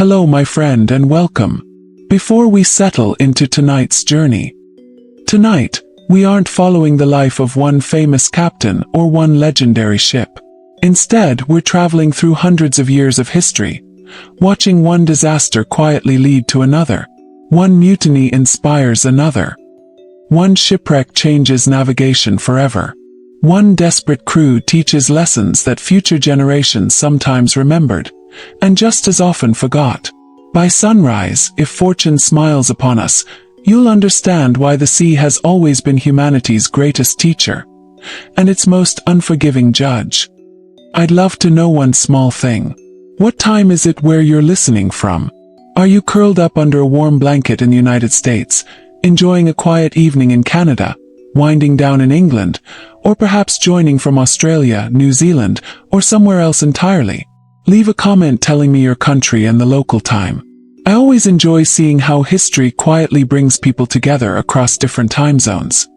Hello my friend and welcome. Before we settle into tonight's journey. Tonight, we aren't following the life of one famous captain or one legendary ship. Instead, we're traveling through hundreds of years of history, watching one disaster quietly lead to another. One mutiny inspires another. One shipwreck changes navigation forever. One desperate crew teaches lessons that future generations sometimes remembered, and just as often forgot. By sunrise, if fortune smiles upon us, you'll understand why the sea has always been humanity's greatest teacher, and its most unforgiving judge. I'd love to know one small thing. What time is it where you're listening from? Are you curled up under a warm blanket in the United States, enjoying a quiet evening in Canada, winding down in England, or perhaps joining from Australia, New Zealand, or somewhere else entirely? Leave a comment telling me your country and the local time. I always enjoy seeing how history quietly brings people together across different time zones.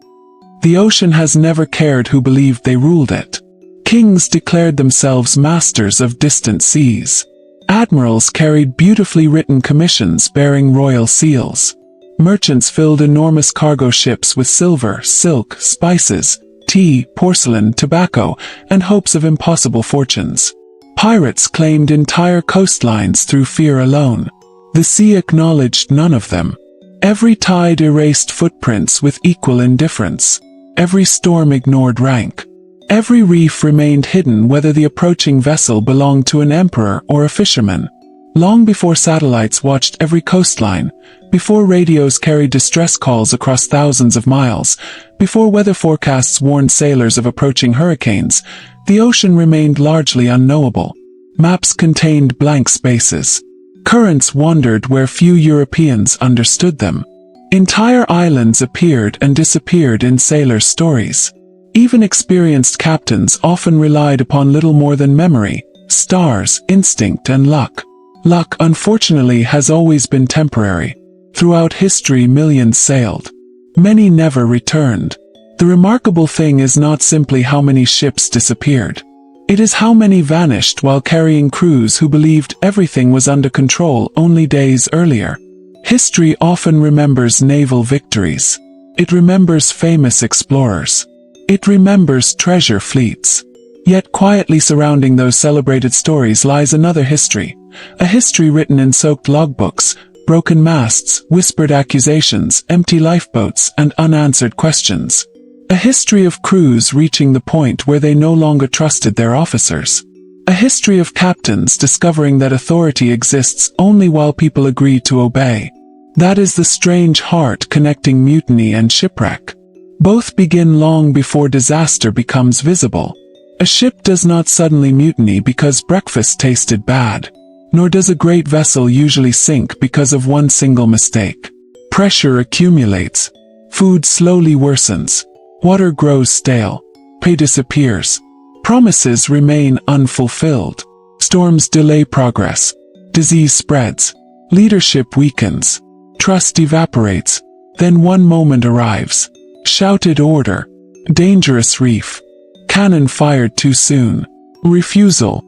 The ocean has never cared who believed they ruled it. Kings declared themselves masters of distant seas. Admirals carried beautifully written commissions bearing royal seals. Merchants filled enormous cargo ships with silver, silk, spices, tea, porcelain, tobacco, and hopes of impossible fortunes. Pirates claimed entire coastlines through fear alone. The sea acknowledged none of them. Every tide erased footprints with equal indifference. Every storm ignored rank. Every reef remained hidden whether the approaching vessel belonged to an emperor or a fisherman. Long before satellites watched every coastline, before radios carried distress calls across thousands of miles, before weather forecasts warned sailors of approaching hurricanes, the ocean remained largely unknowable. Maps contained blank spaces. Currents wandered where few Europeans understood them. Entire islands appeared and disappeared in sailors' stories. Even experienced captains often relied upon little more than memory, stars, instinct, and luck. Luck, unfortunately, has always been temporary. Throughout history, millions sailed. Many never returned. The remarkable thing is not simply how many ships disappeared. It is how many vanished while carrying crews who believed everything was under control only days earlier. History often remembers naval victories. It remembers famous explorers. It remembers treasure fleets. Yet quietly surrounding those celebrated stories lies another history. A history written in soaked logbooks, broken masts, whispered accusations, empty lifeboats, and unanswered questions. A history of crews reaching the point where they no longer trusted their officers. A history of captains discovering that authority exists only while people agree to obey. That is the strange heart connecting mutiny and shipwreck. Both begin long before disaster becomes visible. A ship does not suddenly mutiny because breakfast tasted bad. Nor does a great vessel usually sink because of one single mistake. Pressure accumulates. Food slowly worsens. Water grows stale. Pay disappears. Promises remain unfulfilled. Storms delay progress. Disease spreads. Leadership weakens. Trust evaporates. Then one moment arrives. Shouted order. Dangerous reef. Cannon fired too soon. Refusal.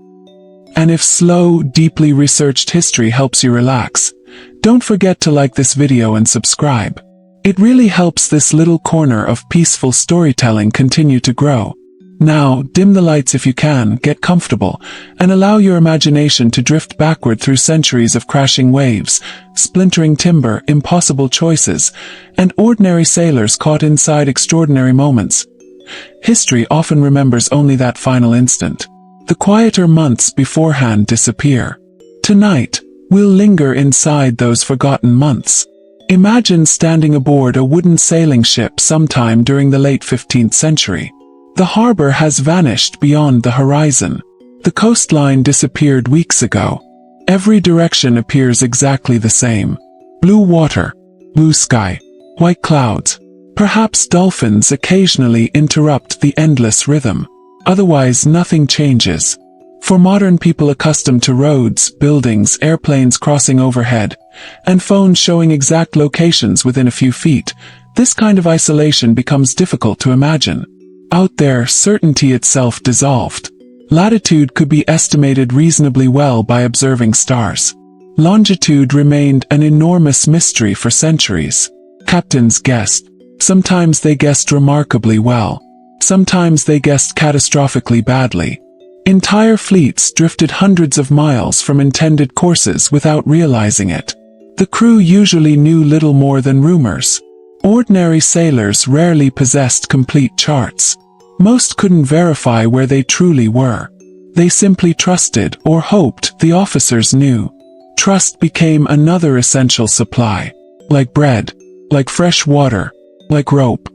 And if slow, deeply researched history helps you relax, don't forget to like this video and subscribe. It really helps this little corner of peaceful storytelling continue to grow. Now, dim the lights if you can, get comfortable, and allow your imagination to drift backward through centuries of crashing waves, splintering timber, impossible choices, and ordinary sailors caught inside extraordinary moments. History often remembers only that final instant. The quieter months beforehand disappear. Tonight, we'll linger inside those forgotten months. Imagine standing aboard a wooden sailing ship sometime during the late 15th century. The harbor has vanished beyond the horizon. The coastline disappeared weeks ago. Every direction appears exactly the same. Blue water, blue sky, white clouds. Perhaps dolphins occasionally interrupt the endless rhythm. Otherwise, nothing changes. For modern people accustomed to roads, buildings, airplanes crossing overhead, and phones showing exact locations within a few feet, this kind of isolation becomes difficult to imagine. Out there, certainty itself dissolved. Latitude could be estimated reasonably well by observing stars. Longitude remained an enormous mystery for centuries. Captains guessed. Sometimes they guessed remarkably well. Sometimes they guessed catastrophically badly. Entire fleets drifted hundreds of miles from intended courses without realizing it. The crew usually knew little more than rumors. Ordinary sailors rarely possessed complete charts. Most couldn't verify where they truly were. They simply trusted or hoped the officers knew. Trust became another essential supply. Like bread, like fresh water, like rope.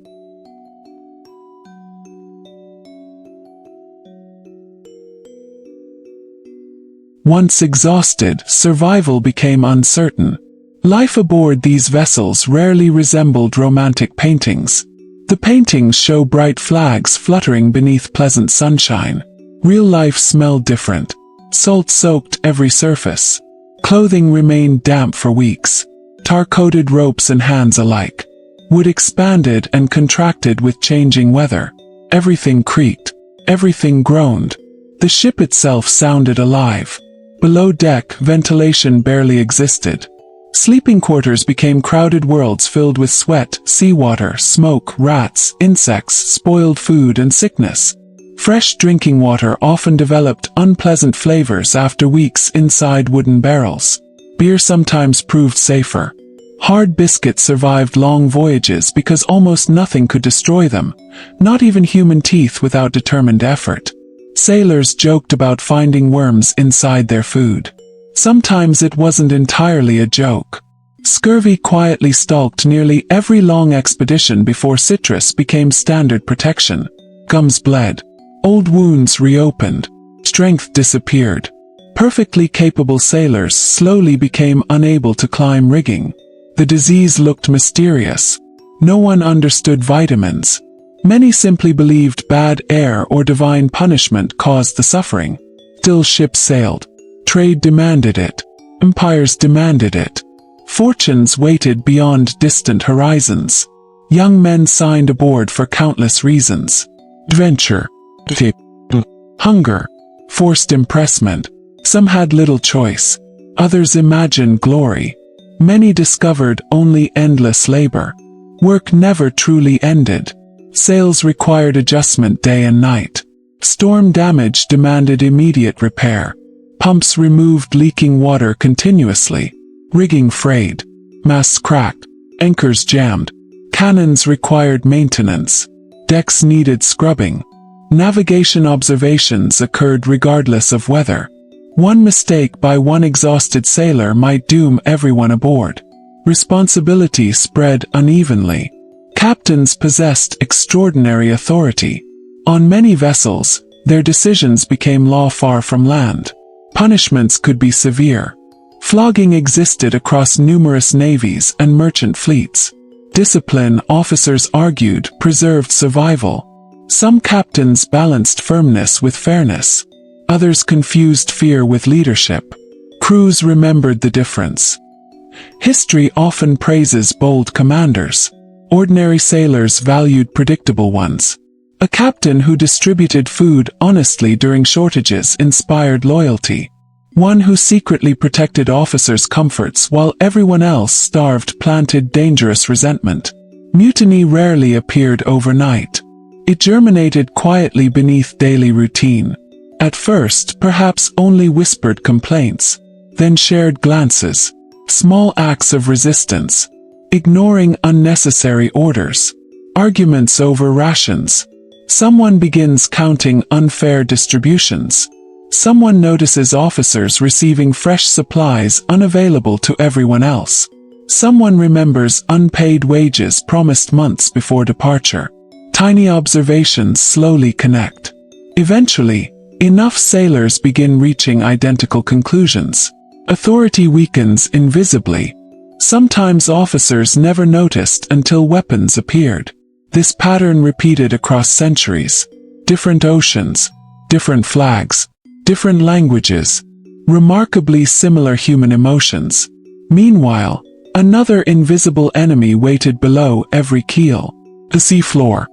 Once exhausted, survival became uncertain. Life aboard these vessels rarely resembled romantic paintings. The paintings show bright flags fluttering beneath pleasant sunshine. Real life smelled different. Salt soaked every surface. Clothing remained damp for weeks. Tar-coated ropes and hands alike. Wood expanded and contracted with changing weather. Everything creaked. Everything groaned. The ship itself sounded alive. Below deck, ventilation barely existed. Sleeping quarters became crowded worlds filled with sweat, seawater, smoke, rats, insects, spoiled food, and sickness. Fresh drinking water often developed unpleasant flavors after weeks inside wooden barrels. Beer sometimes proved safer. Hard biscuits survived long voyages because almost nothing could destroy them, not even human teeth without determined effort. Sailors joked about finding worms inside their food. Sometimes it wasn't entirely a joke. Scurvy quietly stalked nearly every long expedition before citrus became standard protection. Gums bled. Old wounds reopened. Strength disappeared. Perfectly capable sailors slowly became unable to climb rigging. The disease looked mysterious. No one understood vitamins. Many simply believed bad air or divine punishment caused the suffering. Still ships sailed. Trade demanded it. Empires demanded it. Fortunes waited beyond distant horizons. Young men signed aboard for countless reasons. Adventure. Hunger. Forced impressment. Some had little choice. Others imagined glory. Many discovered only endless labor. Work never truly ended. Sails required adjustment day and night. Storm damage demanded immediate repair. Pumps removed leaking water continuously. Rigging frayed. Masts cracked. Anchors jammed. Cannons required maintenance. Decks needed scrubbing. Navigation observations occurred regardless of weather. One mistake by one exhausted sailor might doom everyone aboard. Responsibility spread unevenly. Captains possessed extraordinary authority. On many vessels, their decisions became law far from land. Punishments could be severe. Flogging existed across numerous navies and merchant fleets. Discipline, officers argued, preserved survival. Some captains balanced firmness with fairness. Others confused fear with leadership. Crews remembered the difference. History often praises bold commanders. Ordinary sailors valued predictable ones. A captain who distributed food honestly during shortages inspired loyalty. One who secretly protected officers' comforts while everyone else starved planted dangerous resentment. Mutiny rarely appeared overnight. It germinated quietly beneath daily routine. At first, perhaps only whispered complaints, then shared glances, small acts of resistance, ignoring unnecessary orders, arguments over rations. Someone begins counting unfair distributions. Someone notices officers receiving fresh supplies unavailable to everyone else. Someone remembers unpaid wages promised months before departure. Tiny observations slowly connect. Eventually, enough sailors begin reaching identical conclusions. Authority weakens invisibly. Sometimes officers never noticed until weapons appeared. This pattern repeated across centuries. Different oceans, different flags, different languages, remarkably similar human emotions. Meanwhile, another invisible enemy waited below every keel. The seafloor.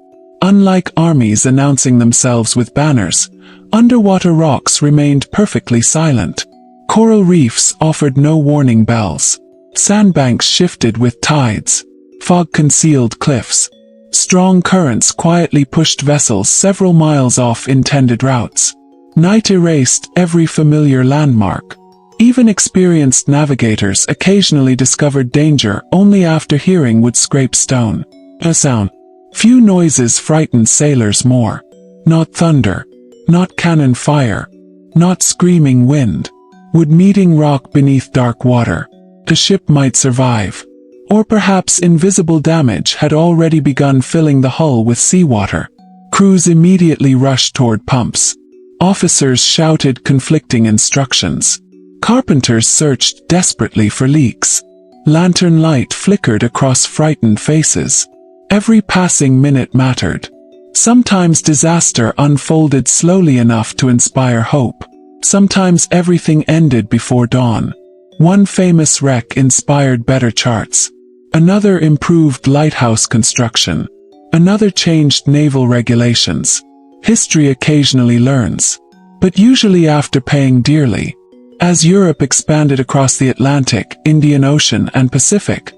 Unlike armies announcing themselves with banners, underwater rocks remained perfectly silent. Coral reefs offered no warning bells. Sandbanks shifted with tides. Fog concealed cliffs. Strong currents quietly pushed vessels several miles off intended routes. Night erased every familiar landmark. Even experienced navigators occasionally discovered danger only after hearing would scrape stone. A sound. Few noises frightened sailors more. Not thunder. Not cannon fire. Not screaming wind. Would meeting rock beneath dark water. The ship might survive. Or perhaps invisible damage had already begun filling the hull with seawater. Crews immediately rushed toward pumps. Officers shouted conflicting instructions. Carpenters searched desperately for leaks. Lantern light flickered across frightened faces. Every passing minute mattered. Sometimes disaster unfolded slowly enough to inspire hope. Sometimes everything ended before dawn. One famous wreck inspired better charts. Another improved lighthouse construction. Another changed naval regulations. History occasionally learns, but usually after paying dearly. As Europe expanded across the Atlantic, Indian Ocean, and Pacific,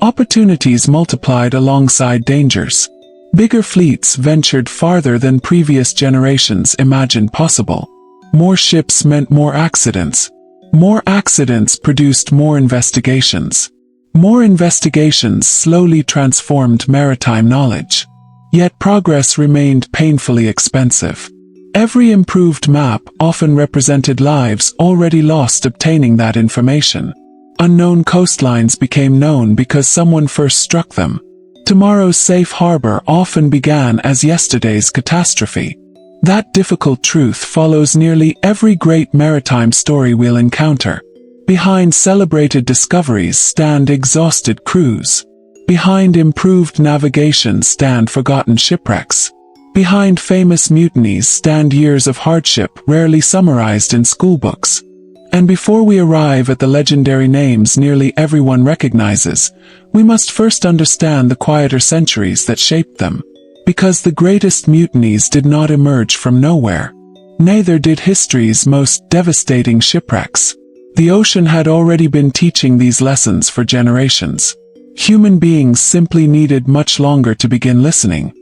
opportunities multiplied alongside dangers. Bigger fleets ventured farther than previous generations imagined possible. More ships meant more accidents. More accidents produced more investigations. More investigations slowly transformed maritime knowledge. Yet progress remained painfully expensive. Every improved map often represented lives already lost obtaining that information. Unknown coastlines became known because someone first struck them. Tomorrow's safe harbor often began as yesterday's catastrophe. That difficult truth follows nearly every great maritime story we'll encounter. Behind celebrated discoveries stand exhausted crews. Behind improved navigation stand forgotten shipwrecks. Behind famous mutinies stand years of hardship rarely summarized in schoolbooks. And before we arrive at the legendary names nearly everyone recognizes, we must first understand the quieter centuries that shaped them. Because the greatest mutinies did not emerge from nowhere. Neither did history's most devastating shipwrecks. The ocean had already been teaching these lessons for generations. Human beings simply needed much longer to begin listening.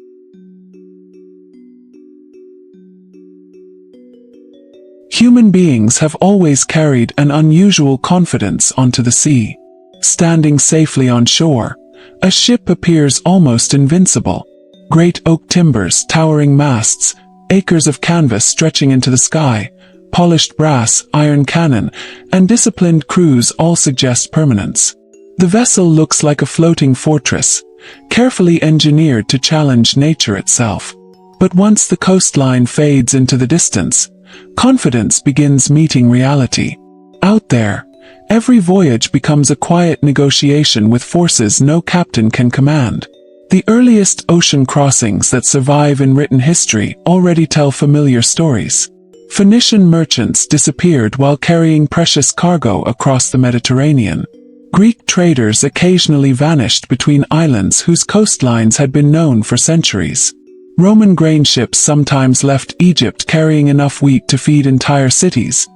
Human beings have always carried an unusual confidence onto the sea. Standing safely on shore, a ship appears almost invincible. Great oak timbers, towering masts, acres of canvas stretching into the sky, polished brass, iron cannon, and disciplined crews all suggest permanence. The vessel looks like a floating fortress, carefully engineered to challenge nature itself. But once the coastline fades into the distance, confidence begins meeting reality. Out there, every voyage becomes a quiet negotiation with forces no captain can command. The earliest ocean crossings that survive in written history already tell familiar stories. Phoenician merchants disappeared while carrying precious cargo across the Mediterranean. Greek traders occasionally vanished between islands whose coastlines had been known for centuries. Roman grain ships sometimes left Egypt carrying enough wheat to feed entire cities,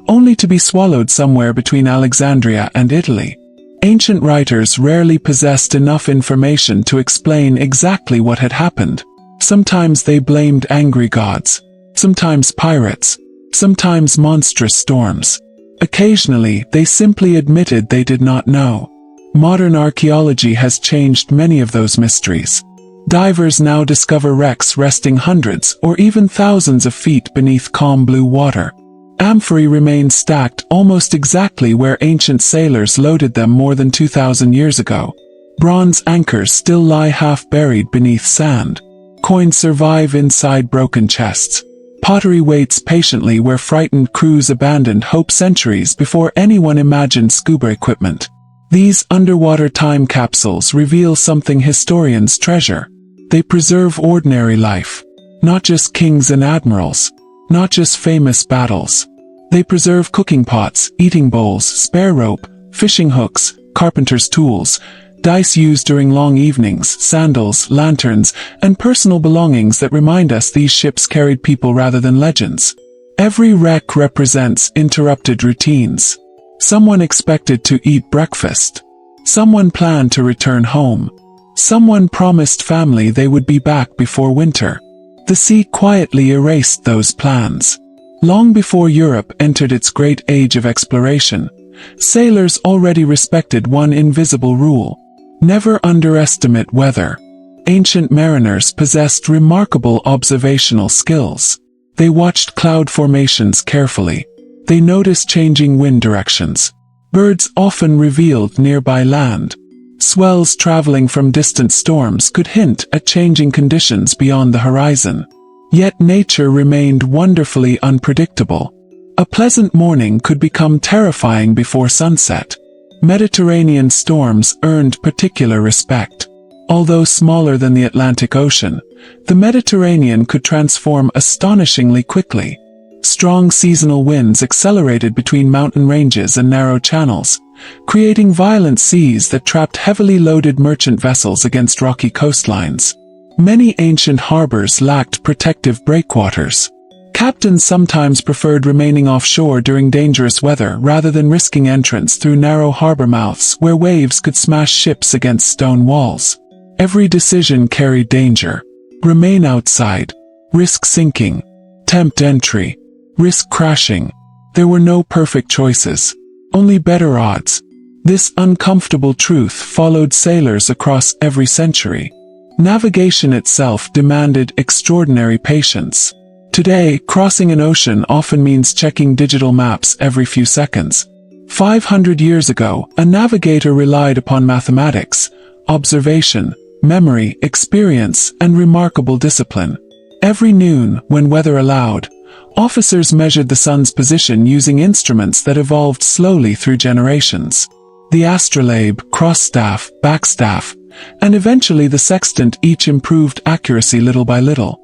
only to be swallowed somewhere between Alexandria and Italy. Ancient writers rarely possessed enough information to explain exactly what had happened. Sometimes they blamed angry gods, sometimes pirates, sometimes monstrous storms. Occasionally, they simply admitted they did not know. Modern archaeology has changed many of those mysteries. Divers now discover wrecks resting hundreds or even thousands of feet beneath calm blue water. Amphorae remain stacked almost exactly where ancient sailors loaded them more than 2,000 years ago. Bronze anchors still lie half-buried beneath sand. Coins survive inside broken chests. Pottery waits patiently where frightened crews abandoned hope centuries before anyone imagined scuba equipment. These underwater time capsules reveal something historians treasure. They preserve ordinary life. Not just kings and admirals. Not just famous battles. They preserve cooking pots, eating bowls, spare rope, fishing hooks, carpenter's tools, dice used during long evenings, sandals, lanterns, and personal belongings that remind us these ships carried people rather than legends. Every wreck represents interrupted routines. Someone expected to eat breakfast. Someone planned to return home. Someone promised family they would be back before winter. The sea quietly erased those plans. Long before Europe entered its great age of exploration, sailors already respected one invisible rule: never underestimate weather. Ancient mariners possessed remarkable observational skills. They watched cloud formations carefully. They noticed changing wind directions. Birds often revealed nearby land. Swells traveling from distant storms could hint at changing conditions beyond the horizon. Yet nature remained wonderfully unpredictable. A pleasant morning could become terrifying before sunset. Mediterranean storms earned particular respect. Although smaller than the Atlantic Ocean, the Mediterranean could transform astonishingly quickly. Strong seasonal winds accelerated between mountain ranges and narrow channels, creating violent seas that trapped heavily loaded merchant vessels against rocky coastlines. Many ancient harbors lacked protective breakwaters. Captains sometimes preferred remaining offshore during dangerous weather rather than risking entrance through narrow harbor mouths where waves could smash ships against stone walls. Every decision carried danger. Remain outside. Risk sinking. Tempt entry. Risk crashing. There were no perfect choices. Only better odds. This uncomfortable truth followed sailors across every century. Navigation itself demanded extraordinary patience. Today, crossing an ocean often means checking digital maps every few seconds. 500 years ago, a navigator relied upon mathematics, observation, memory, experience, and remarkable discipline. Every noon, when weather allowed, officers measured the sun's position using instruments that evolved slowly through generations. The astrolabe, cross-staff, backstaff, and eventually the sextant each improved accuracy little by little.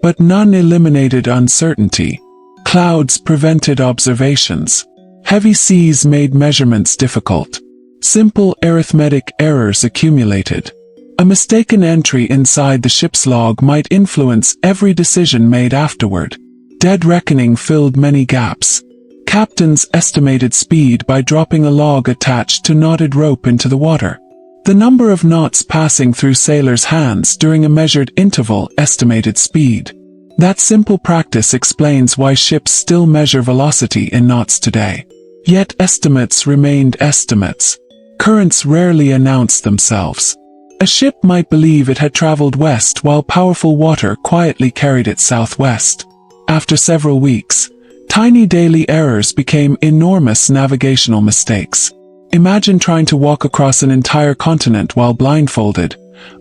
But none eliminated uncertainty. Clouds prevented observations. Heavy seas made measurements difficult. Simple arithmetic errors accumulated. A mistaken entry inside the ship's log might influence every decision made afterward. Dead reckoning filled many gaps. Captains estimated speed by dropping a log attached to knotted rope into the water. The number of knots passing through sailors' hands during a measured interval estimated speed. That simple practice explains why ships still measure velocity in knots today. Yet estimates remained estimates. Currents rarely announced themselves. A ship might believe it had traveled west while powerful water quietly carried it southwest. After several weeks, tiny daily errors became enormous navigational mistakes. Imagine trying to walk across an entire continent while blindfolded,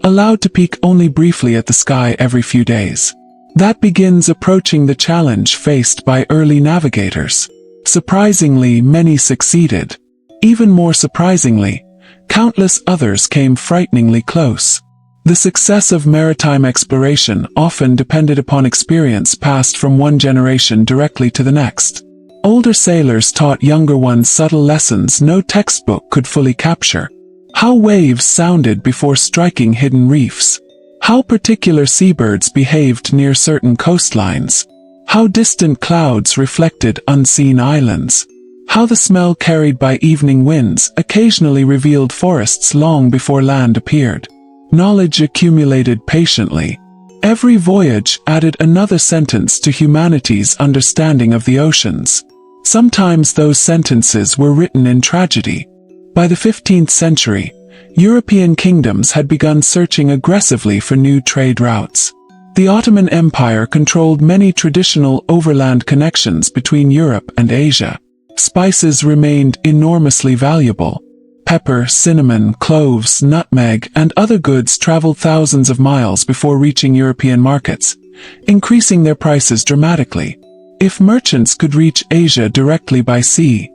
allowed to peek only briefly at the sky every few days. That begins approaching the challenge faced by early navigators. Surprisingly, many succeeded. Even more surprisingly, countless others came frighteningly close. The success of maritime exploration often depended upon experience passed from one generation directly to the next. Older sailors taught younger ones subtle lessons no textbook could fully capture. How waves sounded before striking hidden reefs. How particular seabirds behaved near certain coastlines. How distant clouds reflected unseen islands. How the smell carried by evening winds occasionally revealed forests long before land appeared. Knowledge accumulated patiently. Every voyage added another sentence to humanity's understanding of the oceans. Sometimes those sentences were written in tragedy. By the 15th century, European kingdoms had begun searching aggressively for new trade routes. The Ottoman Empire controlled many traditional overland connections between Europe and Asia. Spices remained enormously valuable. Pepper, cinnamon, cloves, nutmeg, and other goods traveled thousands of miles before reaching European markets, increasing their prices dramatically. If merchants could reach Asia directly by sea,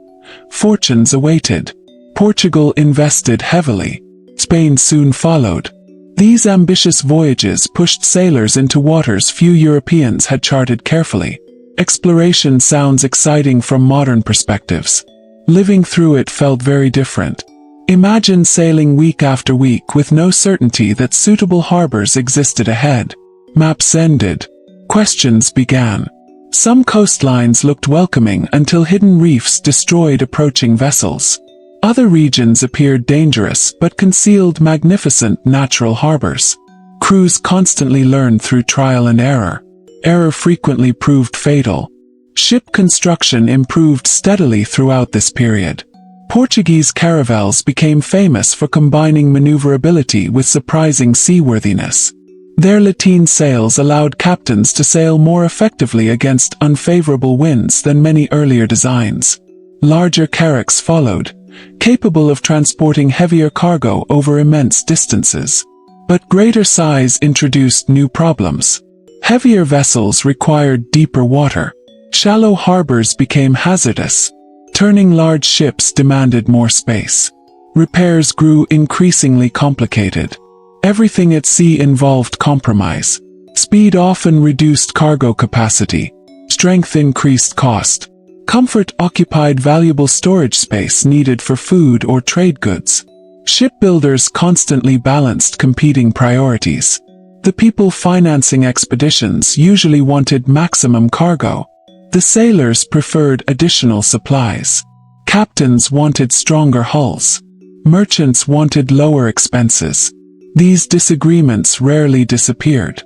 fortunes awaited. Portugal invested heavily. Spain soon followed. These ambitious voyages pushed sailors into waters few Europeans had charted carefully. Exploration sounds exciting from modern perspectives. Living through it felt very different. Imagine sailing week after week with no certainty that suitable harbors existed ahead. Maps ended. Questions began. Some coastlines looked welcoming until hidden reefs destroyed approaching vessels. Other regions appeared dangerous but concealed magnificent natural harbors. Crews constantly learned through trial and error. Error frequently proved fatal. Ship construction improved steadily throughout this period. Portuguese caravels became famous for combining maneuverability with surprising seaworthiness. Their lateen sails allowed captains to sail more effectively against unfavorable winds than many earlier designs. Larger carracks followed, capable of transporting heavier cargo over immense distances. But greater size introduced new problems. Heavier vessels required deeper water. Shallow harbors became hazardous. Turning large ships demanded more space. Repairs grew increasingly complicated. Everything at sea involved compromise. Speed often reduced cargo capacity. Strength increased cost. Comfort occupied valuable storage space needed for food or trade goods. Shipbuilders constantly balanced competing priorities. The people financing expeditions usually wanted maximum cargo. The sailors preferred additional supplies. Captains wanted stronger hulls. Merchants wanted lower expenses. These disagreements rarely disappeared.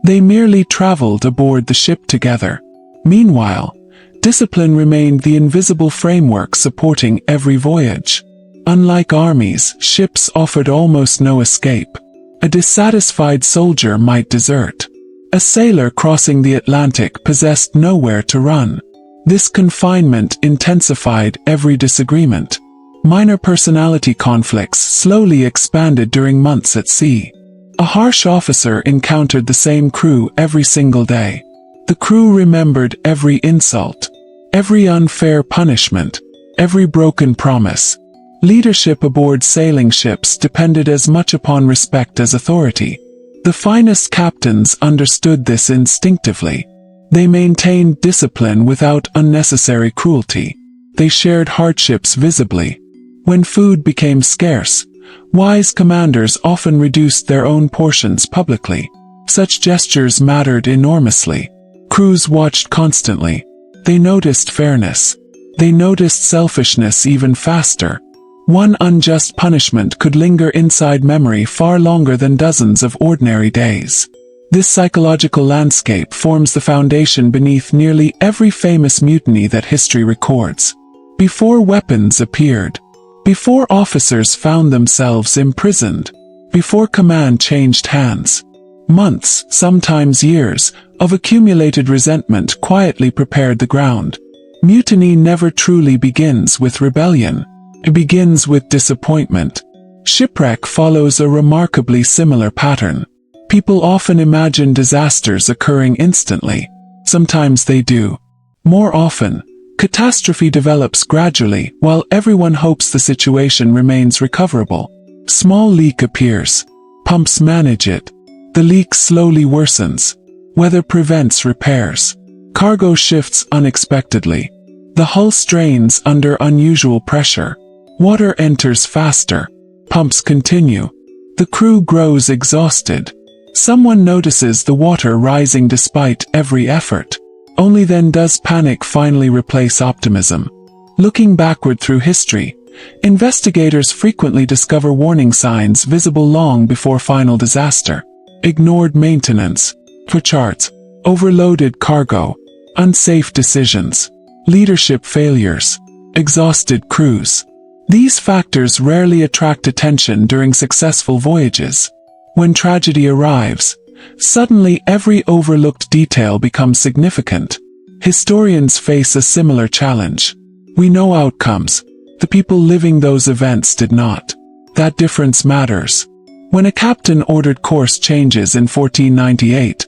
They merely traveled aboard the ship together. Meanwhile, discipline remained the invisible framework supporting every voyage. Unlike armies, ships offered almost no escape. A dissatisfied soldier might desert. A sailor crossing the Atlantic possessed nowhere to run. This confinement intensified every disagreement. Minor personality conflicts slowly expanded during months at sea. A harsh officer encountered the same crew every single day. The crew remembered every insult, every unfair punishment, every broken promise. Leadership aboard sailing ships depended as much upon respect as authority. The finest captains understood this instinctively. They maintained discipline without unnecessary cruelty. They shared hardships visibly. When food became scarce, wise commanders often reduced their own portions publicly. Such gestures mattered enormously. Crews watched constantly. They noticed fairness. They noticed selfishness even faster. One unjust punishment could linger inside memory far longer than dozens of ordinary days. This psychological landscape forms the foundation beneath nearly every famous mutiny that history records. Before weapons appeared, before officers found themselves imprisoned, before command changed hands, months, sometimes years, of accumulated resentment quietly prepared the ground. Mutiny never truly begins with rebellion. It begins with disappointment. Shipwreck follows a remarkably similar pattern. People often imagine disasters occurring instantly. Sometimes they do. More often, catastrophe develops gradually while everyone hopes the situation remains recoverable. Small leak appears. Pumps manage it. The leak slowly worsens. Weather prevents repairs. Cargo shifts unexpectedly. The hull strains under unusual pressure. Water enters faster. Pumps continue. The crew grows exhausted. Someone notices the water rising despite every effort. Only then does panic finally replace optimism. Looking backward through history, investigators frequently discover warning signs visible long before final disaster. Ignored maintenance, poor charts, overloaded cargo, unsafe decisions, leadership failures, exhausted crews. These factors rarely attract attention during successful voyages. When tragedy arrives, suddenly every overlooked detail becomes significant. Historians face a similar challenge. We know outcomes. The people living those events did not. That difference matters. When a captain ordered course changes in 1498,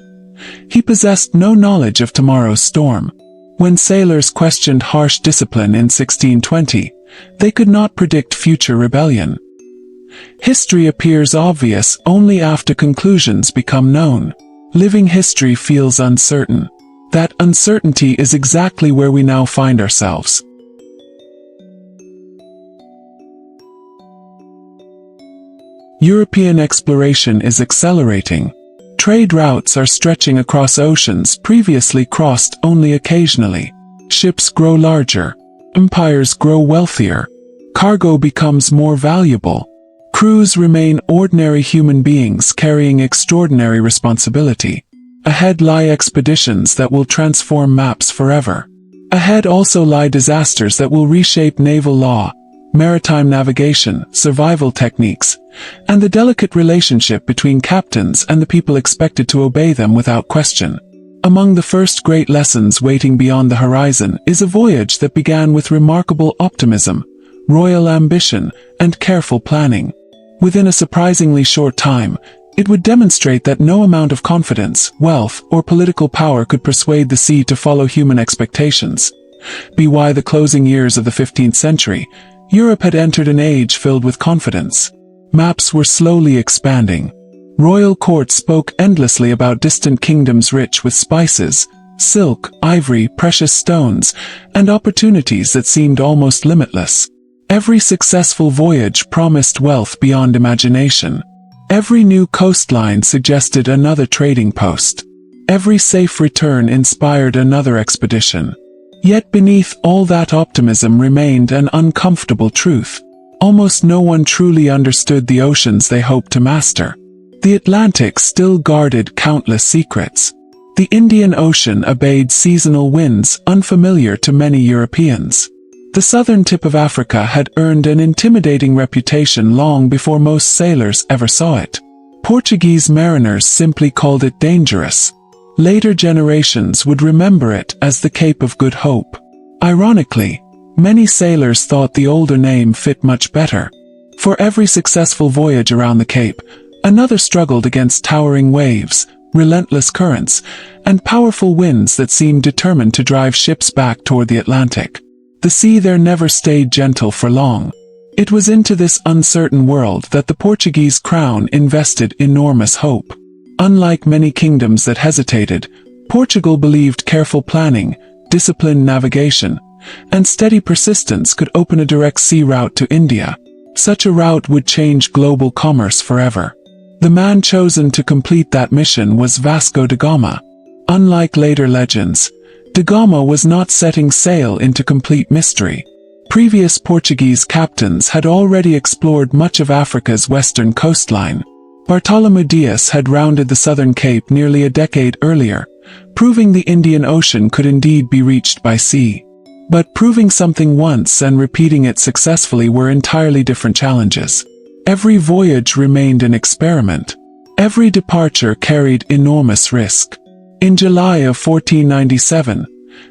he possessed no knowledge of tomorrow's storm. When sailors questioned harsh discipline in 1620, they could not predict future rebellion. History appears obvious only after conclusions become known. Living history feels uncertain. That uncertainty is exactly where we now find ourselves. European exploration is accelerating. Trade routes are stretching across oceans previously crossed only occasionally. Ships grow larger. Empires grow wealthier. Cargo becomes more valuable. Crews remain ordinary human beings carrying extraordinary responsibility. Ahead lie expeditions that will transform maps forever. Ahead also lie disasters that will reshape naval law, maritime navigation, survival techniques, and the delicate relationship between captains and the people expected to obey them without question. Among the first great lessons waiting beyond the horizon is a voyage that began with remarkable optimism, royal ambition, and careful planning. Within a surprisingly short time, it would demonstrate that no amount of confidence, wealth, or political power could persuade the sea to follow human expectations. By the closing years of the 15th century, Europe had entered an age filled with confidence. Maps were slowly expanding. Royal courts spoke endlessly about distant kingdoms rich with spices, silk, ivory, precious stones, and opportunities that seemed almost limitless. Every successful voyage promised wealth beyond imagination. Every new coastline suggested another trading post. Every safe return inspired another expedition. Yet beneath all that optimism remained an uncomfortable truth. Almost no one truly understood the oceans they hoped to master. The Atlantic still guarded countless secrets. The Indian Ocean obeyed seasonal winds unfamiliar to many Europeans. The southern tip of Africa had earned an intimidating reputation long before most sailors ever saw it. Portuguese mariners simply called it dangerous. Later generations would remember it as the Cape of Good Hope. Ironically, many sailors thought the older name fit much better. For every successful voyage around the Cape, another struggled against towering waves, relentless currents, and powerful winds that seemed determined to drive ships back toward the Atlantic. The sea there never stayed gentle for long. It was into this uncertain world that the Portuguese crown invested enormous hope. Unlike many kingdoms that hesitated, Portugal believed careful planning, disciplined navigation, and steady persistence could open a direct sea route to India. Such a route would change global commerce forever. The man chosen to complete that mission was Vasco da Gama. Unlike later legends, da Gama was not setting sail into complete mystery. Previous Portuguese captains had already explored much of Africa's western coastline. Bartolomeu Dias had rounded the southern cape nearly a decade earlier, proving the Indian Ocean could indeed be reached by sea. But proving something once and repeating it successfully were entirely different challenges. Every voyage remained an experiment. Every departure carried enormous risk. In July of 1497,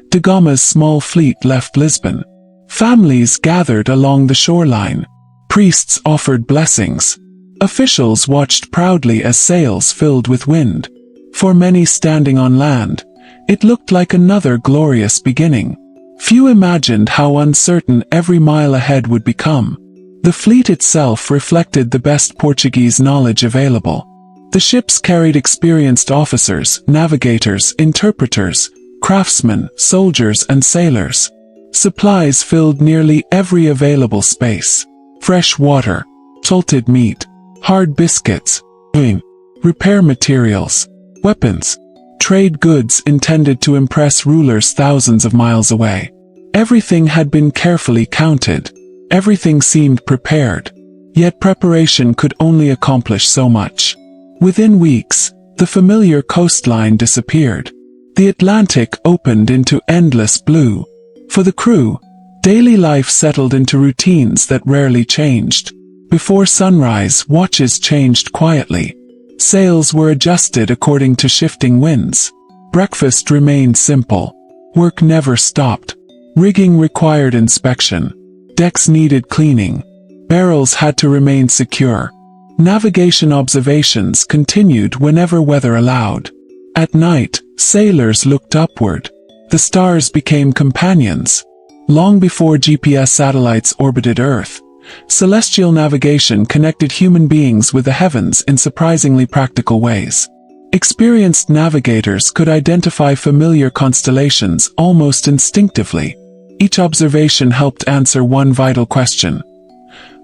da Gama's small fleet left Lisbon. Families gathered along the shoreline. Priests offered blessings. Officials watched proudly as sails filled with wind. For many standing on land, it looked like another glorious beginning. Few imagined how uncertain every mile ahead would become. The fleet itself reflected the best Portuguese knowledge available. The ships carried experienced officers, navigators, interpreters, craftsmen, soldiers, and sailors. Supplies filled nearly every available space. Fresh water, salted meat, hard biscuits, repair materials, weapons, trade goods intended to impress rulers thousands of miles away. Everything had been carefully counted. Everything seemed prepared. Yet preparation could only accomplish so much. Within weeks, the familiar coastline disappeared. The Atlantic opened into endless blue. For the crew, daily life settled into routines that rarely changed. Before sunrise, watches changed quietly. Sails were adjusted according to shifting winds. Breakfast remained simple. Work never stopped. Rigging required inspection. Decks needed cleaning. Barrels had to remain secure. Navigation observations continued whenever weather allowed. At night, sailors looked upward. The stars became companions. Long before GPS satellites orbited Earth, celestial navigation connected human beings with the heavens in surprisingly practical ways. Experienced navigators could identify familiar constellations almost instinctively. Each observation helped answer one vital question.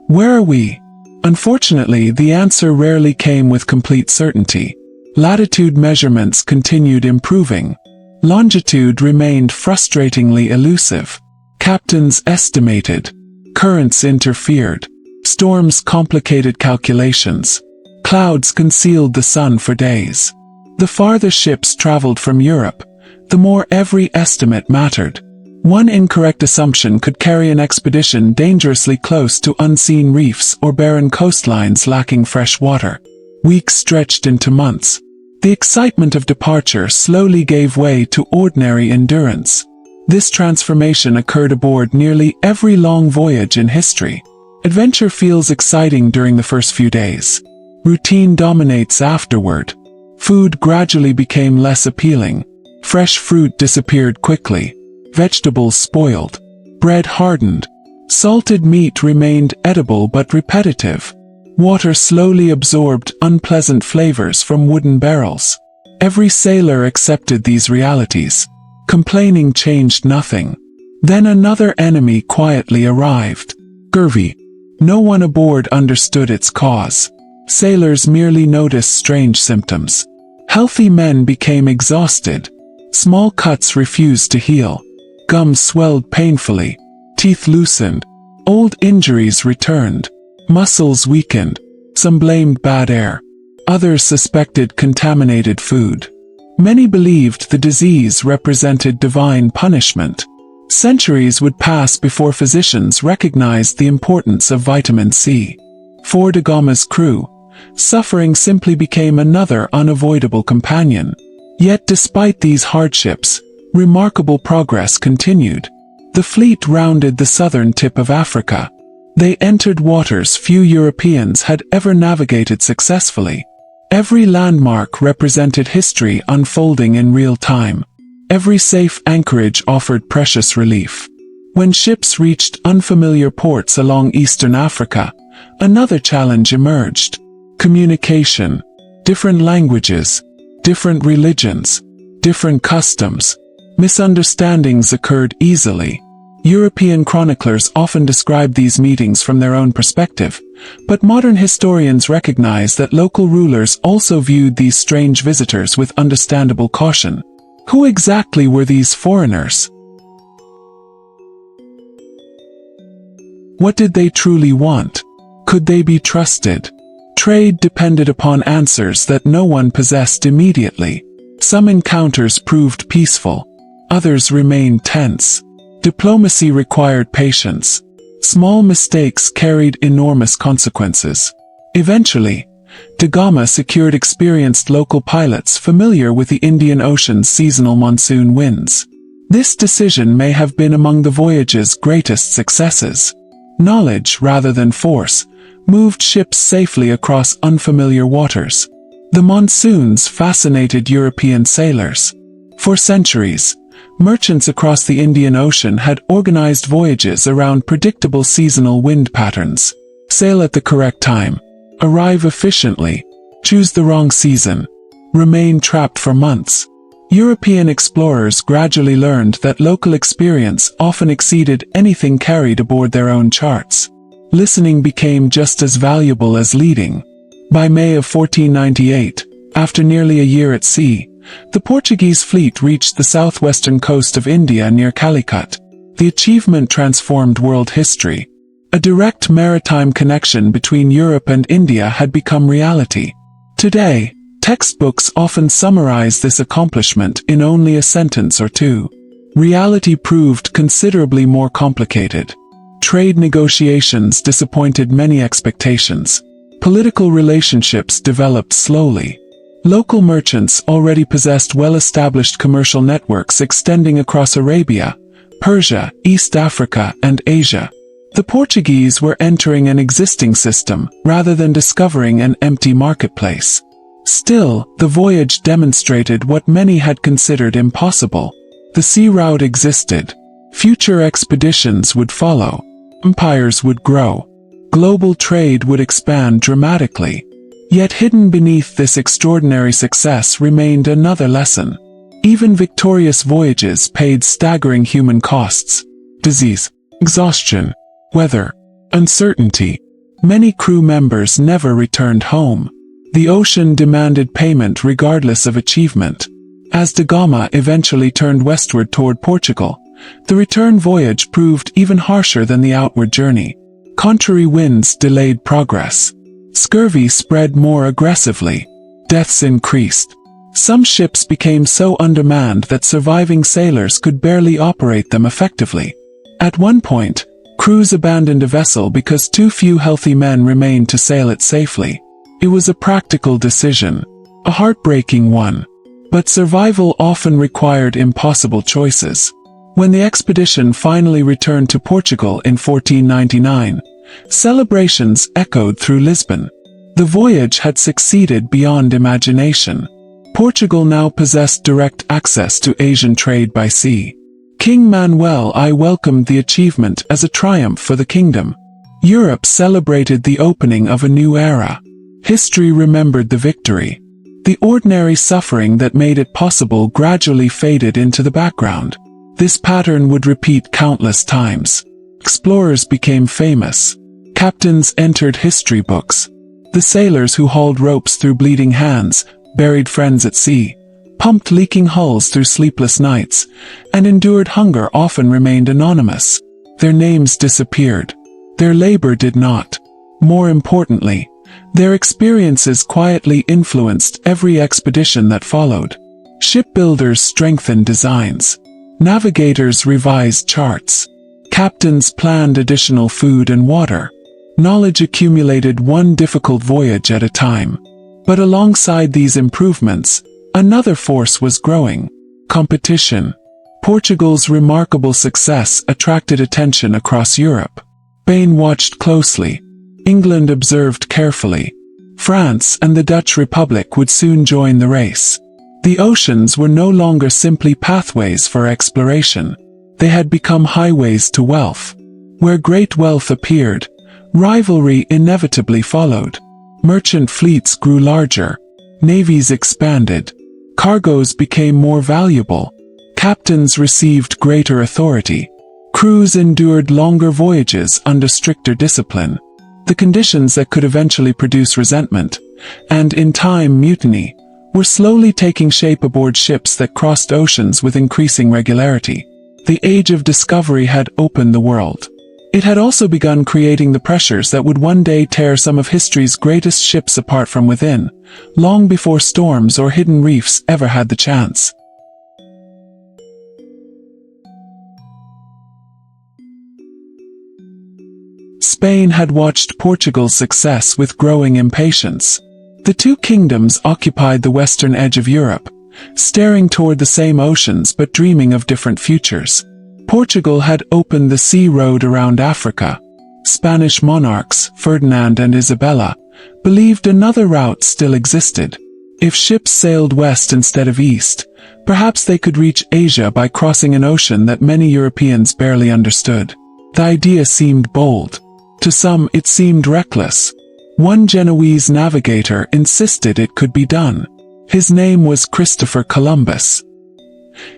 Where are we? Unfortunately, the answer rarely came with complete certainty. Latitude measurements continued improving. Longitude remained frustratingly elusive. Captains estimated. Currents interfered. Storms complicated calculations. Clouds concealed the sun for days. The farther ships traveled from Europe, the more every estimate mattered. One incorrect assumption could carry an expedition dangerously close to unseen reefs or barren coastlines lacking fresh water. Weeks stretched into months. The excitement of departure slowly gave way to ordinary endurance. This transformation occurred aboard nearly every long voyage in history. Adventure feels exciting during the first few days. Routine dominates afterward. Food gradually became less appealing. Fresh fruit disappeared quickly. Vegetables spoiled. Bread hardened. Salted meat remained edible but repetitive. Water slowly absorbed unpleasant flavors from wooden barrels. Every sailor accepted these realities. Complaining changed nothing. Then another enemy quietly arrived. Scurvy. No one aboard understood its cause. Sailors merely noticed strange symptoms. Healthy men became exhausted. Small cuts refused to heal. Gums swelled painfully. Teeth loosened. Old injuries returned. Muscles weakened. Some blamed bad air. Others suspected contaminated food. Many believed the disease represented divine punishment. Centuries would pass before physicians recognized the importance of vitamin C. For da Gama's crew, suffering simply became another unavoidable companion. Yet despite these hardships, remarkable progress continued. The fleet rounded the southern tip of Africa. They entered waters few Europeans had ever navigated successfully. Every landmark represented history unfolding in real time. Every safe anchorage offered precious relief. When ships reached unfamiliar ports along eastern Africa, another challenge emerged. Communication. Different languages. Different religions. Different customs. Misunderstandings occurred easily. European chroniclers often describe these meetings from their own perspective, but modern historians recognize that local rulers also viewed these strange visitors with understandable caution. Who exactly were these foreigners? What did they truly want? Could they be trusted? Trade depended upon answers that no one possessed immediately. Some encounters proved peaceful. Others remained tense. Diplomacy required patience. Small mistakes carried enormous consequences. Eventually, da Gama secured experienced local pilots familiar with the Indian Ocean's seasonal monsoon winds. This decision may have been among the voyage's greatest successes. Knowledge, rather than force, moved ships safely across unfamiliar waters. The monsoons fascinated European sailors. For centuries, merchants across the Indian Ocean had organized voyages around predictable seasonal wind patterns. Sail at the correct time. Arrive efficiently. Choose the wrong season. Remain trapped for months. European explorers gradually learned that local experience often exceeded anything carried aboard their own charts. Listening became just as valuable as leading. By May of 1498, after nearly a year at sea, the Portuguese fleet reached the southwestern coast of India near Calicut. The achievement transformed world history. A direct maritime connection between Europe and India had become reality. Today, textbooks often summarize this accomplishment in only a sentence or two. Reality proved considerably more complicated. Trade negotiations disappointed many expectations. Political relationships developed slowly. Local merchants already possessed well-established commercial networks extending across Arabia, Persia, East Africa, and Asia. The Portuguese were entering an existing system, rather than discovering an empty marketplace. Still, the voyage demonstrated what many had considered impossible. The sea route existed. Future expeditions would follow. Empires would grow. Global trade would expand dramatically. Yet hidden beneath this extraordinary success remained another lesson. Even victorious voyages paid staggering human costs. Disease, exhaustion, weather, uncertainty. Many crew members never returned home. The ocean demanded payment regardless of achievement. As da Gama eventually turned westward toward Portugal, the return voyage proved even harsher than the outward journey. Contrary winds delayed progress. Scurvy spread more aggressively. Deaths increased. Some ships became so undermanned that surviving sailors could barely operate them effectively. At one point, crews abandoned a vessel because too few healthy men remained to sail it safely. It was a practical decision, a heartbreaking one. But survival often required impossible choices. When the expedition finally returned to Portugal in 1499, celebrations echoed through Lisbon. The voyage had succeeded beyond imagination. Portugal now possessed direct access to Asian trade by sea. King Manuel I welcomed the achievement as a triumph for the kingdom. Europe celebrated the opening of a new era. History remembered the victory. The ordinary suffering that made it possible gradually faded into the background. This pattern would repeat countless times. Explorers became famous. Captains entered history books. The sailors who hauled ropes through bleeding hands, buried friends at sea, pumped leaking hulls through sleepless nights, and endured hunger often remained anonymous. Their names disappeared. Their labor did not. More importantly, their experiences quietly influenced every expedition that followed. Shipbuilders strengthened designs. Navigators revised charts. Captains planned additional food and water. Knowledge accumulated one difficult voyage at a time. But alongside these improvements, another force was growing: competition. Portugal's remarkable success attracted attention across Europe. Spain watched closely. England observed carefully. France and the Dutch Republic would soon join the race. The oceans were no longer simply pathways for exploration. They had become highways to wealth. Where great wealth appeared, rivalry inevitably followed. Merchant fleets grew larger. Navies expanded. Cargoes became more valuable. Captains received greater authority. Crews endured longer voyages under stricter discipline. The conditions that could eventually produce resentment, and in time mutiny, were slowly taking shape aboard ships that crossed oceans with increasing regularity. The age of discovery had opened the world. It had also begun creating the pressures that would one day tear some of history's greatest ships apart from within, long before storms or hidden reefs ever had the chance. Spain had watched Portugal's success with growing impatience. The two kingdoms occupied the western edge of Europe, staring toward the same oceans but dreaming of different futures. Portugal had opened the sea road around Africa. Spanish monarchs, Ferdinand and Isabella, believed another route still existed. If ships sailed west instead of east, perhaps they could reach Asia by crossing an ocean that many Europeans barely understood. The idea seemed bold. To some, it seemed reckless. One Genoese navigator insisted it could be done. His name was Christopher Columbus.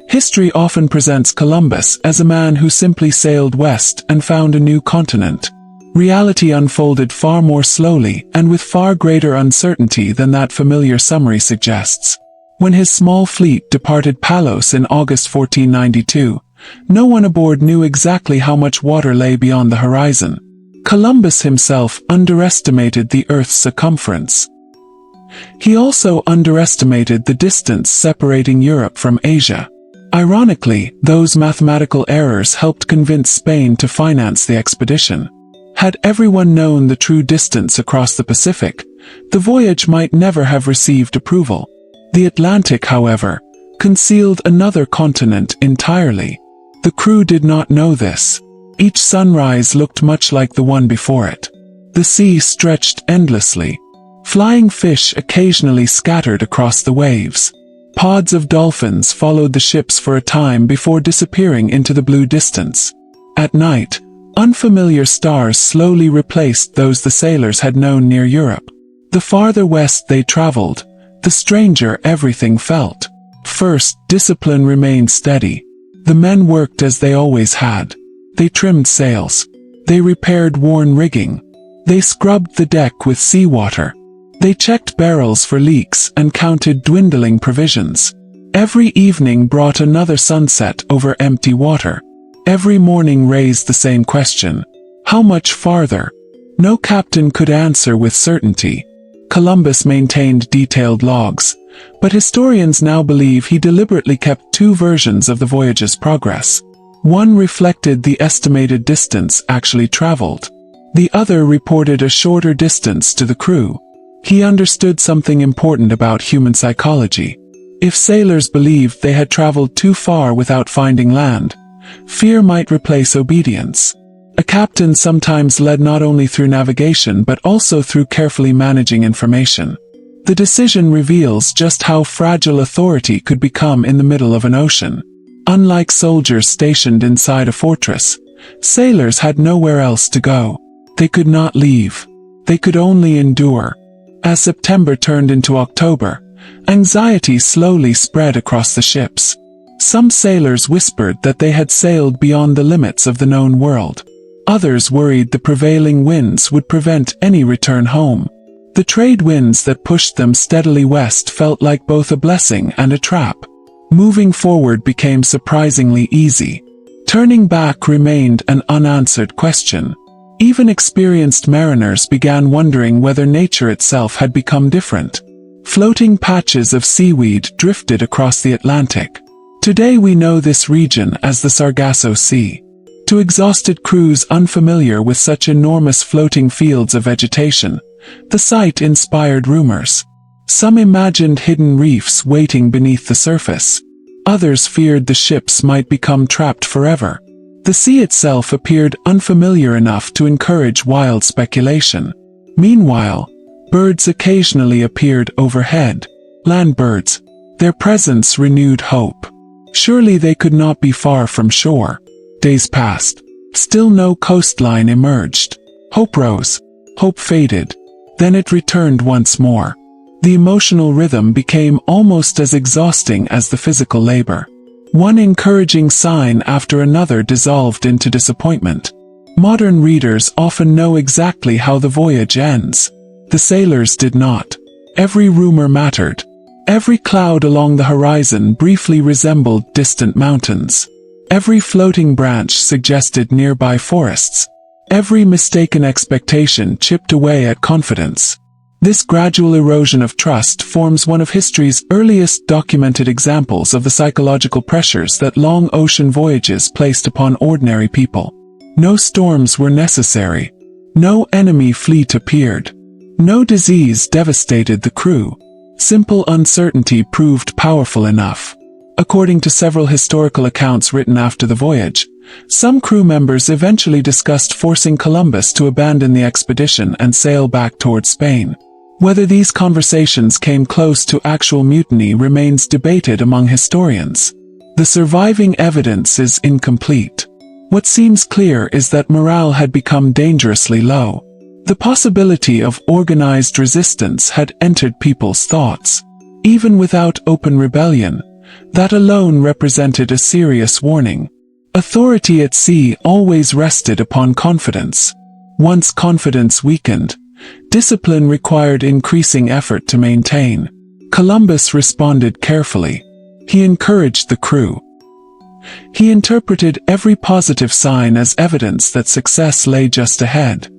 History often presents Columbus as a man who simply sailed west and found a new continent. Reality unfolded far more slowly and with far greater uncertainty than that familiar summary suggests. When his small fleet departed Palos in August 1492, no one aboard knew exactly how much water lay beyond the horizon. Columbus himself underestimated the Earth's circumference. He also underestimated the distance separating Europe from Asia. Ironically, those mathematical errors helped convince Spain to finance the expedition. Had everyone known the true distance across the Pacific, the voyage might never have received approval. The Atlantic, however, concealed another continent entirely. The crew did not know this. Each sunrise looked much like the one before it. The sea stretched endlessly. Flying fish occasionally scattered across the waves. Pods of dolphins followed the ships for a time before disappearing into the blue distance. At night, unfamiliar stars slowly replaced those the sailors had known near Europe. The farther west they traveled, the stranger everything felt. First, discipline remained steady. The men worked as they always had. They trimmed sails. They repaired worn rigging. They scrubbed the deck with seawater. They checked barrels for leaks and counted dwindling provisions. Every evening brought another sunset over empty water. Every morning raised the same question: how much farther? No captain could answer with certainty. Columbus maintained detailed logs, but historians now believe he deliberately kept two versions of the voyage's progress. One reflected the estimated distance actually traveled. The other reported a shorter distance to the crew. He understood something important about human psychology. If sailors believed they had traveled too far without finding land, fear might replace obedience. A captain sometimes led not only through navigation but also through carefully managing information. The decision reveals just how fragile authority could become in the middle of an ocean. Unlike soldiers stationed inside a fortress, sailors had nowhere else to go. They could not leave. They could only endure. As September turned into October, anxiety slowly spread across the ships. Some sailors whispered that they had sailed beyond the limits of the known world. Others worried the prevailing winds would prevent any return home. The trade winds that pushed them steadily west felt like both a blessing and a trap. Moving forward became surprisingly easy. Turning back remained an unanswered question. Even experienced mariners began wondering whether nature itself had become different. Floating patches of seaweed drifted across the Atlantic. Today we know this region as the Sargasso Sea. To exhausted crews unfamiliar with such enormous floating fields of vegetation, the sight inspired rumors. Some imagined hidden reefs waiting beneath the surface. Others feared the ships might become trapped forever. The sea itself appeared unfamiliar enough to encourage wild speculation. Meanwhile, birds occasionally appeared overhead. Land birds. Their presence renewed hope. Surely they could not be far from shore. Days passed. Still no coastline emerged. Hope rose. Hope faded. Then it returned once more. The emotional rhythm became almost as exhausting as the physical labor. One encouraging sign after another dissolved into disappointment. Modern readers often know exactly how the voyage ends. The sailors did not. Every rumor mattered. Every cloud along the horizon briefly resembled distant mountains. Every floating branch suggested nearby forests. Every mistaken expectation chipped away at confidence. This gradual erosion of trust forms one of history's earliest documented examples of the psychological pressures that long ocean voyages placed upon ordinary people. No storms were necessary. No enemy fleet appeared. No disease devastated the crew. Simple uncertainty proved powerful enough. According to several historical accounts written after the voyage, some crew members eventually discussed forcing Columbus to abandon the expedition and sail back toward Spain. Whether these conversations came close to actual mutiny remains debated among historians. The surviving evidence is incomplete. What seems clear is that morale had become dangerously low. The possibility of organized resistance had entered people's thoughts. Even without open rebellion, that alone represented a serious warning. Authority at sea always rested upon confidence. Once confidence weakened, discipline required increasing effort to maintain. Columbus responded carefully. He encouraged the crew. He interpreted every positive sign as evidence that success lay just ahead.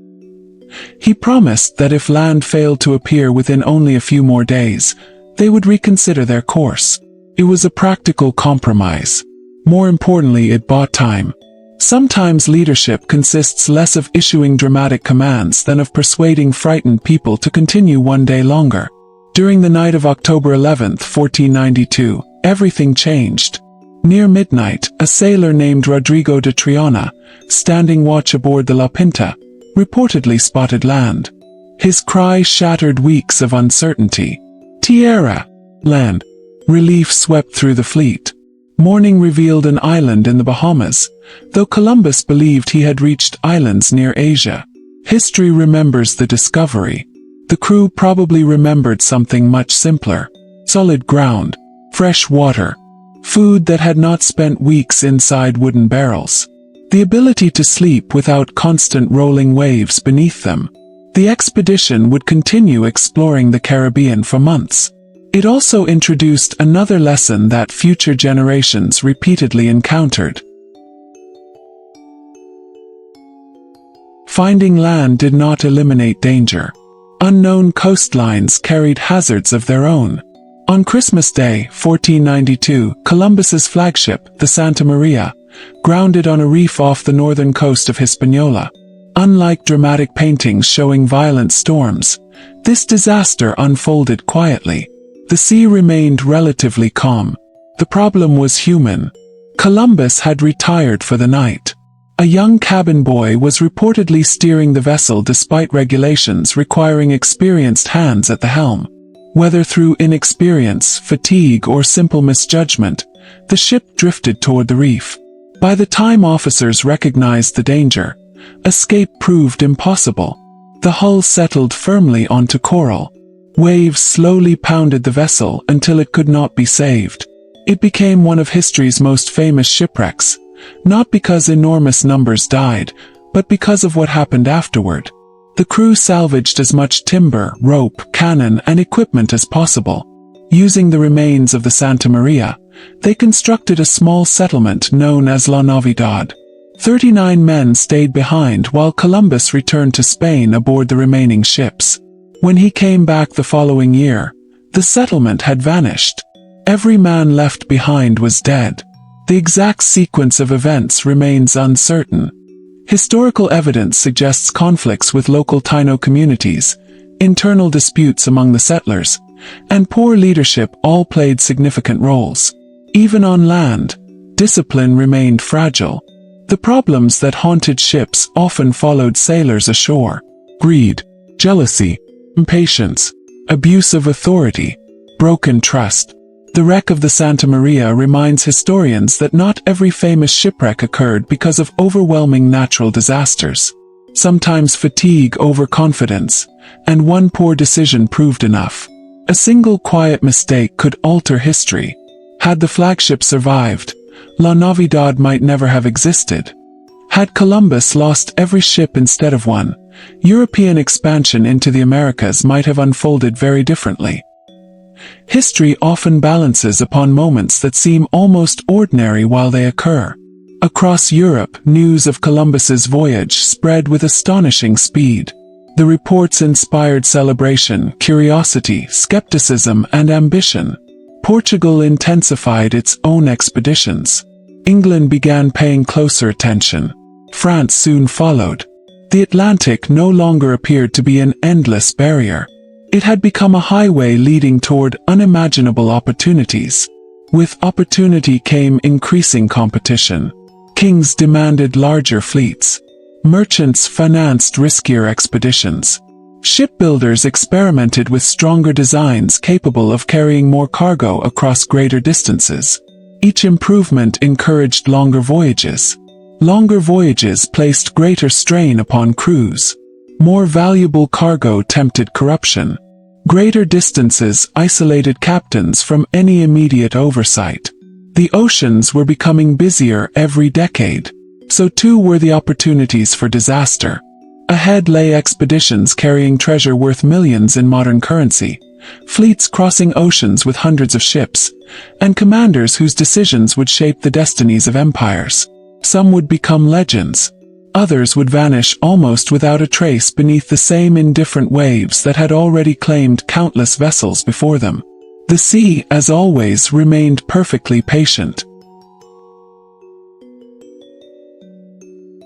He promised that if land failed to appear within only a few more days, they would reconsider their course. It was a practical compromise. More importantly, it bought time. Sometimes leadership consists less of issuing dramatic commands than of persuading frightened people to continue one day longer. During the night of October 11, 1492, everything changed. Near midnight, a sailor named Rodrigo de Triana, standing watch aboard the La Pinta, reportedly spotted land. His cry shattered weeks of uncertainty. Tierra! Land! Relief swept through the fleet. Morning revealed an island in the Bahamas, though Columbus believed he had reached islands near Asia. History remembers the discovery. The crew probably remembered something much simpler. Solid ground, fresh water, food that had not spent weeks inside wooden barrels. The ability to sleep without constant rolling waves beneath them. The expedition would continue exploring the Caribbean for months. It also introduced another lesson that future generations repeatedly encountered. Finding land did not eliminate danger. Unknown coastlines carried hazards of their own. On Christmas Day, 1492, Columbus's flagship, the Santa Maria, grounded on a reef off the northern coast of Hispaniola. Unlike dramatic paintings showing violent storms, this disaster unfolded quietly. The sea remained relatively calm. The problem was human. Columbus had retired for the night. A young cabin boy was reportedly steering the vessel despite regulations requiring experienced hands at the helm. Whether through inexperience, fatigue, or simple misjudgment, the ship drifted toward the reef. By the time officers recognized the danger, escape proved impossible. The hull settled firmly onto coral. Waves slowly pounded the vessel until it could not be saved. It became one of history's most famous shipwrecks, not because enormous numbers died, but because of what happened afterward. The crew salvaged as much timber, rope, cannon, and equipment as possible. Using the remains of the Santa Maria, they constructed a small settlement known as La Navidad. 39 men stayed behind while Columbus returned to Spain aboard the remaining ships. When he came back the following year, the settlement had vanished. Every man left behind was dead. The exact sequence of events remains uncertain. Historical evidence suggests conflicts with local Taino communities, internal disputes among the settlers, and poor leadership all played significant roles. Even on land, discipline remained fragile. The problems that haunted ships often followed sailors ashore. Greed, jealousy, impatience, abuse of authority, broken trust. The wreck of the Santa Maria reminds historians that not every famous shipwreck occurred because of overwhelming natural disasters. Sometimes fatigue, overconfidence, and one poor decision proved enough. A single quiet mistake could alter history. Had the flagship survived, La Navidad might never have existed. Had Columbus lost every ship instead of one, European expansion into the Americas might have unfolded very differently. History often balances upon moments that seem almost ordinary while they occur. Across Europe, news of Columbus's voyage spread with astonishing speed. The reports inspired celebration, curiosity, skepticism, and ambition. Portugal intensified its own expeditions. England began paying closer attention. France soon followed. The Atlantic no longer appeared to be an endless barrier. It had become a highway leading toward unimaginable opportunities. With opportunity came increasing competition. Kings demanded larger fleets. Merchants financed riskier expeditions. Shipbuilders experimented with stronger designs capable of carrying more cargo across greater distances. Each improvement encouraged longer voyages. Longer voyages placed greater strain upon crews. More valuable cargo tempted corruption. Greater distances isolated captains from any immediate oversight. The oceans were becoming busier every decade. So too were the opportunities for disaster. Ahead lay expeditions carrying treasure worth millions in modern currency, fleets crossing oceans with hundreds of ships, and commanders whose decisions would shape the destinies of empires. Some would become legends. Others would vanish almost without a trace beneath the same indifferent waves that had already claimed countless vessels before them. The sea, as always, remained perfectly patient.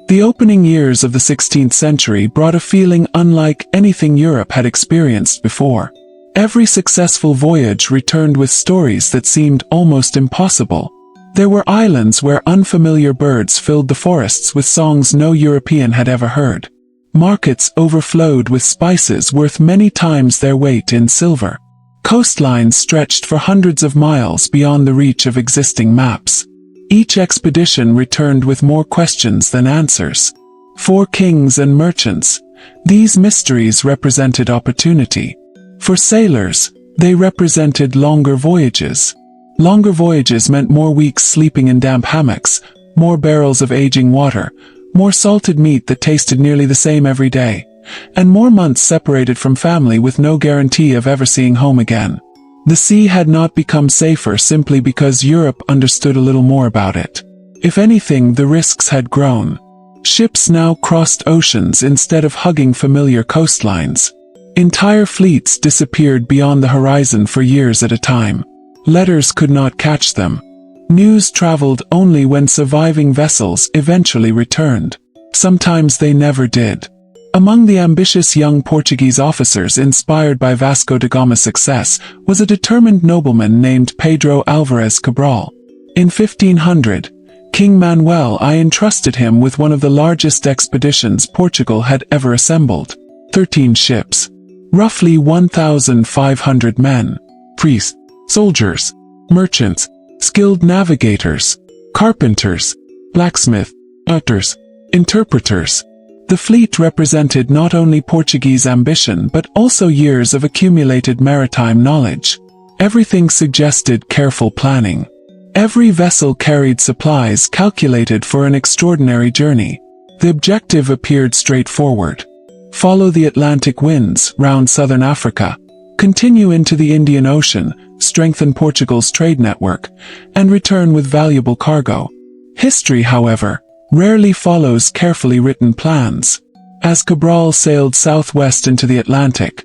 The opening years of the 16th century brought a feeling unlike anything Europe had experienced before. Every successful voyage returned with stories that seemed almost impossible. There were islands where unfamiliar birds filled the forests with songs no European had ever heard. Markets overflowed with spices worth many times their weight in silver. Coastlines stretched for hundreds of miles beyond the reach of existing maps. Each expedition returned with more questions than answers. For kings and merchants, these mysteries represented opportunity. For sailors, they represented longer voyages. Longer voyages meant more weeks sleeping in damp hammocks, more barrels of aging water, more salted meat that tasted nearly the same every day, and more months separated from family with no guarantee of ever seeing home again. The sea had not become safer simply because Europe understood a little more about it. If anything, the risks had grown. Ships now crossed oceans instead of hugging familiar coastlines. Entire fleets disappeared beyond the horizon for years at a time. Letters could not catch them. News traveled only when surviving vessels eventually returned. Sometimes they never did. Among the ambitious young Portuguese officers inspired by Vasco da Gama's success was a determined nobleman named Pedro Álvares Cabral. In 1500, King Manuel I entrusted him with one of the largest expeditions Portugal had ever assembled. 13 ships. Roughly 1,500 men. Priests, soldiers, merchants, skilled navigators, carpenters, blacksmiths, actors, interpreters. The fleet represented not only Portuguese ambition but also years of accumulated maritime knowledge. Everything suggested careful planning. Every vessel carried supplies calculated for an extraordinary journey. The objective appeared straightforward. Follow the Atlantic winds round southern Africa, continue into the Indian Ocean, strengthen Portugal's trade network, and return with valuable cargo. History, however, rarely follows carefully written plans. As Cabral sailed southwest into the Atlantic,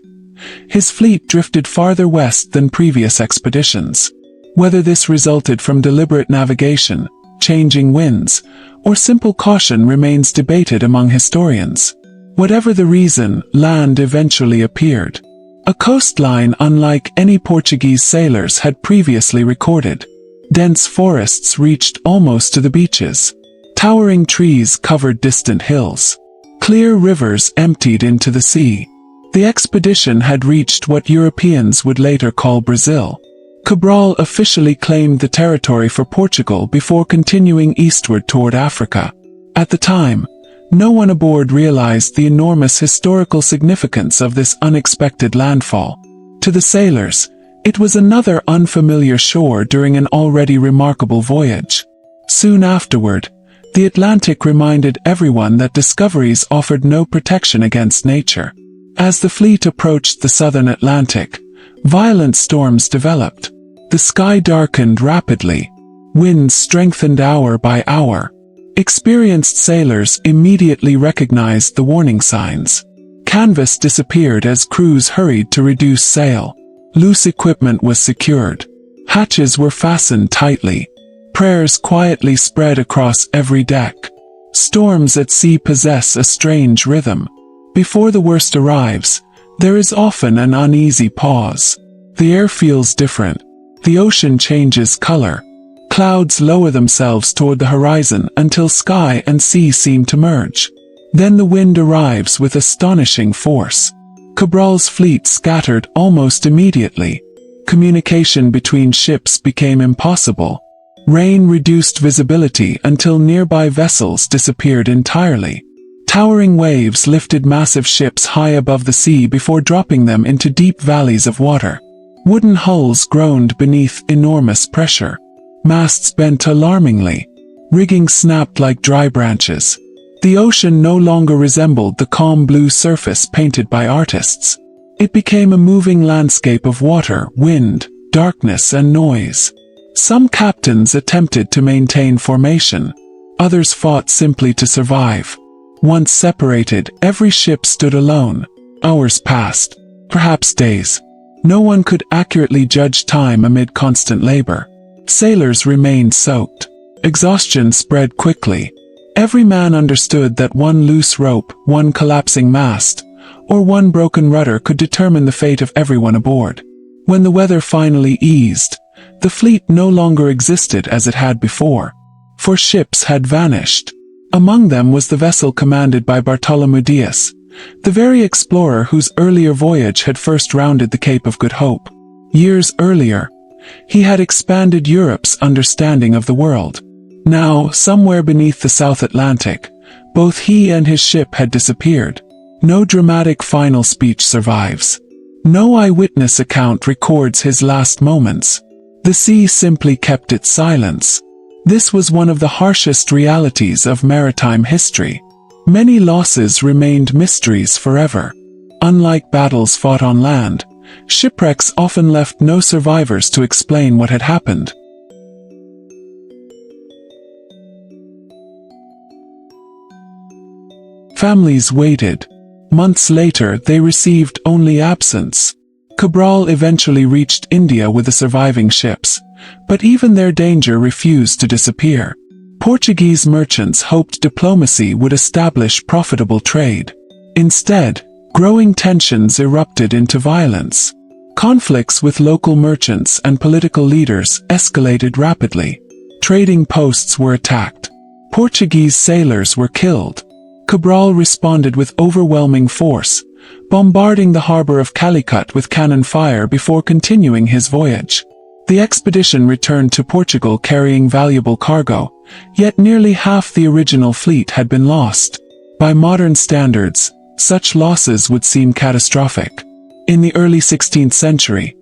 his fleet drifted farther west than previous expeditions. Whether this resulted from deliberate navigation, changing winds, or simple caution remains debated among historians. Whatever the reason, land eventually appeared. A coastline unlike any Portuguese sailors had previously recorded. Dense forests reached almost to the beaches. Towering trees covered distant hills. Clear rivers emptied into the sea. The expedition had reached what Europeans would later call Brazil. Cabral officially claimed the territory for Portugal before continuing eastward toward Africa. At the time, no one aboard realized the enormous historical significance of this unexpected landfall. To the sailors, it was another unfamiliar shore during an already remarkable voyage. Soon afterward, the Atlantic reminded everyone that discoveries offered no protection against nature. As the fleet approached the southern Atlantic, violent storms developed. The sky darkened rapidly. Winds strengthened hour by hour. Experienced sailors immediately recognized the warning signs. Canvas disappeared as crews hurried to reduce sail. Loose equipment was secured. Hatches were fastened tightly. Prayers quietly spread across every deck. Storms at sea possess a strange rhythm. Before the worst arrives, there is often an uneasy pause. The air feels different. The ocean changes color. Clouds lower themselves toward the horizon until sky and sea seem to merge. Then the wind arrives with astonishing force. Cabral's fleet scattered almost immediately. Communication between ships became impossible. Rain reduced visibility until nearby vessels disappeared entirely. Towering waves lifted massive ships high above the sea before dropping them into deep valleys of water. Wooden hulls groaned beneath enormous pressure. Masts bent alarmingly. Rigging snapped like dry branches. The ocean no longer resembled the calm blue surface painted by artists. It became a moving landscape of water, wind, darkness, and noise. Some captains attempted to maintain formation. Others fought simply to survive. Once separated, every ship stood alone. Hours passed. Perhaps days. No one could accurately judge time amid constant labor. Sailors remained soaked. Exhaustion spread quickly. Every man understood that one loose rope, one collapsing mast, or one broken rudder could determine the fate of everyone aboard. When the weather finally eased, the fleet no longer existed as it had before. For ships had vanished. Among them was the vessel commanded by Bartholomew Dias, the very explorer whose earlier voyage had first rounded the Cape of Good Hope. Years earlier, he had expanded Europe's understanding of the world. Now, somewhere beneath the South Atlantic, both he and his ship had disappeared. No dramatic final speech survives. No eyewitness account records his last moments. The sea simply kept its silence. This was one of the harshest realities of maritime history. Many losses remained mysteries forever. Unlike battles fought on land, shipwrecks often left no survivors to explain what had happened. Families waited. Months later, they received only absence. Cabral eventually reached India with the surviving ships, but even their danger refused to disappear. Portuguese merchants hoped diplomacy would establish profitable trade. Instead, growing tensions erupted into violence. Conflicts with local merchants and political leaders escalated rapidly. Trading posts were attacked. Portuguese sailors were killed. Cabral responded with overwhelming force, bombarding the harbor of Calicut with cannon fire before continuing his voyage. The expedition returned to Portugal carrying valuable cargo, yet nearly half the original fleet had been lost. By modern standards, such losses would seem catastrophic. In the early 16th century,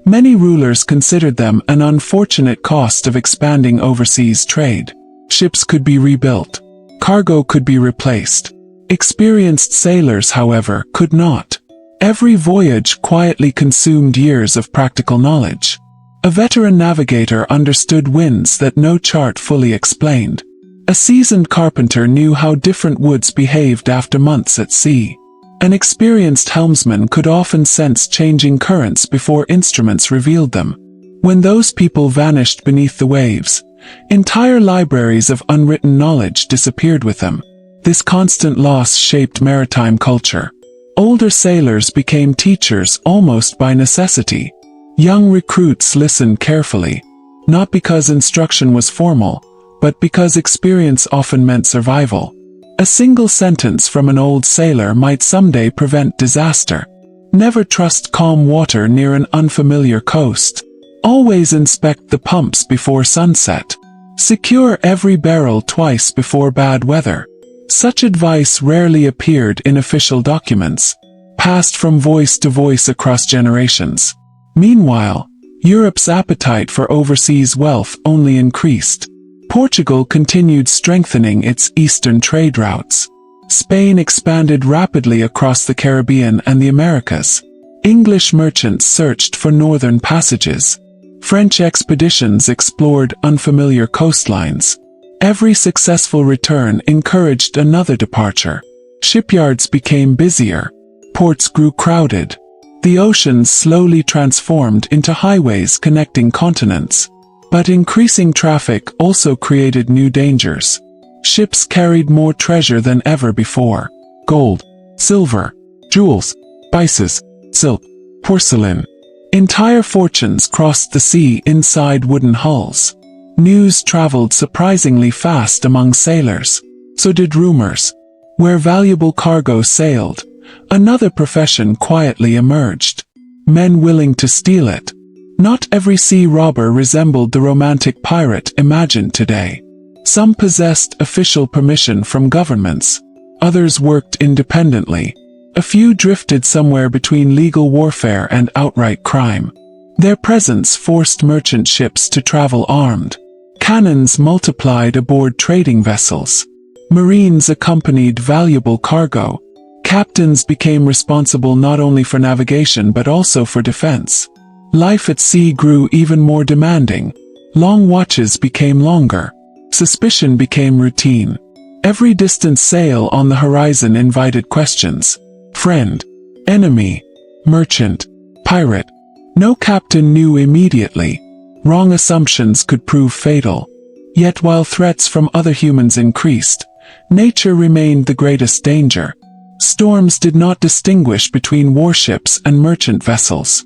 many rulers considered them an unfortunate cost of expanding overseas trade. Ships could be rebuilt. Cargo could be replaced. Experienced sailors, however, could not. Every voyage quietly consumed years of practical knowledge. A veteran navigator understood winds that no chart fully explained. A seasoned carpenter knew how different woods behaved after months at sea. An experienced helmsman could often sense changing currents before instruments revealed them. When those people vanished beneath the waves, entire libraries of unwritten knowledge disappeared with them. This constant loss shaped maritime culture. Older sailors became teachers almost by necessity. Young recruits listened carefully, not because instruction was formal, but because experience often meant survival. A single sentence from an old sailor might someday prevent disaster. Never trust calm water near an unfamiliar coast. Always inspect the pumps before sunset. Secure every barrel twice before bad weather. Such advice rarely appeared in official documents, passed from voice to voice across generations. Meanwhile, Europe's appetite for overseas wealth only increased. Portugal continued strengthening its eastern trade routes. Spain expanded rapidly across the Caribbean and the Americas. English merchants searched for northern passages. French expeditions explored unfamiliar coastlines. Every successful return encouraged another departure. Shipyards became busier. Ports grew crowded. The oceans slowly transformed into highways connecting continents. But increasing traffic also created new dangers. Ships carried more treasure than ever before. Gold, silver, jewels, spices, silk, porcelain. Entire fortunes crossed the sea inside wooden hulls. News traveled surprisingly fast among sailors. So did rumors. Where valuable cargo sailed, another profession quietly emerged. Men willing to steal it. Not every sea robber resembled the romantic pirate imagined today. Some possessed official permission from governments. Others worked independently. A few drifted somewhere between legal warfare and outright crime. Their presence forced merchant ships to travel armed. Cannons multiplied aboard trading vessels. Marines accompanied valuable cargo. Captains became responsible not only for navigation but also for defense. Life at sea grew even more demanding. Long watches became longer. Suspicion became routine. Every distant sail on the horizon invited questions. Friend, enemy, merchant, pirate. No captain knew immediately. Wrong assumptions could prove fatal. Yet while threats from other humans increased, nature remained the greatest danger. Storms did not distinguish between warships and merchant vessels.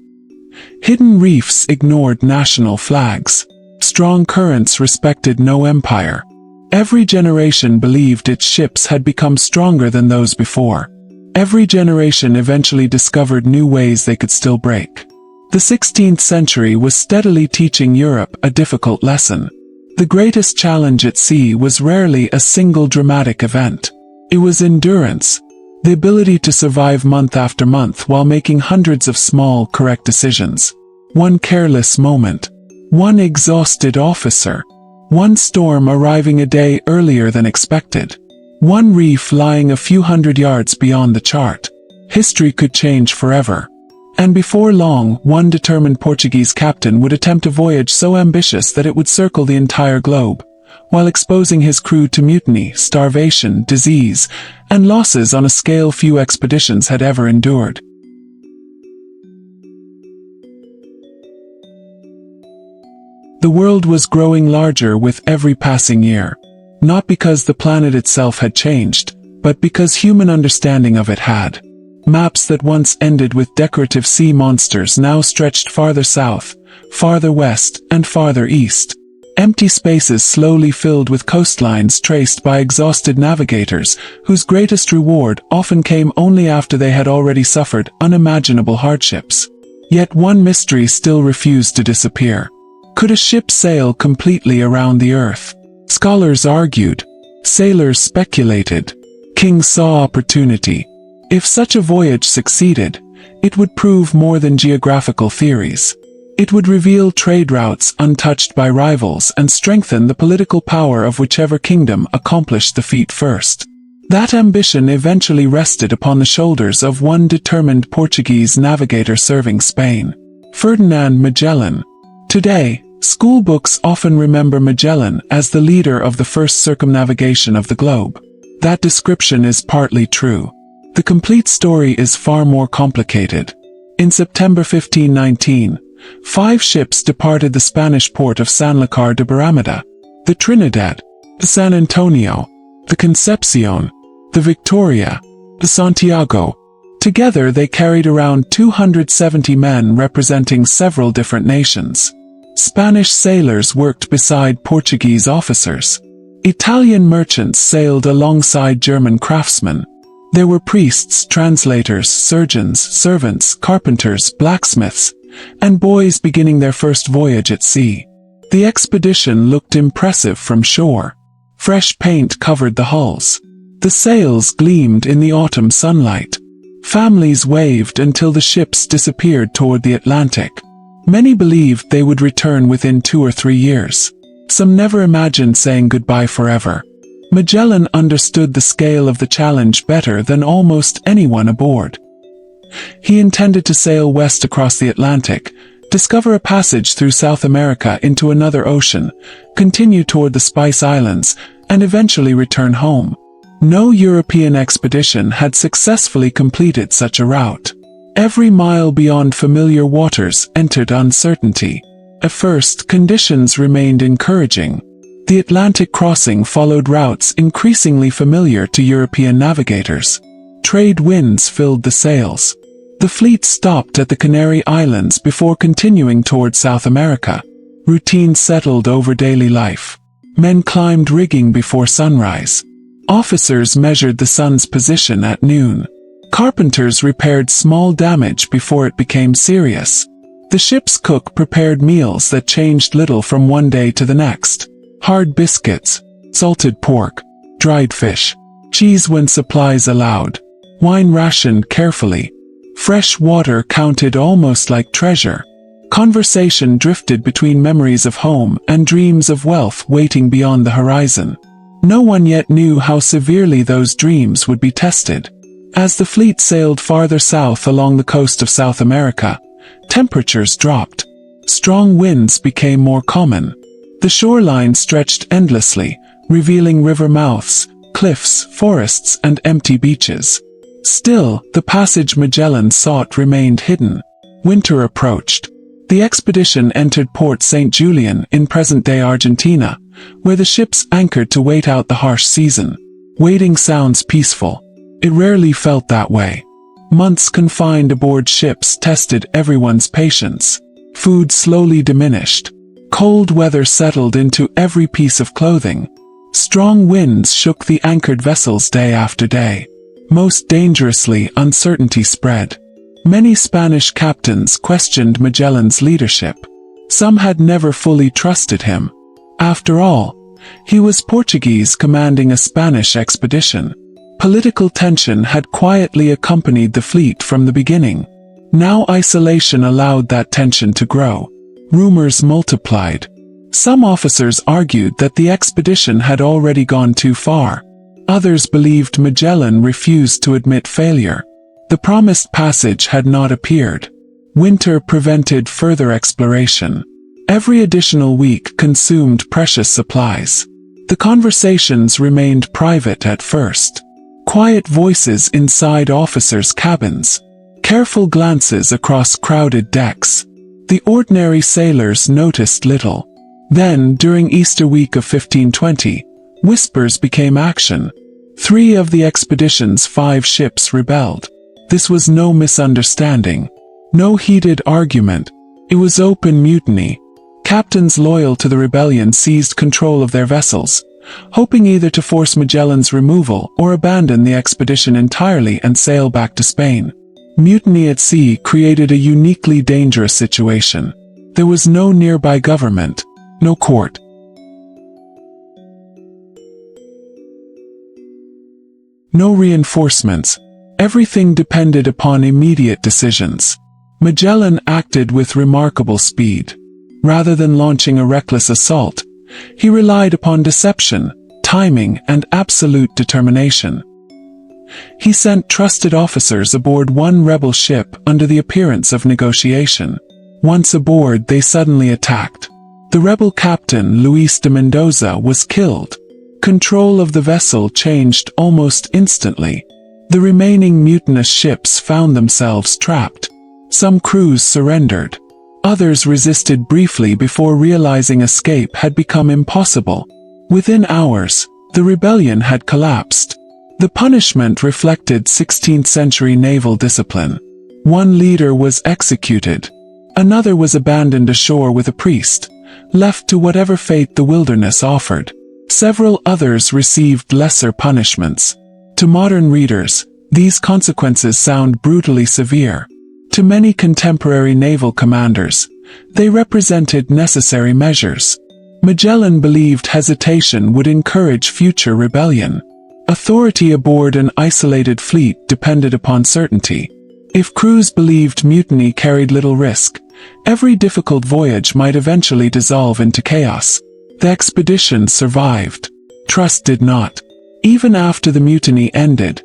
Hidden reefs ignored national flags. Strong currents respected no empire. Every generation believed its ships had become stronger than those before. Every generation eventually discovered new ways they could still break. The 16th century was steadily teaching Europe a difficult lesson. The greatest challenge at sea was rarely a single dramatic event. It was endurance, the ability to survive month after month while making hundreds of small, correct decisions. One careless moment. One exhausted officer. One storm arriving a day earlier than expected. one reef lying a few hundred yards beyond the chart. History could change forever. And before long, one determined Portuguese captain would attempt a voyage so ambitious that it would circle the entire globe, while exposing his crew to mutiny, starvation, disease, and losses on a scale few expeditions had ever endured. The world was growing larger with every passing year, not because the planet itself had changed, but because human understanding of it had. Maps that once ended with decorative sea monsters now stretched farther south, farther west, and farther east. Empty spaces slowly filled with coastlines traced by exhausted navigators, whose greatest reward often came only after they had already suffered unimaginable hardships. Yet one mystery still refused to disappear. Could a ship sail completely around the Earth? Scholars argued. Sailors speculated. Kings saw opportunity. If such a voyage succeeded, it would prove more than geographical theories. It would reveal trade routes untouched by rivals and strengthen the political power of whichever kingdom accomplished the feat first. That ambition eventually rested upon the shoulders of one determined Portuguese navigator serving Spain, Ferdinand Magellan. Today, school books often remember Magellan as the leader of the first circumnavigation of the globe. That description is partly true. The complete story is far more complicated. In September 1519, 5 ships departed the Spanish port of Sanlúcar de Barrameda: the Trinidad, the San Antonio, the Concepcion, the Victoria, the Santiago. Together they carried around 270 men representing several different nations. Spanish sailors worked beside Portuguese officers. Italian merchants sailed alongside German craftsmen. There were priests, translators, surgeons, servants, carpenters, blacksmiths, and boys beginning their first voyage at sea. The expedition looked impressive from shore. Fresh paint covered the hulls. The sails gleamed in the autumn sunlight. Families waved until the ships disappeared toward the Atlantic. Many believed they would return within 2 or 3 years. Some never imagined saying goodbye forever. Magellan understood the scale of the challenge better than almost anyone aboard. He intended to sail west across the Atlantic, discover a passage through South America into another ocean, continue toward the Spice Islands, and eventually return home. No European expedition had successfully completed such a route. Every mile beyond familiar waters entered uncertainty. At first, conditions remained encouraging. The Atlantic crossing followed routes increasingly familiar to European navigators. Trade winds filled the sails. The fleet stopped at the Canary Islands before continuing toward South America. Routine settled over daily life. Men climbed rigging before sunrise. Officers measured the sun's position at noon. Carpenters repaired small damage before it became serious. The ship's cook prepared meals that changed little from one day to the next. Hard biscuits, salted pork, dried fish, cheese when supplies allowed, wine rationed carefully. Fresh water counted almost like treasure. Conversation drifted between memories of home and dreams of wealth waiting beyond the horizon. No one yet knew how severely those dreams would be tested. As the fleet sailed farther south along the coast of South America, temperatures dropped. Strong winds became more common. The shoreline stretched endlessly, revealing river mouths, cliffs, forests, and empty beaches. Still, the passage Magellan sought remained hidden. Winter approached. The expedition entered Port St. Julian in present-day Argentina, where the ships anchored to wait out the harsh season. Waiting sounds peaceful. It rarely felt that way. Months confined aboard ships tested everyone's patience. Food slowly diminished. Cold weather settled into every piece of clothing. Strong winds shook the anchored vessels day after day. Most dangerously, uncertainty spread. Many Spanish captains questioned Magellan's leadership. Some had never fully trusted him. After all, he was Portuguese commanding a Spanish expedition. Political tension had quietly accompanied the fleet from the beginning. Now isolation allowed that tension to grow. Rumors multiplied. Some officers argued that the expedition had already gone too far. Others believed Magellan refused to admit failure. The promised passage had not appeared. Winter prevented further exploration. Every additional week consumed precious supplies. The conversations remained private at first. Quiet voices inside officers' cabins. Careful glances across crowded decks. The ordinary sailors noticed little. Then, during Easter week of 1520, whispers became action. 3 of the expedition's 5 ships rebelled. This was no misunderstanding. No heated argument. It was open mutiny. Captains loyal to the rebellion seized control of their vessels, hoping either to force Magellan's removal or abandon the expedition entirely and sail back to Spain. Mutiny at sea created a uniquely dangerous situation. There was no nearby government, no court. No reinforcements. Everything depended upon immediate decisions. Magellan acted with remarkable speed. Rather than launching a reckless assault, he relied upon deception, timing, and absolute determination. He sent trusted officers aboard one rebel ship under the appearance of negotiation. Once aboard, they suddenly attacked. The rebel captain, Luis de Mendoza, was killed. Control of the vessel changed almost instantly. The remaining mutinous ships found themselves trapped. Some crews surrendered. Others resisted briefly before realizing escape had become impossible. Within hours, the rebellion had collapsed. The punishment reflected 16th-century naval discipline. One leader was executed. Another was abandoned ashore with a priest, left to whatever fate the wilderness offered. Several others received lesser punishments. To modern readers, these consequences sound brutally severe. To many contemporary naval commanders, they represented necessary measures. Magellan believed hesitation would encourage future rebellion. Authority aboard an isolated fleet depended upon certainty. If crews believed mutiny carried little risk, every difficult voyage might eventually dissolve into chaos. The expedition survived. Trust did not. Even after the mutiny ended,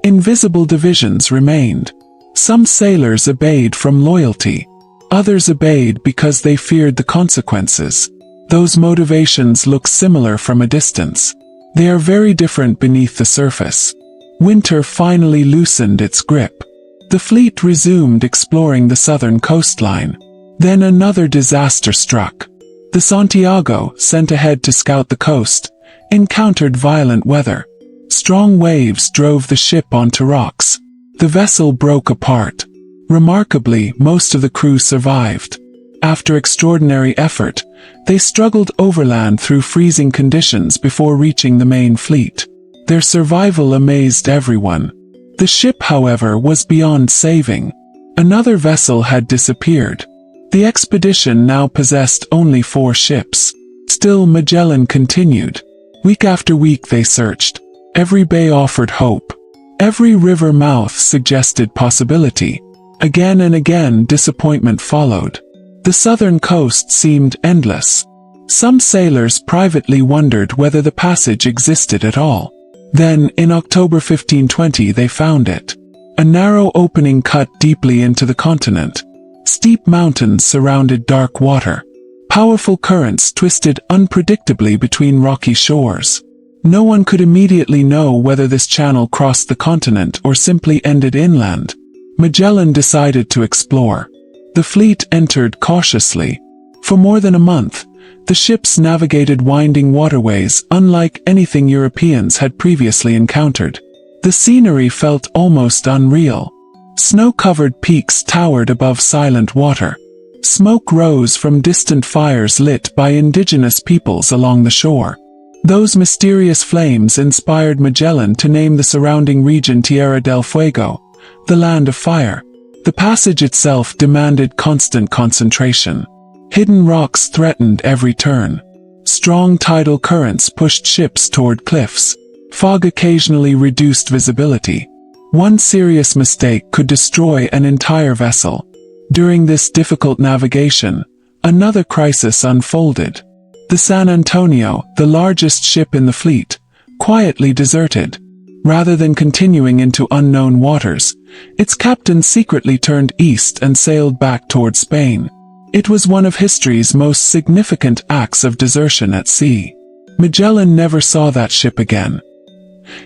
invisible divisions remained. Some sailors obeyed from loyalty. Others obeyed because they feared the consequences. Those motivations look similar from a distance. They are very different beneath the surface. Winter finally loosened its grip. The fleet resumed exploring the southern coastline. Then another disaster struck. The Santiago, sent ahead to scout the coast, encountered violent weather. Strong waves drove the ship onto rocks. The vessel broke apart. Remarkably, most of the crew survived. After extraordinary effort, they struggled overland through freezing conditions before reaching the main fleet. Their survival amazed everyone. The ship, however, was beyond saving. Another vessel had disappeared. The expedition now possessed only 4 ships. Still, Magellan continued. Week after week they searched. Every bay offered hope. Every river mouth suggested possibility. Again and again disappointment followed. The southern coast seemed endless. Some sailors privately wondered whether the passage existed at all. Then, in October 1520, they found it. A narrow opening cut deeply into the continent. Steep mountains surrounded dark water. Powerful currents twisted unpredictably between rocky shores. No one could immediately know whether this channel crossed the continent or simply ended inland. Magellan decided to explore. The fleet entered cautiously. For more than a month, the ships navigated winding waterways unlike anything Europeans had previously encountered. The scenery felt almost unreal. Snow-covered peaks towered above silent water. Smoke rose from distant fires lit by indigenous peoples along the shore. Those mysterious flames inspired Magellan to name the surrounding region Tierra del Fuego, the land of fire. The passage itself demanded constant concentration. Hidden rocks threatened every turn. Strong tidal currents pushed ships toward cliffs. Fog occasionally reduced visibility. One serious mistake could destroy an entire vessel. During this difficult navigation, another crisis unfolded. The San Antonio, the largest ship in the fleet, quietly deserted. Rather than continuing into unknown waters, its captain secretly turned east and sailed back toward Spain. It was one of history's most significant acts of desertion at sea. Magellan never saw that ship again.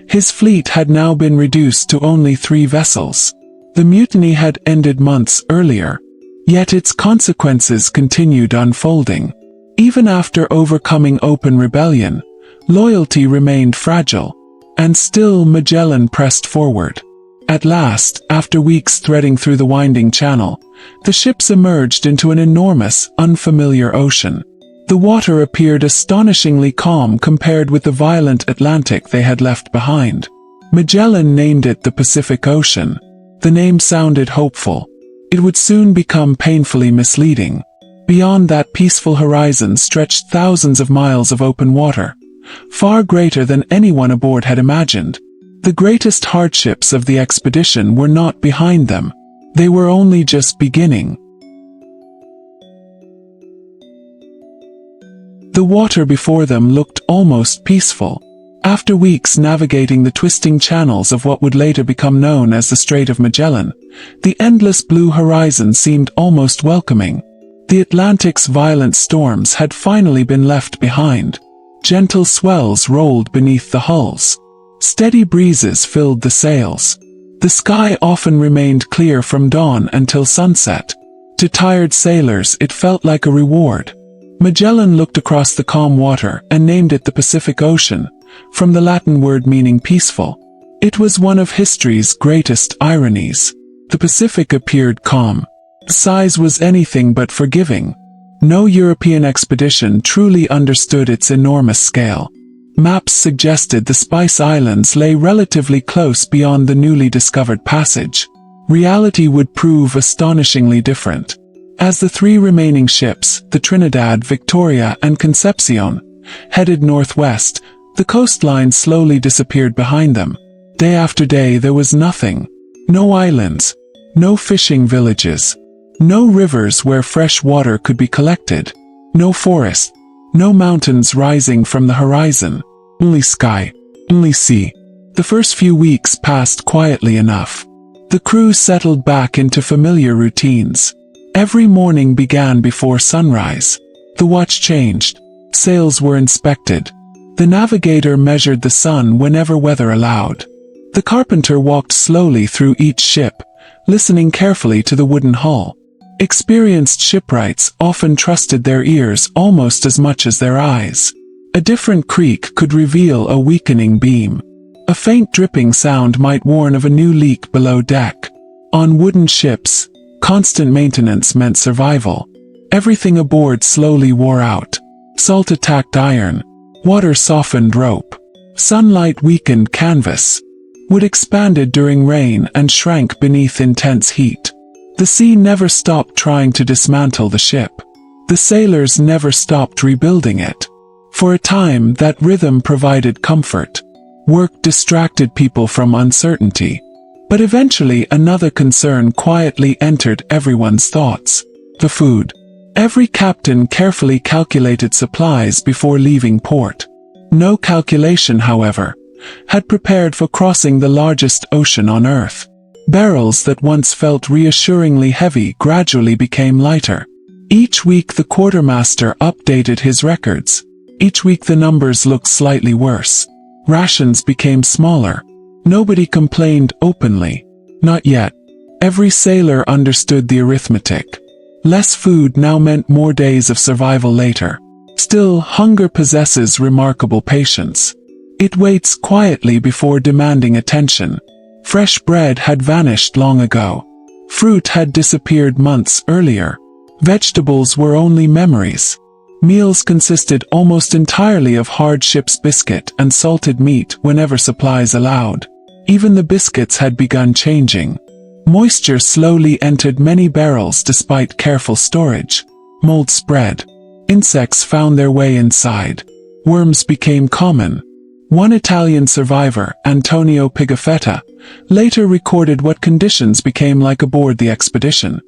His fleet had now been reduced to only 3 vessels. The mutiny had ended months earlier, yet its consequences continued unfolding. Even after overcoming open rebellion, loyalty remained fragile, and still Magellan pressed forward. At last, after weeks threading through the winding channel, the ships emerged into an enormous, unfamiliar ocean. The water appeared astonishingly calm compared with the violent Atlantic they had left behind. Magellan named it the Pacific Ocean. The name sounded hopeful. It would soon become painfully misleading. Beyond that peaceful horizon stretched thousands of miles of open water, far greater than anyone aboard had imagined. The greatest hardships of the expedition were not behind them. They were only just beginning. The water before them looked almost peaceful. After weeks navigating the twisting channels of what would later become known as the Strait of Magellan, the endless blue horizon seemed almost welcoming. The Atlantic's violent storms had finally been left behind. Gentle swells rolled beneath the hulls. Steady breezes filled the sails. The sky often remained clear from dawn until sunset. To tired sailors it felt like a reward. Magellan looked across the calm water and named it the Pacific Ocean, from the Latin word meaning peaceful. It was one of history's greatest ironies. The Pacific appeared calm. The size was anything but forgiving. No European expedition truly understood its enormous scale. Maps suggested the Spice Islands lay relatively close beyond the newly discovered passage. Reality would prove astonishingly different. As the 3 remaining ships, the Trinidad, Victoria, and Concepcion, headed northwest, the coastline slowly disappeared behind them. Day after day there was nothing. No islands, no fishing villages, no rivers where fresh water could be collected, no forest, no mountains rising from the horizon, only sky, only sea. The first few weeks passed quietly enough. The crew settled back into familiar routines. Every morning began before sunrise. The watch changed. Sails were inspected. The navigator measured the sun whenever weather allowed. The carpenter walked slowly through each ship, listening carefully to the wooden hull. Experienced shipwrights often trusted their ears almost as much as their eyes. A different creak could reveal a weakening beam. A faint dripping sound might warn of a new leak below deck. On wooden ships, constant maintenance meant survival. Everything aboard slowly wore out. Salt attacked iron. Water softened rope. Sunlight weakened canvas. Wood expanded during rain and shrank beneath intense heat. The sea never stopped trying to dismantle the ship. The sailors never stopped rebuilding it. For a time, that rhythm provided comfort. Work distracted people from uncertainty. But eventually another concern quietly entered everyone's thoughts. The food. Every captain carefully calculated supplies before leaving port. No calculation, however, had prepared for crossing the largest ocean on Earth. Barrels that once felt reassuringly heavy gradually became lighter. Each week the quartermaster updated his records. Each week the numbers looked slightly worse. Rations became smaller. Nobody complained openly. Not yet. Every sailor understood the arithmetic. Less food now meant more days of survival later. Still, hunger possesses remarkable patience. It waits quietly before demanding attention. Fresh bread had vanished long ago. Fruit had disappeared months earlier. Vegetables were only memories. Meals consisted almost entirely of hard ship's biscuit and salted meat whenever supplies allowed. Even the biscuits had begun changing. Moisture slowly entered many barrels despite careful storage. Mold spread. Insects found their way inside. Worms became common. One Italian survivor, Antonio Pigafetta, later recorded what conditions became like aboard the expedition.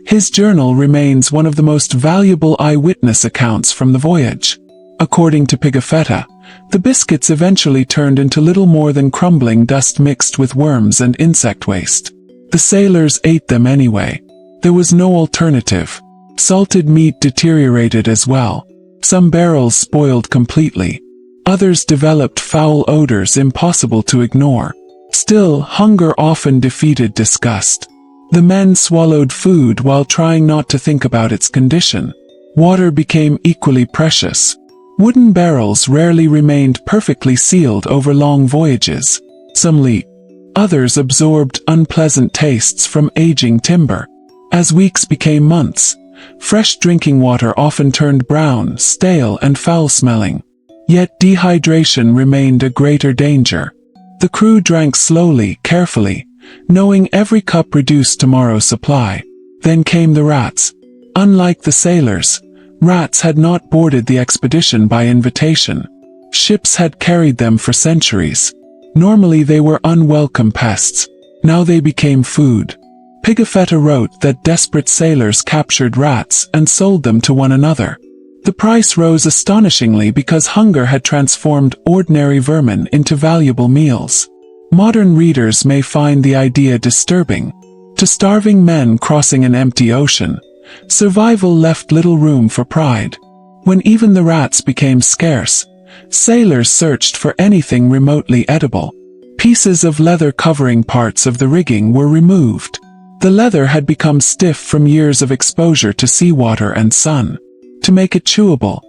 His journal remains one of the most valuable eyewitness accounts from the voyage. According to Pigafetta, The biscuits eventually turned into little more than crumbling dust mixed with worms and insect waste. The sailors ate them anyway. There was no alternative. Salted meat deteriorated as well. Some barrels spoiled completely. Others developed foul odors impossible to ignore. Still, hunger often defeated disgust. The men swallowed food while trying not to think about its condition. Water became equally precious. Wooden barrels rarely remained perfectly sealed over long voyages. Some leaked. Others absorbed unpleasant tastes from aging timber. As weeks became months, fresh drinking water often turned brown, stale, and foul-smelling. Yet dehydration remained a greater danger. The crew drank slowly, carefully, knowing every cup reduced tomorrow's supply. Then came the rats. Unlike the sailors, rats had not boarded the expedition by invitation. Ships had carried them for centuries. Normally they were unwelcome pests. Now they became food. Pigafetta wrote that desperate sailors captured rats and sold them to one another. The price rose astonishingly because hunger had transformed ordinary vermin into valuable meals. Modern readers may find the idea disturbing. To starving men crossing an empty ocean, survival left little room for pride. When even the rats became scarce, sailors searched for anything remotely edible. Pieces of leather covering parts of the rigging were removed. The leather had become stiff from years of exposure to seawater and sun. To make it chewable,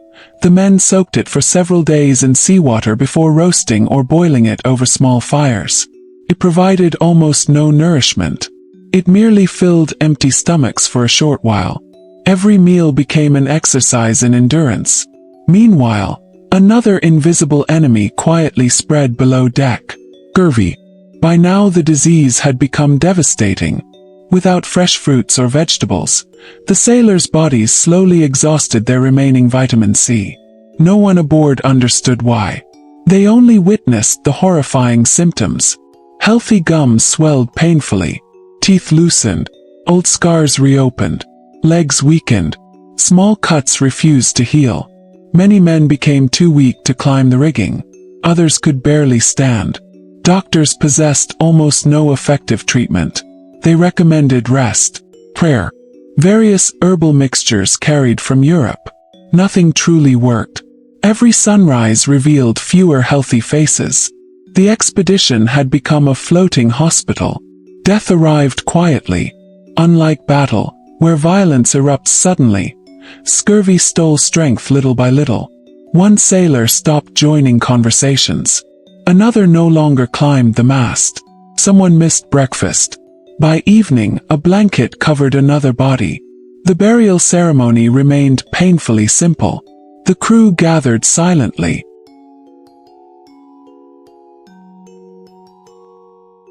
the men soaked it for several days in seawater before roasting or boiling it over small fires. It provided almost no nourishment. It merely filled empty stomachs for a short while. Every meal became an exercise in endurance. Meanwhile, another invisible enemy quietly spread below deck. Scurvy. By now the disease had become devastating. Without fresh fruits or vegetables, the sailors' bodies slowly exhausted their remaining vitamin C. No one aboard understood why. They only witnessed the horrifying symptoms. Healthy gums swelled painfully. Teeth loosened. Old scars reopened. Legs weakened. Small cuts refused to heal. Many men became too weak to climb the rigging. Others could barely stand. Doctors possessed almost no effective treatment. They recommended rest, prayer, various herbal mixtures carried from Europe. Nothing truly worked. Every sunrise revealed fewer healthy faces. The expedition had become a floating hospital. Death arrived quietly. Unlike battle, where violence erupts suddenly, scurvy stole strength little by little. One sailor stopped joining conversations. Another no longer climbed the mast. Someone missed breakfast. By evening, a blanket covered another body. The burial ceremony remained painfully simple. The crew gathered silently.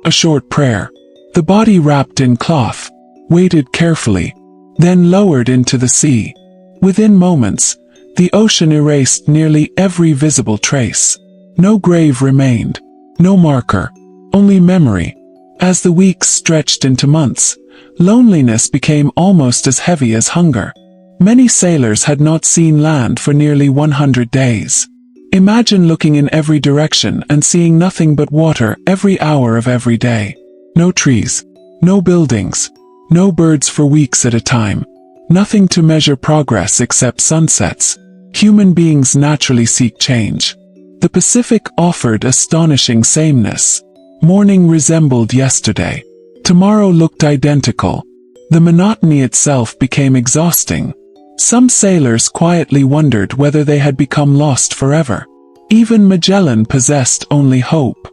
A short prayer. The body wrapped in cloth, weighted carefully, then lowered into the sea. Within moments, the ocean erased nearly every visible trace. No grave remained. No marker. Only memory. As the weeks stretched into months, loneliness became almost as heavy as hunger. Many sailors had not seen land for nearly 100 days. Imagine looking in every direction and seeing nothing but water every hour of every day. No trees, no buildings, no birds for weeks at a time. Nothing to measure progress except sunsets. Human beings naturally seek change. The Pacific offered astonishing sameness. Morning resembled yesterday. Tomorrow looked identical. The monotony itself became exhausting. Some sailors quietly wondered whether they had become lost forever. Even Magellan possessed only hope.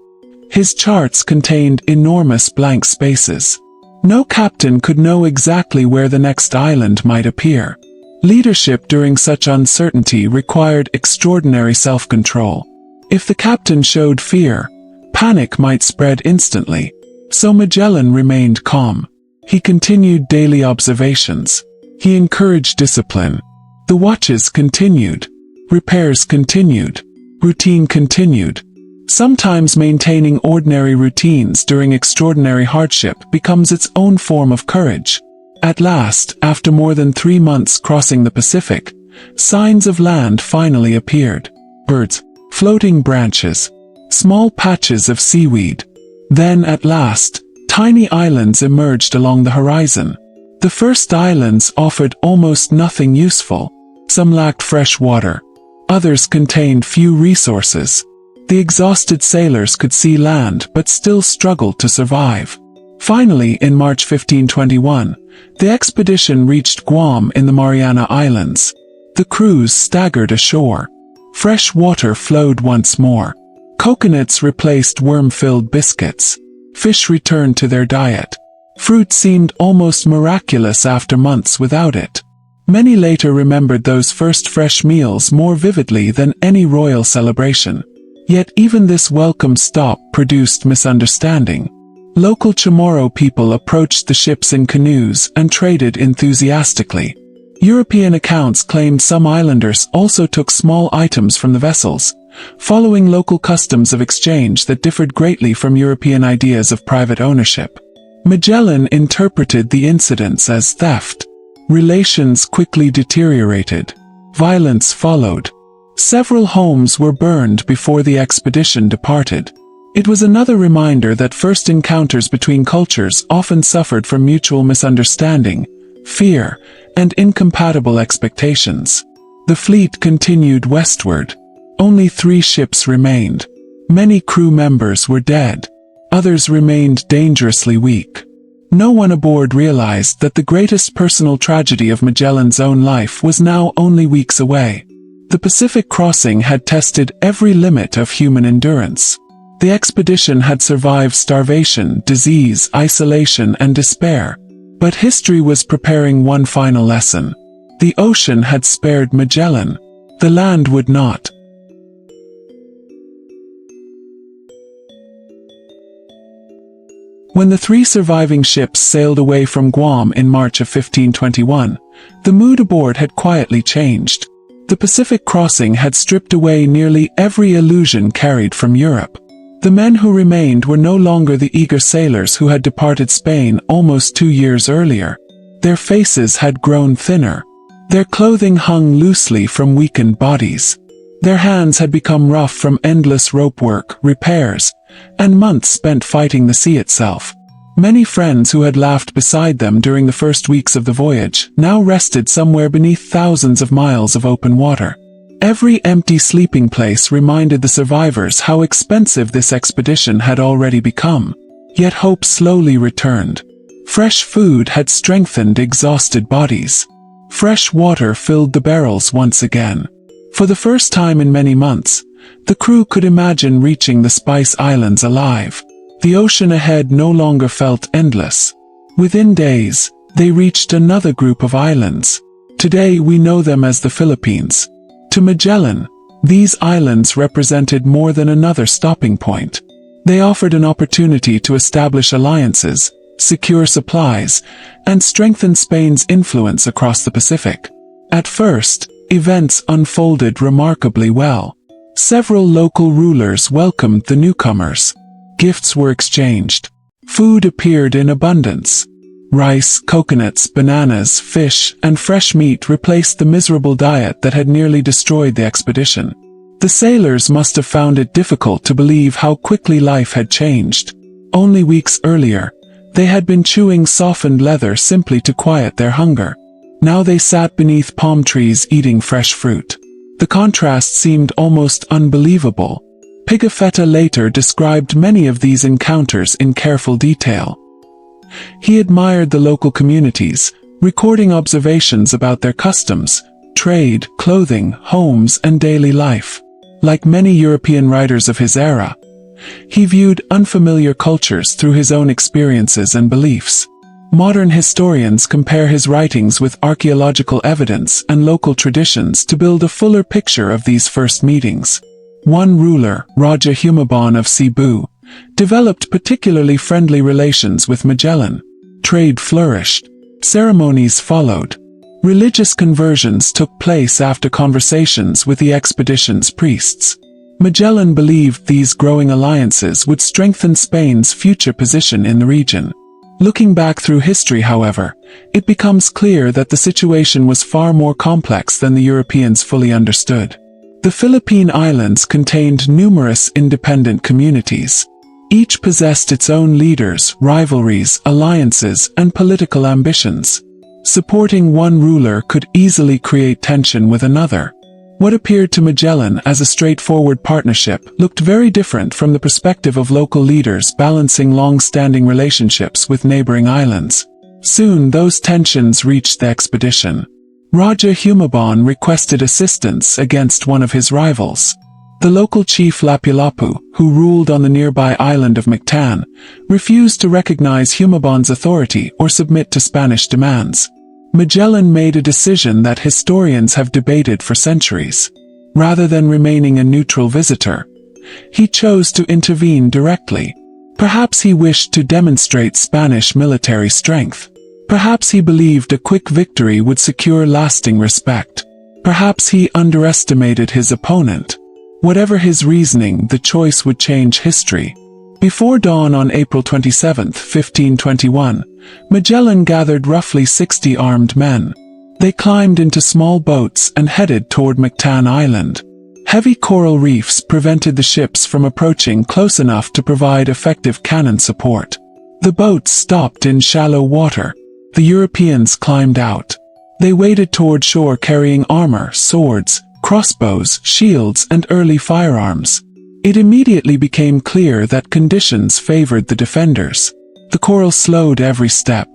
His charts contained enormous blank spaces. No captain could know exactly where the next island might appear. Leadership during such uncertainty required extraordinary self-control. If the captain showed fear, panic might spread instantly. So Magellan remained calm. He continued daily observations. He encouraged discipline. The watches continued. Repairs continued. Routine continued. Sometimes maintaining ordinary routines during extraordinary hardship becomes its own form of courage. At last, after more than 3 months crossing the Pacific, signs of land finally appeared. Birds floating branches, small patches of seaweed. Then, at last, tiny islands emerged along the horizon. The first islands offered almost nothing useful. Some lacked fresh water. Others contained few resources. The exhausted sailors could see land but still struggled to survive. Finally, in March 1521, the expedition reached Guam in the Mariana Islands. The crews staggered ashore. Fresh water flowed once more. Coconuts replaced worm-filled biscuits. Fish returned to their diet. Fruit seemed almost miraculous after months without it. Many later remembered those first fresh meals more vividly than any royal celebration. Yet even this welcome stop produced misunderstanding. Local Chamorro people approached the ships in canoes and traded enthusiastically. European accounts claimed some islanders also took small items from the vessels, following local customs of exchange that differed greatly from European ideas of private ownership. Magellan interpreted the incidents as theft. Relations quickly deteriorated. Violence followed. Several homes were burned before the expedition departed. It was another reminder that first encounters between cultures often suffered from mutual misunderstanding, fear, and incompatible expectations. The fleet continued westward. Only 3 ships remained. Many crew members were dead. Others remained dangerously weak. No one aboard realized that the greatest personal tragedy of Magellan's own life was now only weeks away. The Pacific crossing had tested every limit of human endurance. The expedition had survived starvation, disease, isolation, and despair. But history was preparing one final lesson. The ocean had spared Magellan. The land would not. When the 3 surviving ships sailed away from Guam in March of 1521, the mood aboard had quietly changed. The Pacific crossing had stripped away nearly every illusion carried from Europe. The men who remained were no longer the eager sailors who had departed Spain almost 2 years earlier. Their faces had grown thinner. Their clothing hung loosely from weakened bodies. Their hands had become rough from endless rope work, repairs, and months spent fighting the sea itself. Many friends who had laughed beside them during the first weeks of the voyage now rested somewhere beneath thousands of miles of open water. Every empty sleeping place reminded the survivors how expensive this expedition had already become. Yet hope slowly returned. Fresh food had strengthened exhausted bodies. Fresh water filled the barrels once again. For the first time in many months, the crew could imagine reaching the Spice Islands alive. The ocean ahead no longer felt endless. Within days, they reached another group of islands. Today we know them as the Philippines. To Magellan, these islands represented more than another stopping point. They offered an opportunity to establish alliances, secure supplies, and strengthen Spain's influence across the Pacific. At first, events unfolded remarkably well. Several local rulers welcomed the newcomers. Gifts were exchanged. Food appeared in abundance. Rice, coconuts, bananas, fish, and fresh meat replaced the miserable diet that had nearly destroyed the expedition. The sailors must have found it difficult to believe how quickly life had changed. Only weeks earlier, they had been chewing softened leather simply to quiet their hunger. Now they sat beneath palm trees eating fresh fruit. The contrast seemed almost unbelievable. Pigafetta later described many of these encounters in careful detail. He admired the local communities, recording observations about their customs, trade, clothing, homes, and daily life. Like many European writers of his era, he viewed unfamiliar cultures through his own experiences and beliefs. Modern historians compare his writings with archaeological evidence and local traditions to build a fuller picture of these first meetings. One ruler, Raja Humabon of Cebu, developed particularly friendly relations with Magellan. Trade flourished. Ceremonies followed. Religious conversions took place after conversations with the expedition's priests. Magellan believed these growing alliances would strengthen Spain's future position in the region. Looking back through history, however, it becomes clear that the situation was far more complex than the Europeans fully understood. The Philippine Islands contained numerous independent communities. Each possessed its own leaders, rivalries, alliances, and political ambitions. Supporting one ruler could easily create tension with another. What appeared to Magellan as a straightforward partnership looked very different from the perspective of local leaders balancing long-standing relationships with neighboring islands. Soon those tensions reached the expedition. Raja Humabon requested assistance against one of his rivals. The local chief Lapu-Lapu, who ruled on the nearby island of Mactan, refused to recognize Humabon's authority or submit to Spanish demands. Magellan made a decision that historians have debated for centuries. Rather than remaining a neutral visitor, he chose to intervene directly. Perhaps he wished to demonstrate Spanish military strength. Perhaps he believed a quick victory would secure lasting respect. Perhaps he underestimated his opponent. Whatever his reasoning, the choice would change history. Before dawn on April 27, 1521, Magellan gathered roughly 60 armed men. They climbed into small boats and headed toward Mactan Island. Heavy coral reefs prevented the ships from approaching close enough to provide effective cannon support. The boats stopped in shallow water. The Europeans climbed out. They waded toward shore carrying armor, swords, crossbows, shields, and early firearms. It immediately became clear that conditions favored the defenders. The coral slowed every step.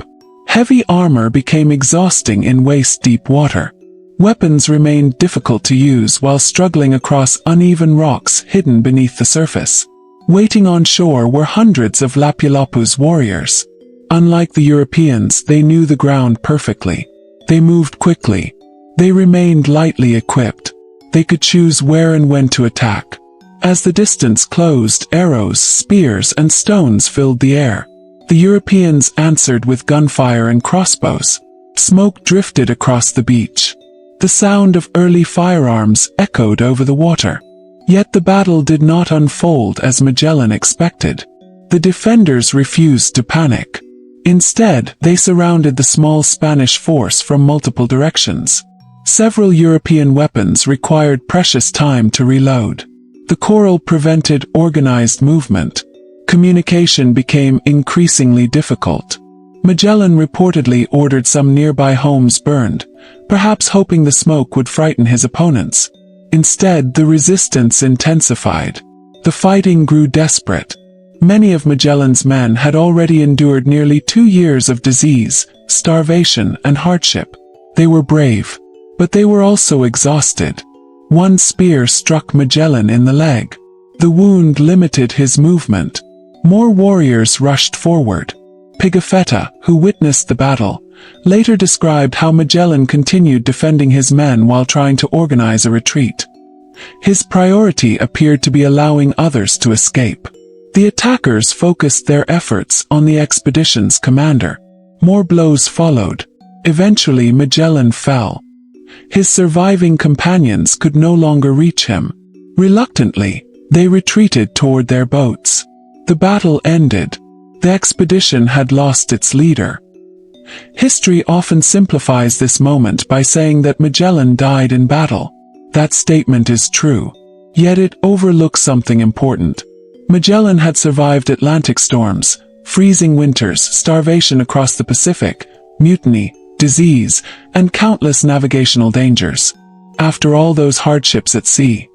Heavy armor became exhausting in waist-deep water. Weapons remained difficult to use while struggling across uneven rocks hidden beneath the surface. Waiting on shore were hundreds of Lapu-Lapu's warriors. Unlike the Europeans, they knew the ground perfectly. They moved quickly. They remained lightly equipped. They could choose where and when to attack. As the distance closed, arrows, spears, and stones filled the air. The Europeans answered with gunfire and crossbows. Smoke drifted across the beach. The sound of early firearms echoed over the water. Yet the battle did not unfold as Magellan expected. The defenders refused to panic. Instead, they surrounded the small Spanish force from multiple directions. Several European weapons required precious time to reload. The coral prevented organized movement. Communication became increasingly difficult. Magellan reportedly ordered some nearby homes burned, perhaps hoping the smoke would frighten his opponents. Instead, the resistance intensified. The fighting grew desperate. Many of Magellan's men had already endured nearly 2 years of disease, starvation, and hardship. They were brave, but they were also exhausted. One spear struck Magellan in the leg. The wound limited his movement. More warriors rushed forward. Pigafetta, who witnessed the battle, later described how Magellan continued defending his men while trying to organize a retreat. His priority appeared to be allowing others to escape. The attackers focused their efforts on the expedition's commander. More blows followed. Eventually Magellan fell. His surviving companions could no longer reach him. Reluctantly, they retreated toward their boats. The battle ended. The expedition had lost its leader. History often simplifies this moment by saying that Magellan died in battle. That statement is true. Yet it overlooks something important. Magellan had survived Atlantic storms, freezing winters, starvation across the Pacific, mutiny, disease, and countless navigational dangers. After all those hardships at sea,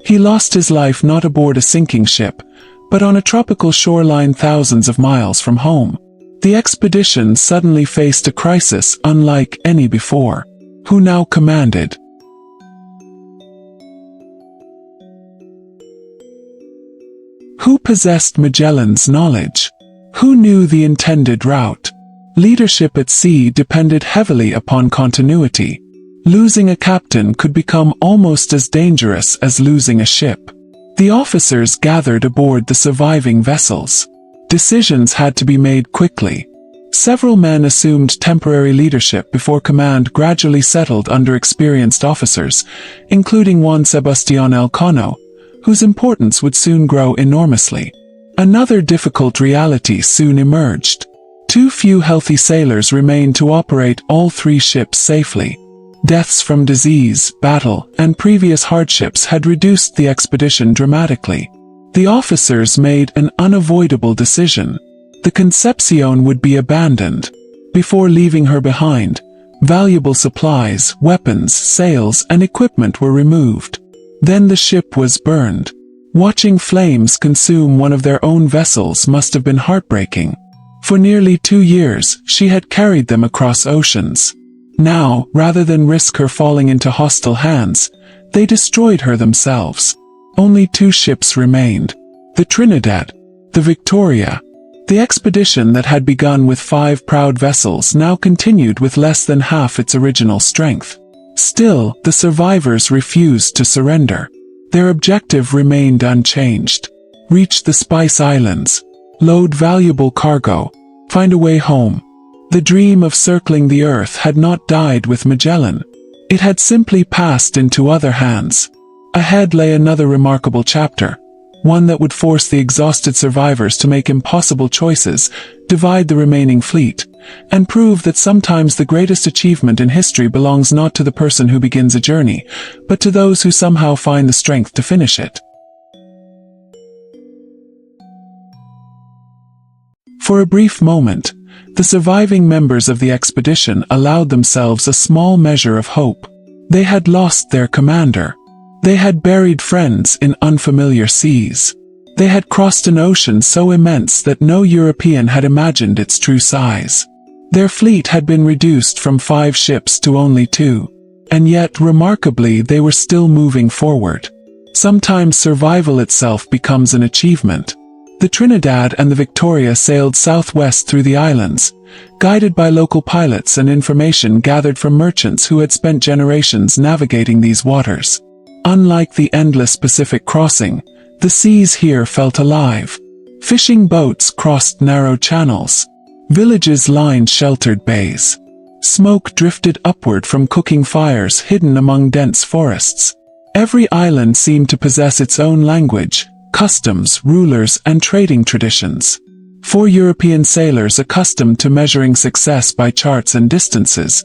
he lost his life not aboard a sinking ship, but on a tropical shoreline thousands of miles from home. The expedition suddenly faced a crisis unlike any before. Who now commanded? Who possessed Magellan's knowledge? Who knew the intended route? Leadership at sea depended heavily upon continuity. Losing a captain could become almost as dangerous as losing a ship. The officers gathered aboard the surviving vessels. Decisions had to be made quickly. Several men assumed temporary leadership before command gradually settled under experienced officers, including Juan Sebastián Elcano, whose importance would soon grow enormously. Another difficult reality soon emerged. Too few healthy sailors remained to operate all 3 ships safely. Deaths from disease, battle, and previous hardships had reduced the expedition dramatically. The officers made an unavoidable decision. The Concepcion would be abandoned. Before leaving her behind, valuable supplies, weapons, sails, and equipment were removed. Then the ship was burned. Watching flames consume one of their own vessels must have been heartbreaking. For nearly 2 years, she had carried them across oceans. Now, rather than risk her falling into hostile hands, they destroyed her themselves. Only 2 ships remained. The Trinidad, the Victoria. The expedition that had begun with 5 proud vessels now continued with less than half its original strength. Still, the survivors refused to surrender. Their objective remained unchanged. Reach the Spice Islands. Load valuable cargo. Find a way home. The dream of circling the Earth had not died with Magellan. It had simply passed into other hands. Ahead lay another remarkable chapter, one that would force the exhausted survivors to make impossible choices, divide the remaining fleet, and prove that sometimes the greatest achievement in history belongs not to the person who begins a journey, but to those who somehow find the strength to finish it. For a brief moment, the surviving members of the expedition allowed themselves a small measure of hope. They had lost their commander. They had buried friends in unfamiliar seas. They had crossed an ocean so immense that no European had imagined its true size. Their fleet had been reduced from 5 ships to only 2. And yet, remarkably, they were still moving forward. Sometimes survival itself becomes an achievement. The Trinidad and the Victoria sailed southwest through the islands, guided by local pilots and information gathered from merchants who had spent generations navigating these waters. Unlike the endless Pacific crossing, the seas here felt alive. Fishing boats crossed narrow channels. Villages lined sheltered bays. Smoke drifted upward from cooking fires hidden among dense forests. Every island seemed to possess its own language, customs, rulers, and trading traditions. For European sailors accustomed to measuring success by charts and distances,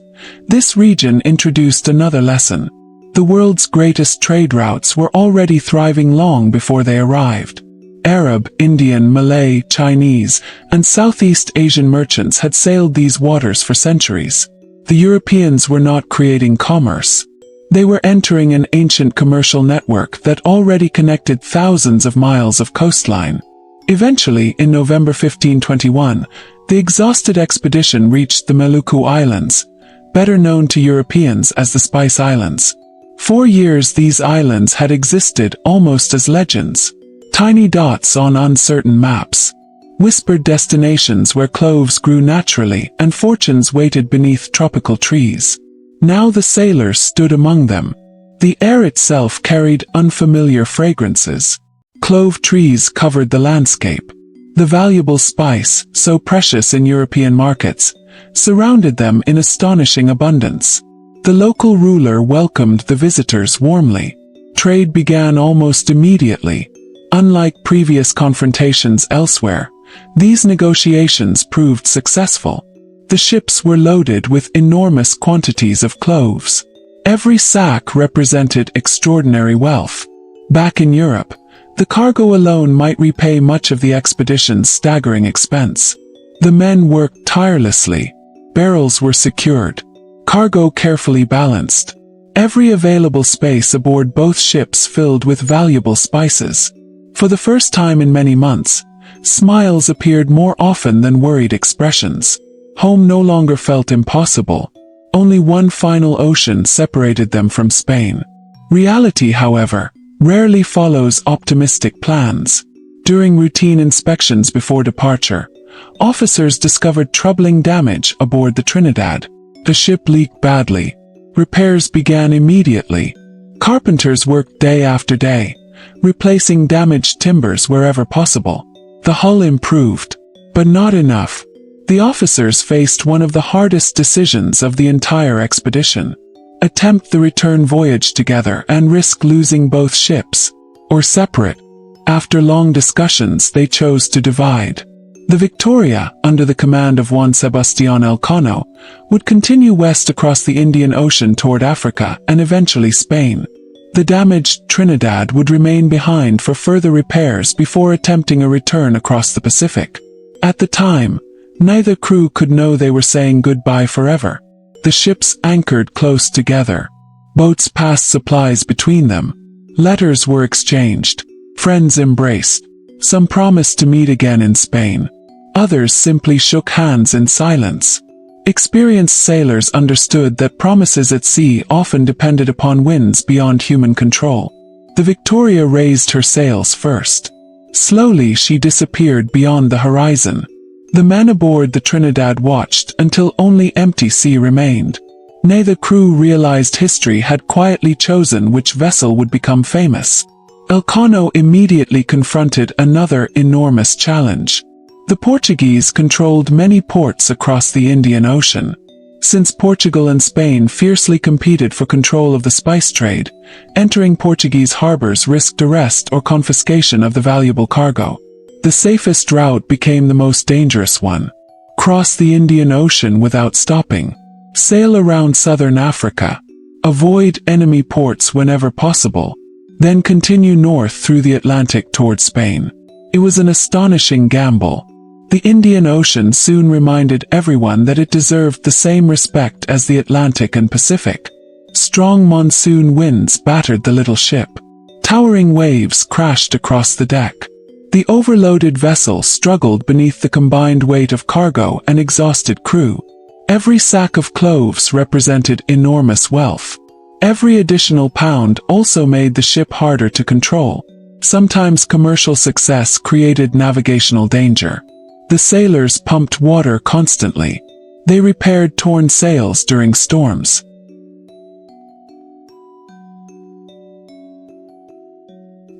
this region introduced another lesson. The world's greatest trade routes were already thriving long before they arrived. Arab, Indian, Malay, Chinese, and Southeast Asian merchants had sailed these waters for centuries. The Europeans were not creating commerce. They were entering an ancient commercial network that already connected thousands of miles of coastline. Eventually, in November 1521, the exhausted expedition reached the Maluku Islands, better known to Europeans as the Spice Islands. For years these islands had existed almost as legends. Tiny dots on uncertain maps. Whispered destinations where cloves grew naturally and fortunes waited beneath tropical trees. Now the sailors stood among them. The air itself carried unfamiliar fragrances. Clove trees covered the landscape. The valuable spice, so precious in European markets, surrounded them in astonishing abundance. The local ruler welcomed the visitors warmly. Trade began almost immediately. Unlike previous confrontations elsewhere, these negotiations proved successful. The ships were loaded with enormous quantities of cloves. Every sack represented extraordinary wealth. Back in Europe, the cargo alone might repay much of the expedition's staggering expense. The men worked tirelessly. Barrels were secured. Cargo carefully balanced. Every available space aboard both ships filled with valuable spices. For the first time in many months, smiles appeared more often than worried expressions. Home no longer felt impossible. Only one final ocean separated them from Spain. Reality, however, rarely follows optimistic plans. During routine inspections before departure, officers discovered troubling damage aboard the Trinidad. The ship leaked badly. Repairs began immediately. Carpenters worked day after day, replacing damaged timbers wherever possible. The hull improved, but not enough. The officers faced one of the hardest decisions of the entire expedition. Attempt the return voyage together and risk losing both ships, or separate. After long discussions they chose to divide. The Victoria, under the command of Juan Sebastián Elcano, would continue west across the Indian Ocean toward Africa and eventually Spain. The damaged Trinidad would remain behind for further repairs before attempting a return across the Pacific. At the time, neither crew could know they were saying goodbye forever. The ships anchored close together. Boats passed supplies between them. Letters were exchanged. Friends embraced. Some promised to meet again in Spain. Others simply shook hands in silence. Experienced sailors understood that promises at sea often depended upon winds beyond human control. The Victoria raised her sails first. Slowly she disappeared beyond the horizon. The men aboard the Trinidad watched until only empty sea remained. Neither crew realized history had quietly chosen which vessel would become famous. Elcano immediately confronted another enormous challenge. The Portuguese controlled many ports across the Indian Ocean. Since Portugal and Spain fiercely competed for control of the spice trade, entering Portuguese harbors risked arrest or confiscation of the valuable cargo. The safest route became the most dangerous one. Cross the Indian Ocean without stopping. Sail around southern Africa. Avoid enemy ports whenever possible. Then continue north through the Atlantic toward Spain. It was an astonishing gamble. The Indian Ocean soon reminded everyone that it deserved the same respect as the Atlantic and Pacific. Strong monsoon winds battered the little ship. Towering waves crashed across the deck. The overloaded vessel struggled beneath the combined weight of cargo and exhausted crew. Every sack of cloves represented enormous wealth. Every additional pound also made the ship harder to control. Sometimes commercial success created navigational danger. The sailors pumped water constantly. They repaired torn sails during storms.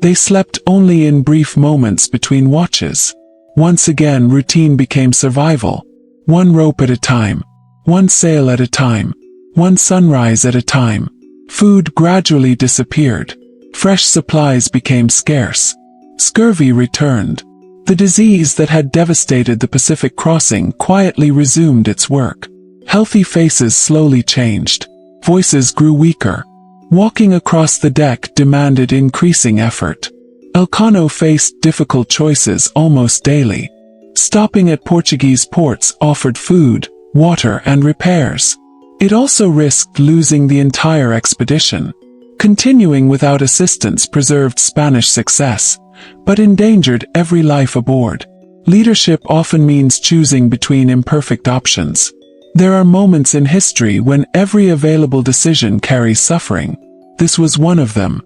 They slept only in brief moments between watches. Once again, routine became survival. One rope at a time. One sail at a time. One sunrise at a time. Food gradually disappeared. Fresh supplies became scarce. Scurvy returned. The disease that had devastated the Pacific crossing quietly resumed its work. Healthy faces slowly changed. Voices grew weaker. Walking across the deck demanded increasing effort. Elcano faced difficult choices almost daily. Stopping at Portuguese ports offered food, water, and repairs. It also risked losing the entire expedition. Continuing without assistance preserved Spanish success, but endangered every life aboard. Leadership often means choosing between imperfect options. There are moments in history when every available decision carries suffering. This was one of them.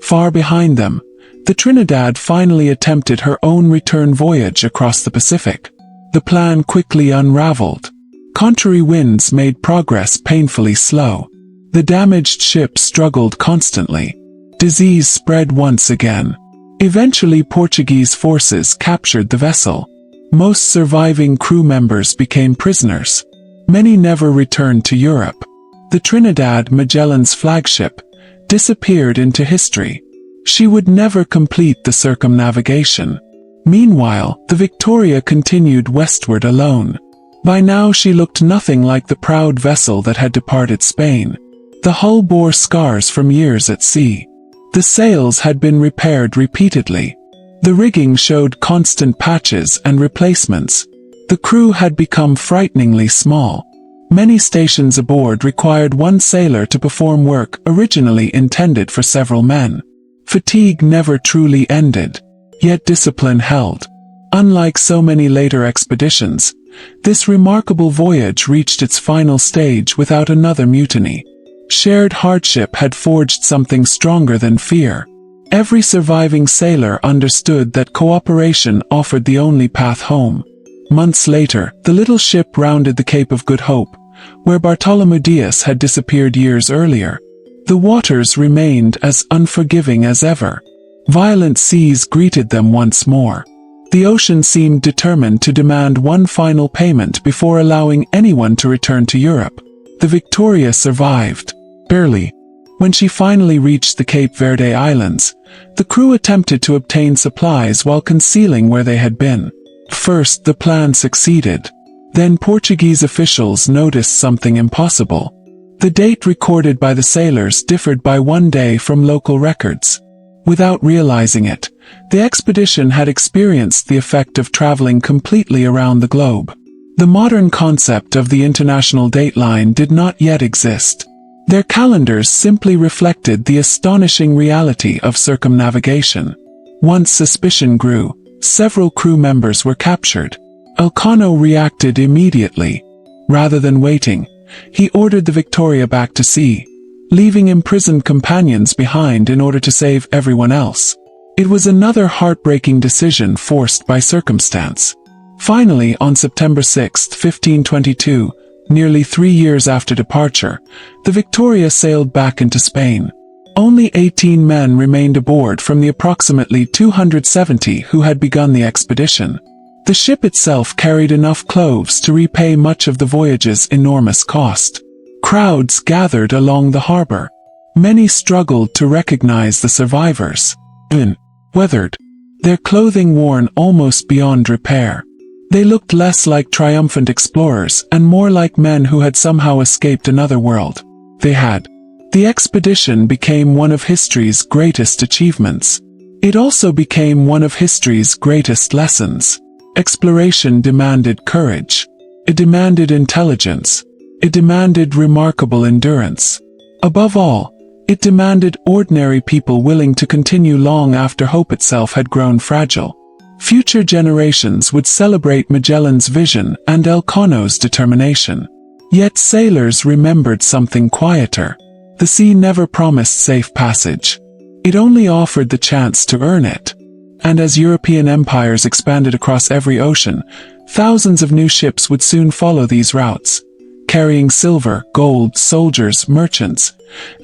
Far behind them, the Trinidad finally attempted her own return voyage across the Pacific. The plan quickly unraveled. Contrary winds made progress painfully slow. The damaged ship struggled constantly. Disease spread once again. Eventually, Portuguese forces captured the vessel. Most surviving crew members became prisoners. Many never returned to Europe. The Trinidad, Magellan's flagship, disappeared into history. She would never complete the circumnavigation. Meanwhile, the Victoria continued westward alone. By now she looked nothing like the proud vessel that had departed Spain. The hull bore scars from years at sea. The sails had been repaired repeatedly. The rigging showed constant patches and replacements. The crew had become frighteningly small. Many stations aboard required one sailor to perform work originally intended for several men. Fatigue never truly ended, yet discipline held. Unlike so many later expeditions, this remarkable voyage reached its final stage without another mutiny. Shared hardship had forged something stronger than fear. Every surviving sailor understood that cooperation offered the only path home. Months later, the little ship rounded the Cape of Good Hope, where Bartholomew Diaz had disappeared years earlier. The waters remained as unforgiving as ever. Violent seas greeted them once more. The ocean seemed determined to demand one final payment before allowing anyone to return to Europe. The Victoria survived. Barely. When she finally reached the Cape Verde Islands, the crew attempted to obtain supplies while concealing where they had been. First, the plan succeeded. Then Portuguese officials noticed something impossible. The date recorded by the sailors differed by 1 day from local records. Without realizing it, the expedition had experienced the effect of traveling completely around the globe. The modern concept of the international dateline did not yet exist. Their calendars simply reflected the astonishing reality of circumnavigation. Once suspicion grew, several crew members were captured. Elcano reacted immediately. Rather than waiting, he ordered the Victoria back to sea, leaving imprisoned companions behind in order to save everyone else. It was another heartbreaking decision forced by circumstance. Finally, on September 6, 1522, nearly 3 years after departure, the Victoria sailed back into Spain. Only 18 men remained aboard from the approximately 270 who had begun the expedition. The ship itself carried enough cloves to repay much of the voyage's enormous cost. Crowds gathered along the harbor. Many struggled to recognize the survivors. Weathered, their clothing worn almost beyond repair. They looked less like triumphant explorers and more like men who had somehow escaped another world. The expedition became one of history's greatest achievements. It also became one of history's greatest lessons. Exploration demanded courage. It demanded intelligence. It demanded remarkable endurance. Above all, it demanded ordinary people willing to continue long after hope itself had grown fragile. Future generations would celebrate Magellan's vision and Elcano's determination. Yet sailors remembered something quieter. The sea never promised safe passage. It only offered the chance to earn it. And as European empires expanded across every ocean, thousands of new ships would soon follow these routes, carrying silver, gold, soldiers, merchants,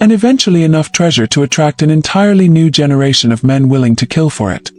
and eventually enough treasure to attract an entirely new generation of men willing to kill for it.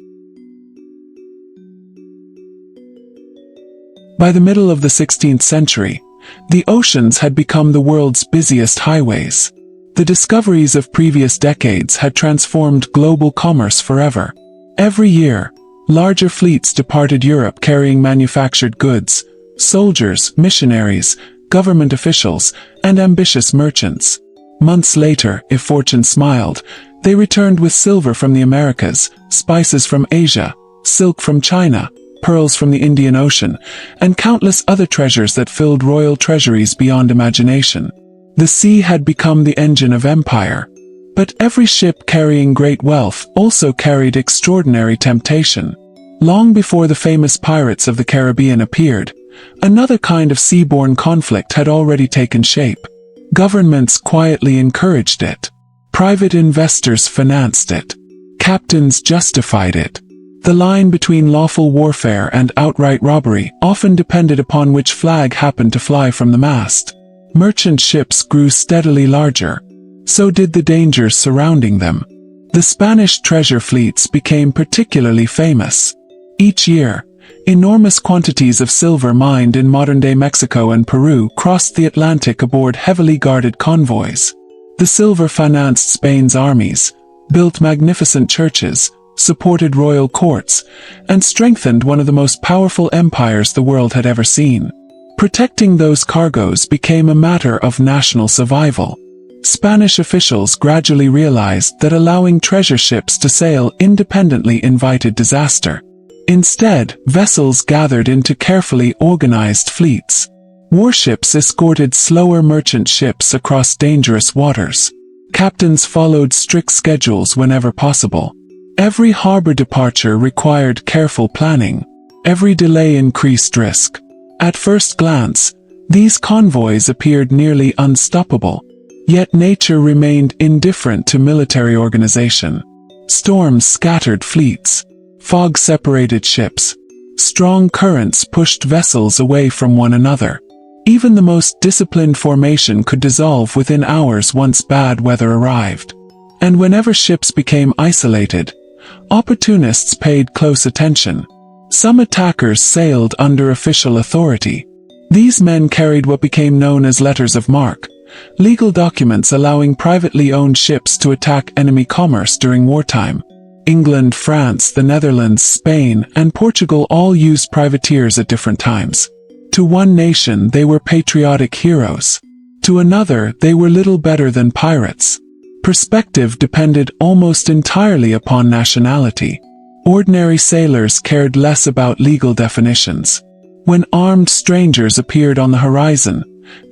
By the middle of the 16th century, the oceans had become the world's busiest highways. The discoveries of previous decades had transformed global commerce forever. Every year, larger fleets departed Europe carrying manufactured goods, soldiers, missionaries, government officials, and ambitious merchants. Months later, if fortune smiled, they returned with silver from the Americas, spices from Asia, silk from China, pearls from the Indian Ocean, and countless other treasures that filled royal treasuries beyond imagination. The sea had become the engine of empire. But every ship carrying great wealth also carried extraordinary temptation. Long before the famous pirates of the Caribbean appeared, another kind of seaborne conflict had already taken shape. Governments quietly encouraged it. Private investors financed it. Captains justified it. The line between lawful warfare and outright robbery often depended upon which flag happened to fly from the mast. Merchant ships grew steadily larger. So did the dangers surrounding them. The Spanish treasure fleets became particularly famous. Each year, enormous quantities of silver mined in modern-day Mexico and Peru crossed the Atlantic aboard heavily guarded convoys. The silver financed Spain's armies, built magnificent churches, supported royal courts, and strengthened one of the most powerful empires the world had ever seen. Protecting those cargoes became a matter of national survival. Spanish officials gradually realized that allowing treasure ships to sail independently invited disaster. Instead, vessels gathered into carefully organized fleets. Warships escorted slower merchant ships across dangerous waters. Captains followed strict schedules whenever possible. Every harbor departure required careful planning. Every delay increased risk. At first glance, these convoys appeared nearly unstoppable. Yet nature remained indifferent to military organization. Storms scattered fleets. Fog separated ships. Strong currents pushed vessels away from one another. Even the most disciplined formation could dissolve within hours once bad weather arrived. And whenever ships became isolated, opportunists paid close attention. Some attackers sailed under official authority. These men carried what became known as letters of marque, legal documents allowing privately owned ships to attack enemy commerce during wartime. England, France, the Netherlands, Spain, and Portugal all used privateers at different times. To one nation they were patriotic heroes. To another they were little better than pirates. Perspective depended almost entirely upon nationality. Ordinary sailors cared less about legal definitions. When armed strangers appeared on the horizon,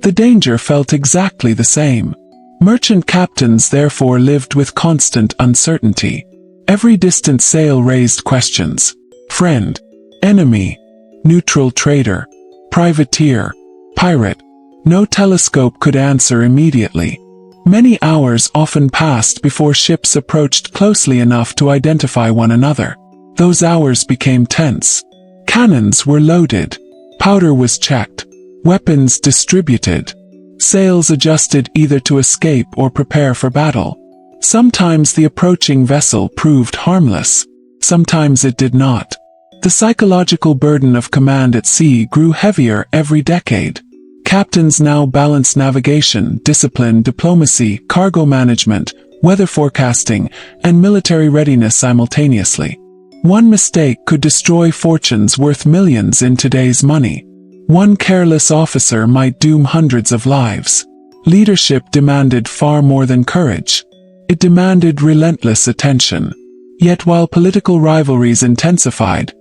the danger felt exactly the same. Merchant captains therefore lived with constant uncertainty. Every distant sail raised questions. Friend, enemy, neutral trader, privateer, pirate. No telescope could answer immediately. Many hours often passed before ships approached closely enough to identify one another. Those hours became tense. Cannons were loaded. Powder was checked. Weapons distributed. Sails adjusted either to escape or prepare for battle. Sometimes the approaching vessel proved harmless. Sometimes it did not. The psychological burden of command at sea grew heavier every decade. Captains now balanced navigation, discipline, diplomacy, cargo management, weather forecasting, and military readiness simultaneously. One mistake could destroy fortunes worth millions in today's money. One careless officer might doom hundreds of lives. Leadership demanded far more than courage. It demanded relentless attention. Yet while political rivalries intensified,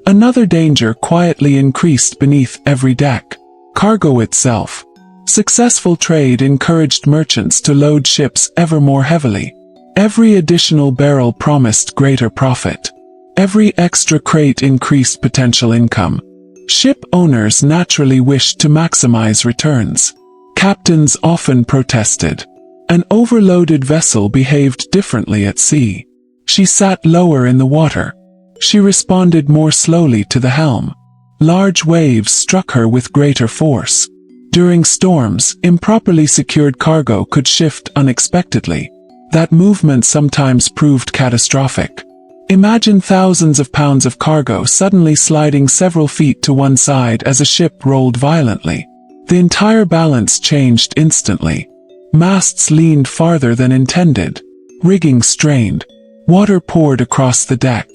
another danger quietly increased beneath every deck. Cargo itself. Successful trade encouraged merchants to load ships ever more heavily. Every additional barrel promised greater profit. Every extra crate increased potential income. Ship owners naturally wished to maximize returns. Captains often protested. An overloaded vessel behaved differently at sea. She sat lower in the water. She responded more slowly to the helm. Large waves struck her with greater force. During storms, improperly secured cargo could shift unexpectedly. That movement sometimes proved catastrophic. Imagine thousands of pounds of cargo suddenly sliding several feet to one side as a ship rolled violently. The entire balance changed instantly. Masts leaned farther than intended. Rigging strained. Water poured across the deck.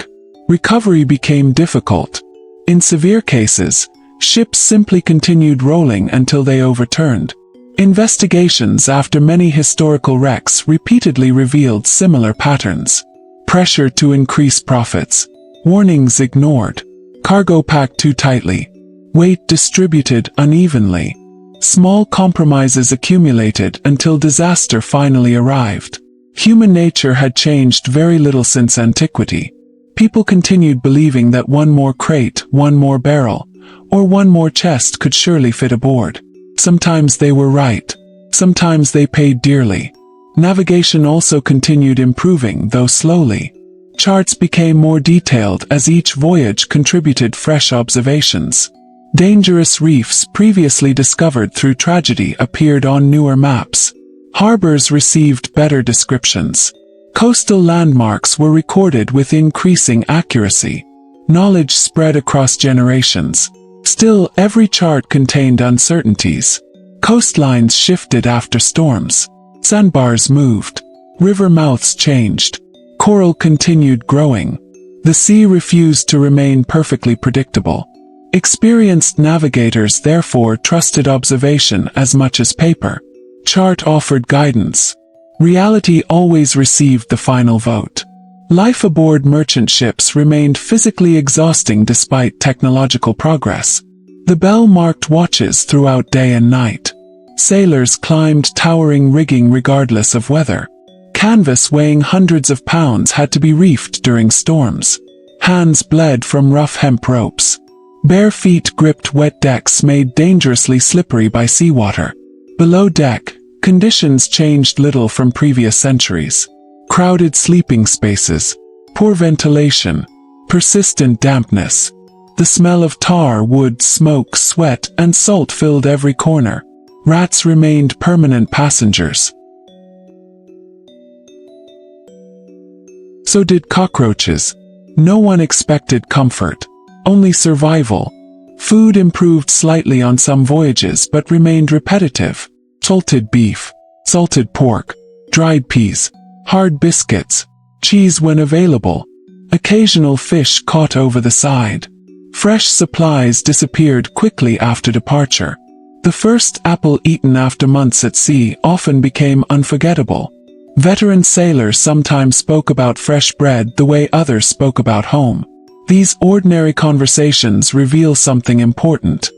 Recovery became difficult. In severe cases, ships simply continued rolling until they overturned. Investigations after many historical wrecks repeatedly revealed similar patterns. Pressure to increase profits. Warnings ignored. Cargo packed too tightly. Weight distributed unevenly. Small compromises accumulated until disaster finally arrived. Human nature had changed very little since antiquity. People continued believing that one more crate, one more barrel, or one more chest could surely fit aboard. Sometimes they were right. Sometimes they paid dearly. Navigation also continued improving, though slowly. Charts became more detailed as each voyage contributed fresh observations. Dangerous reefs previously discovered through tragedy appeared on newer maps. Harbors received better descriptions. Coastal landmarks were recorded with increasing accuracy. Knowledge spread across generations. Still, every chart contained uncertainties. Coastlines shifted after storms. Sandbars moved. River mouths changed. Coral continued growing. The sea refused to remain perfectly predictable. Experienced navigators therefore trusted observation as much as paper. Chart offered guidance. Reality always received the final vote. Life aboard merchant ships remained physically exhausting despite technological progress. The bell marked watches throughout day and night. Sailors climbed towering rigging regardless of weather. Canvas weighing hundreds of pounds had to be reefed during storms. Hands bled from rough hemp ropes. Bare feet gripped wet decks made dangerously slippery by seawater. Below deck, conditions changed little from previous centuries. Crowded sleeping spaces, poor ventilation, persistent dampness. The smell of tar, wood, smoke, sweat, and salt filled every corner. Rats remained permanent passengers. So did cockroaches. No one expected comfort, only survival. Food improved slightly on some voyages but remained repetitive. Salted beef, salted pork, dried peas, hard biscuits, cheese when available, Occasional fish caught over the side. Fresh supplies disappeared quickly after departure. The first apple eaten after months at sea often became unforgettable. Veteran sailors sometimes spoke about fresh bread the way others spoke about home. These ordinary conversations reveal something important.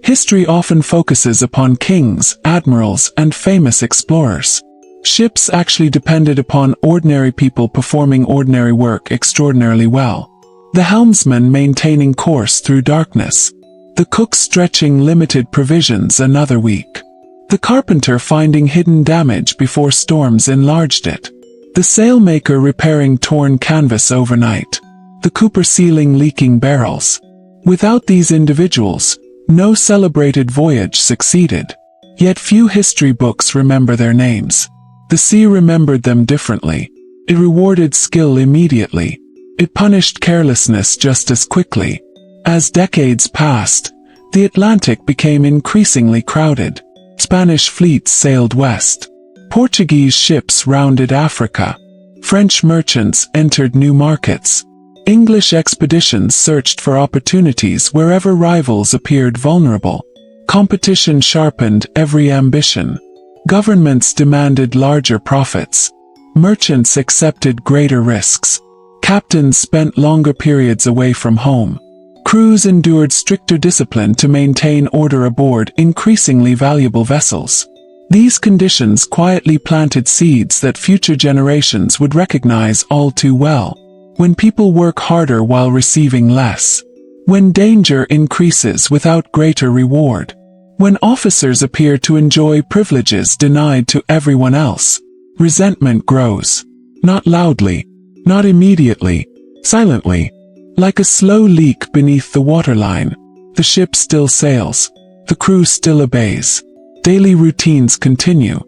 History often focuses upon kings, admirals, and famous explorers. Ships actually depended upon ordinary people performing ordinary work extraordinarily well. The helmsman maintaining course through darkness. The cook stretching limited provisions another week. The carpenter finding hidden damage before storms enlarged it. The sailmaker repairing torn canvas overnight. The cooper sealing leaking barrels. Without these individuals, no celebrated voyage succeeded. Yet few history books remember their names. The sea remembered them differently. It rewarded skill immediately. It punished carelessness just as quickly. As decades passed, the Atlantic became increasingly crowded. Spanish fleets sailed west. Portuguese ships rounded Africa. French merchants entered new markets. English expeditions searched for opportunities wherever rivals appeared vulnerable. Competition sharpened every ambition. Governments demanded larger profits. Merchants accepted greater risks. Captains spent longer periods away from home. Crews endured stricter discipline to maintain order aboard increasingly valuable vessels. These conditions quietly planted seeds that future generations would recognize all too well. When people work harder while receiving less. When danger increases without greater reward. When officers appear to enjoy privileges denied to everyone else. Resentment grows. Not loudly. Not immediately. Silently. Like a slow leak beneath the waterline. The ship still sails. The crew still obeys. Daily routines continue.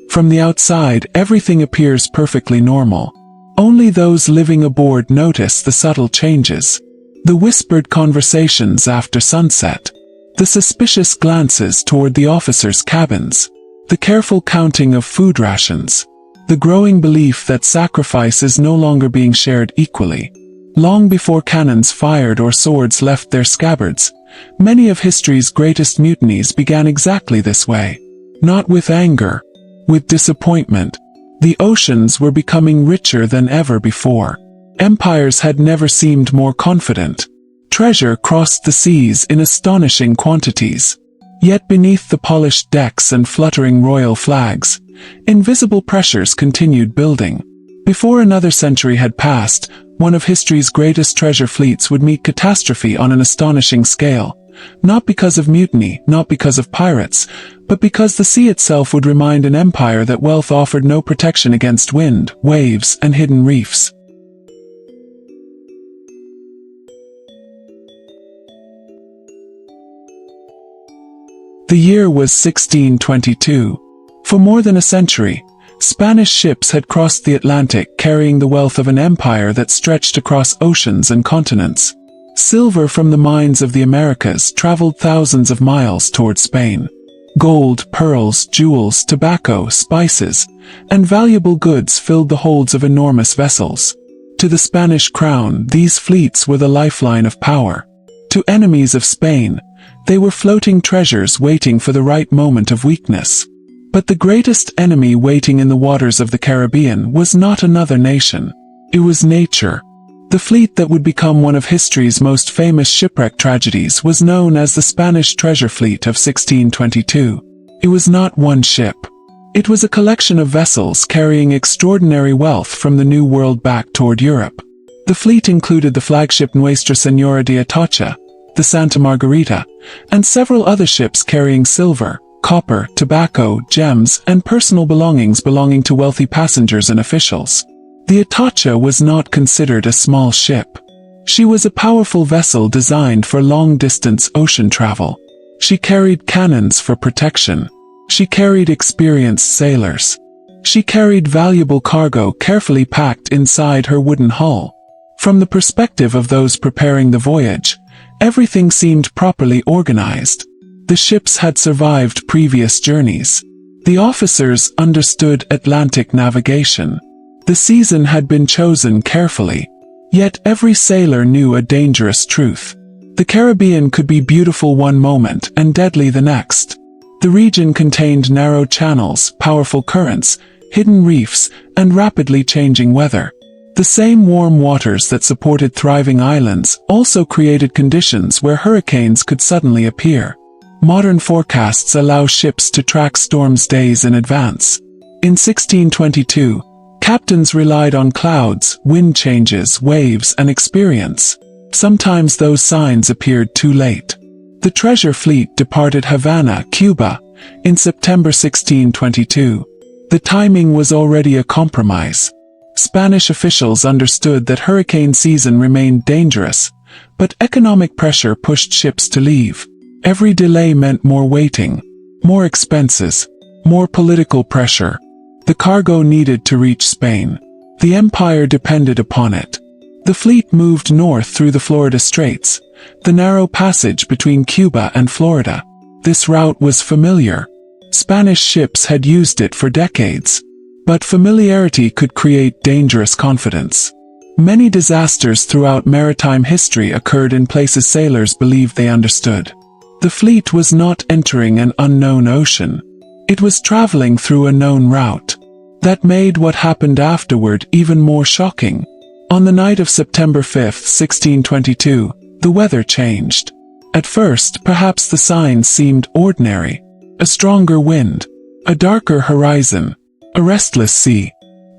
From the outside, everything appears perfectly normal. Only those living aboard notice the subtle changes. The whispered conversations after sunset. The suspicious glances toward the officers' cabins. The careful counting of food rations. The growing belief that sacrifice is no longer being shared equally. Long before cannons fired or swords left their scabbards, many of history's greatest mutinies began exactly this way. Not with anger. With disappointment. The oceans were becoming richer than ever before. Empires had never seemed more confident. Treasure crossed the seas in astonishing quantities. Yet beneath the polished decks and fluttering royal flags, invisible pressures continued building. Before another century had passed, one of history's greatest treasure fleets would meet catastrophe on an astonishing scale. Not because of mutiny, not because of pirates, but because the sea itself would remind an empire that wealth offered no protection against wind, waves, and hidden reefs. The year was 1622. For more than a century, Spanish ships had crossed the Atlantic carrying the wealth of an empire that stretched across oceans and continents. Silver from the mines of the Americas traveled thousands of miles toward Spain. Gold, pearls, jewels, tobacco, spices, and valuable goods filled the holds of enormous vessels. To the Spanish crown, these fleets were the lifeline of power. To enemies of Spain, they were floating treasures waiting for the right moment of weakness. But the greatest enemy waiting in the waters of the Caribbean was not another nation. It was nature. The fleet that would become one of history's most famous shipwreck tragedies was known as the Spanish Treasure Fleet of 1622. It was not one ship. It was a collection of vessels carrying extraordinary wealth from the New World back toward Europe. The fleet included the flagship Nuestra Señora de Atocha, the Santa Margarita, and several other ships carrying silver, copper, tobacco, gems, and personal belongings belonging to wealthy passengers and officials. The Atocha was not considered a small ship. She was a powerful vessel designed for long-distance ocean travel. She carried cannons for protection. She carried experienced sailors. She carried valuable cargo carefully packed inside her wooden hull. From the perspective of those preparing the voyage, everything seemed properly organized. The ships had survived previous journeys. The officers understood Atlantic navigation. The season had been chosen carefully. Yet every sailor knew a dangerous truth. The Caribbean could be beautiful one moment and deadly the next. The region contained narrow channels, powerful currents, hidden reefs, and rapidly changing weather. The same warm waters that supported thriving islands also created conditions where hurricanes could suddenly appear. Modern forecasts allow ships to track storms days in advance. In 1622, captains relied on clouds, wind changes, waves, and experience. Sometimes those signs appeared too late. The treasure fleet departed Havana, Cuba, in September 1622. The timing was already a compromise. Spanish officials understood that hurricane season remained dangerous, but economic pressure pushed ships to leave. Every delay meant more waiting, more expenses, more political pressure. The cargo needed to reach Spain. The empire depended upon it. The fleet moved north through the Florida Straits, the narrow passage between Cuba and Florida. This route was familiar. Spanish ships had used it for decades. But familiarity could create dangerous confidence. Many disasters throughout maritime history occurred in places sailors believed they understood. The fleet was not entering an unknown ocean. It was traveling through a known route. That made what happened afterward even more shocking. On the night of September 5, 1622, the weather changed. At first, perhaps the signs seemed ordinary. A stronger wind, a darker horizon, a restless sea.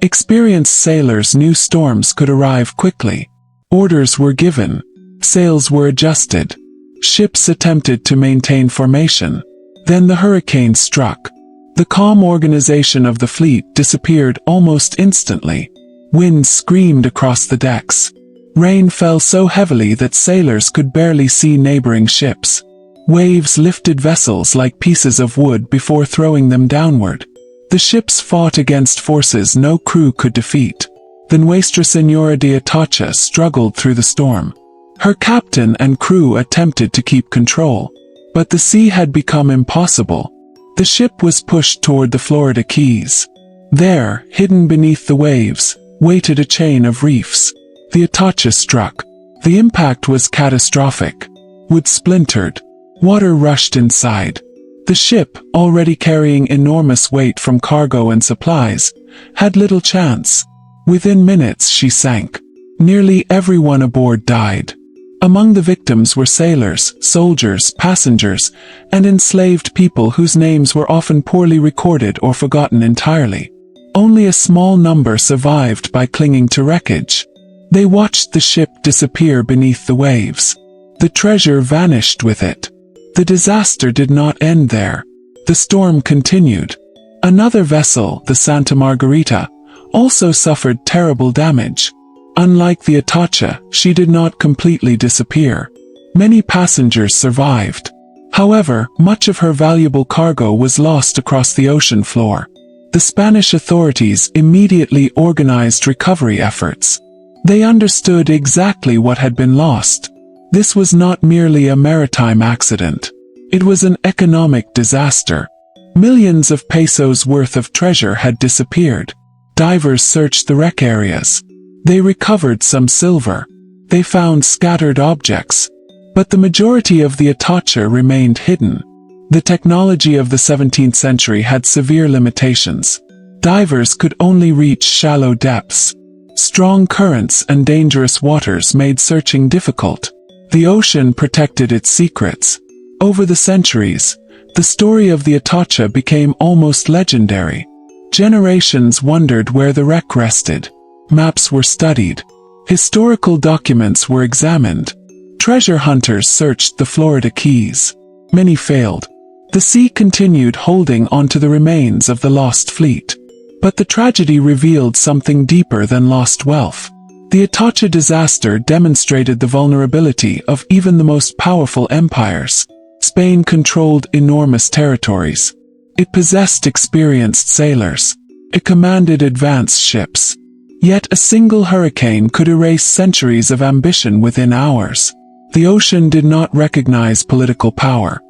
Experienced sailors knew storms could arrive quickly. Orders were given. Sails were adjusted. Ships attempted to maintain formation. Then the hurricane struck. The calm organization of the fleet disappeared almost instantly. Winds screamed across the decks. Rain fell so heavily that sailors could barely see neighboring ships. Waves lifted vessels like pieces of wood before throwing them downward. The ships fought against forces no crew could defeat. The Nuestra Señora de Atocha struggled through the storm. Her captain and crew attempted to keep control, but the sea had become impossible. The ship was pushed toward the Florida Keys. There, hidden beneath the waves, waited a chain of reefs. The Atocha struck. The impact was catastrophic. Wood splintered. Water rushed inside. The ship, already carrying enormous weight from cargo and supplies, had little chance. Within minutes she sank. Nearly everyone aboard died. Among the victims were sailors, soldiers, passengers, and enslaved people whose names were often poorly recorded or forgotten entirely. Only a small number survived by clinging to wreckage. They watched the ship disappear beneath the waves. The treasure vanished with it. The disaster did not end there. The storm continued. Another vessel, the Santa Margarita, also suffered terrible damage. Unlike the Atocha, she did not completely disappear. Many passengers survived. However, much of her valuable cargo was lost across the ocean floor. The Spanish authorities immediately organized recovery efforts. They understood exactly what had been lost. This was not merely a maritime accident. It was an economic disaster. Millions of pesos worth of treasure had disappeared. Divers searched the wreck areas. They recovered some silver. They found scattered objects. But the majority of the Atocha remained hidden. The technology of the 17th century had severe limitations. Divers could only reach shallow depths. Strong currents and dangerous waters made searching difficult. The ocean protected its secrets. Over the centuries, the story of the Atocha became almost legendary. Generations wondered where the wreck rested. Maps were studied. Historical documents were examined. Treasure hunters searched the Florida Keys. Many failed. The sea continued holding onto the remains of the lost fleet. But the tragedy revealed something deeper than lost wealth. The Atocha disaster demonstrated the vulnerability of even the most powerful empires. Spain controlled enormous territories. It possessed experienced sailors. It commanded advanced ships. Yet a single hurricane could erase centuries of ambition within hours. The ocean did not recognize political power.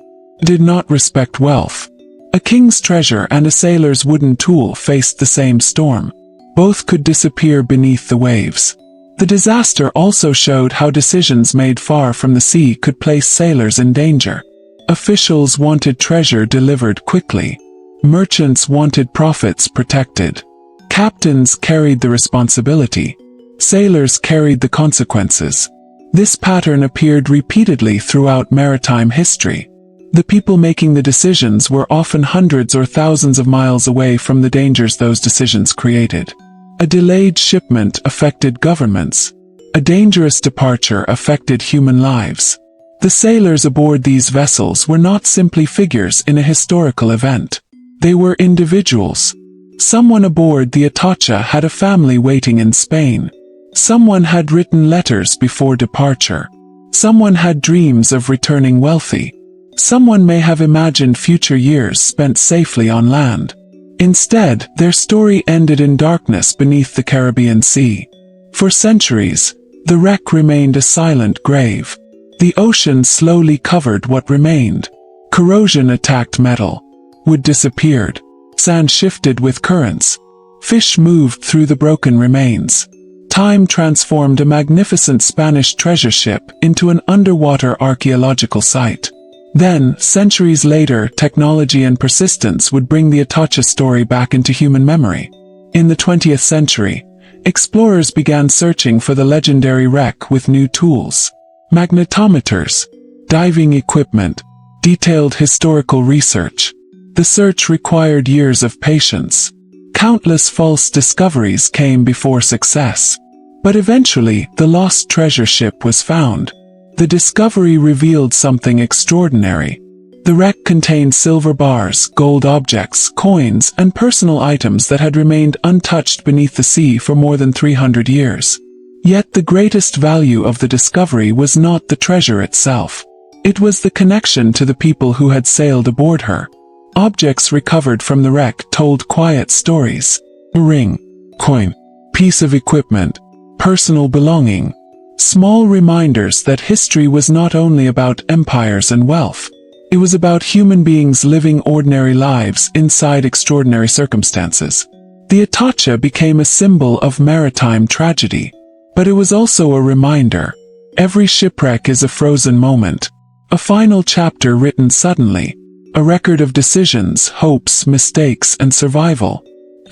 It did not respect wealth. A king's treasure and a sailor's wooden tool faced the same storm. Both could disappear beneath the waves. The disaster also showed how decisions made far from the sea could place sailors in danger. Officials wanted treasure delivered quickly. Merchants wanted profits protected. Captains carried the responsibility. Sailors carried the consequences. This pattern appeared repeatedly throughout maritime history. The people making the decisions were often hundreds or thousands of miles away from the dangers those decisions created. A delayed shipment affected governments. A dangerous departure affected human lives. The sailors aboard these vessels were not simply figures in a historical event. They were individuals. Someone aboard the Atocha had a family waiting in Spain. Someone had written letters before departure. Someone had dreams of returning wealthy. Someone may have imagined future years spent safely on land. Instead, their story ended in darkness beneath the Caribbean Sea. For centuries, the wreck remained a silent grave. The ocean slowly covered what remained. Corrosion attacked metal. Wood disappeared. Sand shifted with currents. Fish moved through the broken remains. Time transformed a magnificent Spanish treasure ship into an underwater archaeological site. Then, centuries later, technology and persistence would bring the Atocha story back into human memory. In the 20th century, explorers began searching for the legendary wreck with new tools. Magnetometers, diving equipment, detailed historical research. The search required years of patience. Countless false discoveries came before success. But eventually, the lost treasure ship was found. The discovery revealed something extraordinary. The wreck contained silver bars, gold objects, coins, and personal items that had remained untouched beneath the sea for more than 300 years. Yet the greatest value of the discovery was not the treasure itself. It was the connection to the people who had sailed aboard her. Objects recovered from the wreck told quiet stories. A ring, coin, piece of equipment, personal belonging. Small reminders that history was not only about empires and wealth. It was about human beings living ordinary lives inside extraordinary circumstances. The Atocha became a symbol of maritime tragedy. But it was also a reminder. Every shipwreck is a frozen moment. A final chapter written suddenly. A record of decisions, hopes, mistakes, and survival.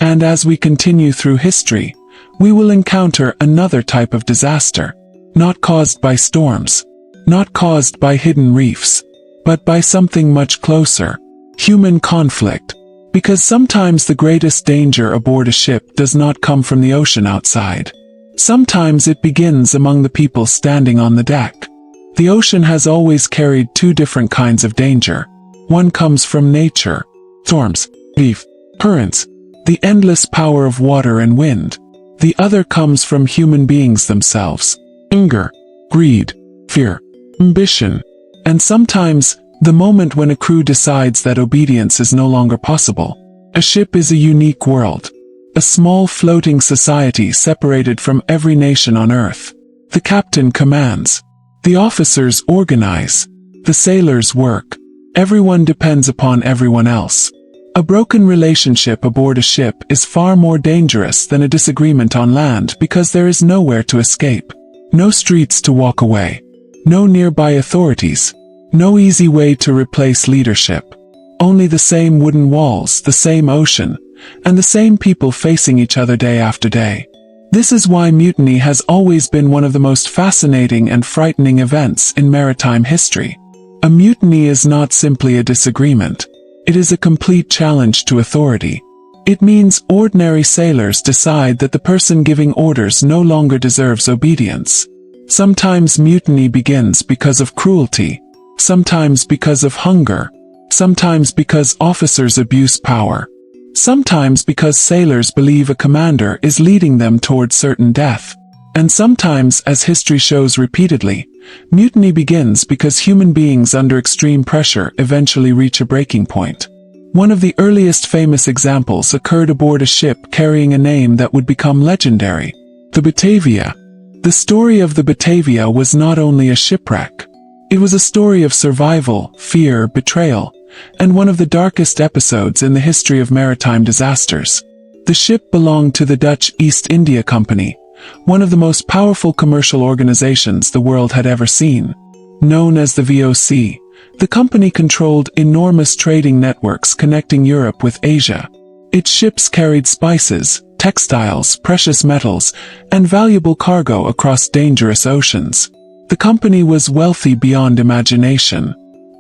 And as we continue through history, we will encounter another type of disaster. Not caused by storms. Not caused by hidden reefs. But by something much closer. Human conflict. Because sometimes the greatest danger aboard a ship does not come from the ocean outside. Sometimes it begins among the people standing on the deck. The ocean has always carried two different kinds of danger. One comes from nature. Storms, reef, currents, the endless power of water and wind. The other comes from human beings themselves. Anger, greed, fear, ambition. And sometimes, the moment when a crew decides that obedience is no longer possible. A ship is a unique world. A small floating society separated from every nation on earth. The captain commands. The officers organize. The sailors work. Everyone depends upon everyone else. A broken relationship aboard a ship is far more dangerous than a disagreement on land because there is nowhere to escape. No streets to walk away. No nearby authorities. No easy way to replace leadership. Only the same wooden walls, the same ocean, and the same people facing each other day after day. This is why mutiny has always been one of the most fascinating and frightening events in maritime history. A mutiny is not simply a disagreement. It is a complete challenge to authority. It means ordinary sailors decide that the person giving orders no longer deserves obedience. Sometimes mutiny begins because of cruelty. Sometimes because of hunger. Sometimes because officers abuse power. Sometimes because sailors believe a commander is leading them towards certain death. And sometimes, as history shows repeatedly, mutiny begins because human beings under extreme pressure eventually reach a breaking point. One of the earliest famous examples occurred aboard a ship carrying a name that would become legendary, the Batavia. The story of the Batavia was not only a shipwreck. It was a story of survival, fear, betrayal, and one of the darkest episodes in the history of maritime disasters. The ship belonged to the Dutch East India Company, one of the most powerful commercial organizations the world had ever seen. Known as the VOC, the company controlled enormous trading networks connecting Europe with Asia. Its ships carried spices, textiles, precious metals, and valuable cargo across dangerous oceans. The company was wealthy beyond imagination.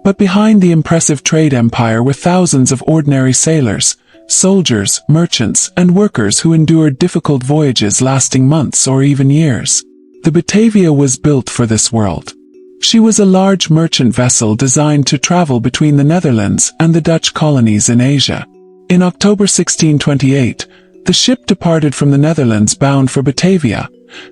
But behind the impressive trade empire were thousands of ordinary sailors, soldiers, merchants, and workers who endured difficult voyages lasting months or even years. The Batavia was built for this world. She was a large merchant vessel designed to travel between the Netherlands and the Dutch colonies in Asia. In October 1628, the ship departed from the Netherlands bound for Batavia,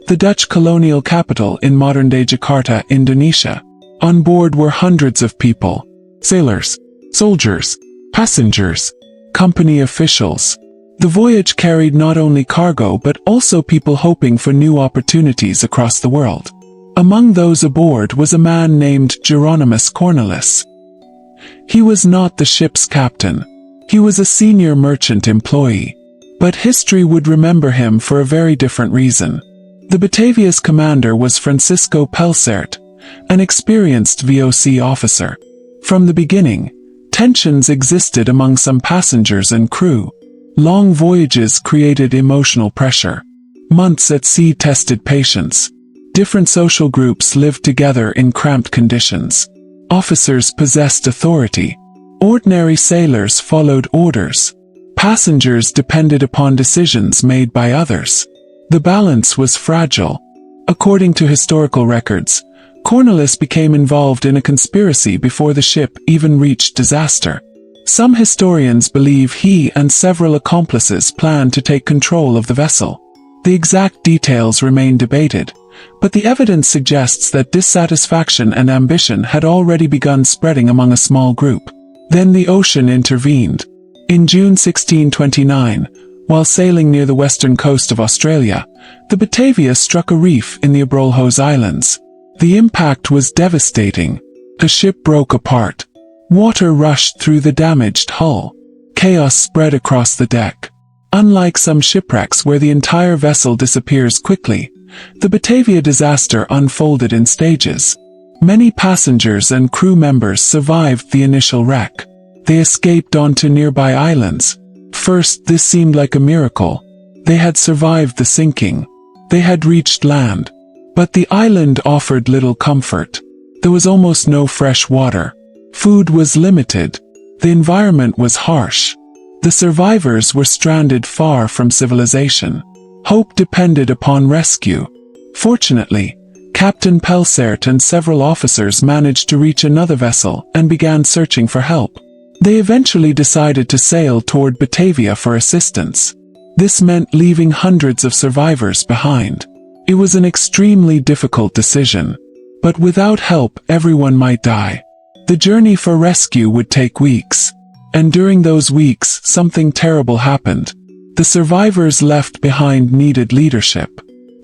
the Dutch colonial capital in modern-day Jakarta, Indonesia. On board were hundreds of people: sailors, soldiers, passengers, company officials. The voyage carried not only cargo but also people hoping for new opportunities across the world. Among those aboard was a man named Hieronymus Cornelis. He was not the ship's captain. He was a senior merchant employee. But history would remember him for a very different reason. The Batavia's commander was Francisco Pelsaert, an experienced VOC officer. From the beginning, tensions existed among some passengers and crew. Long voyages created emotional pressure. Months at sea tested patience. Different social groups lived together in cramped conditions. Officers possessed authority. Ordinary sailors followed orders. Passengers depended upon decisions made by others. The balance was fragile. According to historical records, Cornelis became involved in a conspiracy before the ship even reached disaster. Some historians believe he and several accomplices planned to take control of the vessel. The exact details remain debated, but the evidence suggests that dissatisfaction and ambition had already begun spreading among a small group. Then the ocean intervened. In June 1629, while sailing near the western coast of Australia, the Batavia struck a reef in the Abrolhos Islands. The impact was devastating. The ship broke apart. Water rushed through the damaged hull. Chaos spread across the deck. Unlike some shipwrecks where the entire vessel disappears quickly, the Batavia disaster unfolded in stages. Many passengers and crew members survived the initial wreck. They escaped onto nearby islands. First, this seemed like a miracle. They had survived the sinking. They had reached land. But the island offered little comfort. There was almost no fresh water. Food was limited. The environment was harsh. The survivors were stranded far from civilization. Hope depended upon rescue. Fortunately, Captain Pelsaert and several officers managed to reach another vessel and began searching for help. They eventually decided to sail toward Batavia for assistance. This meant leaving hundreds of survivors behind. It was an extremely difficult decision. But without help, everyone might die. The journey for rescue would take weeks. And during those weeks, something terrible happened. The survivors left behind needed leadership.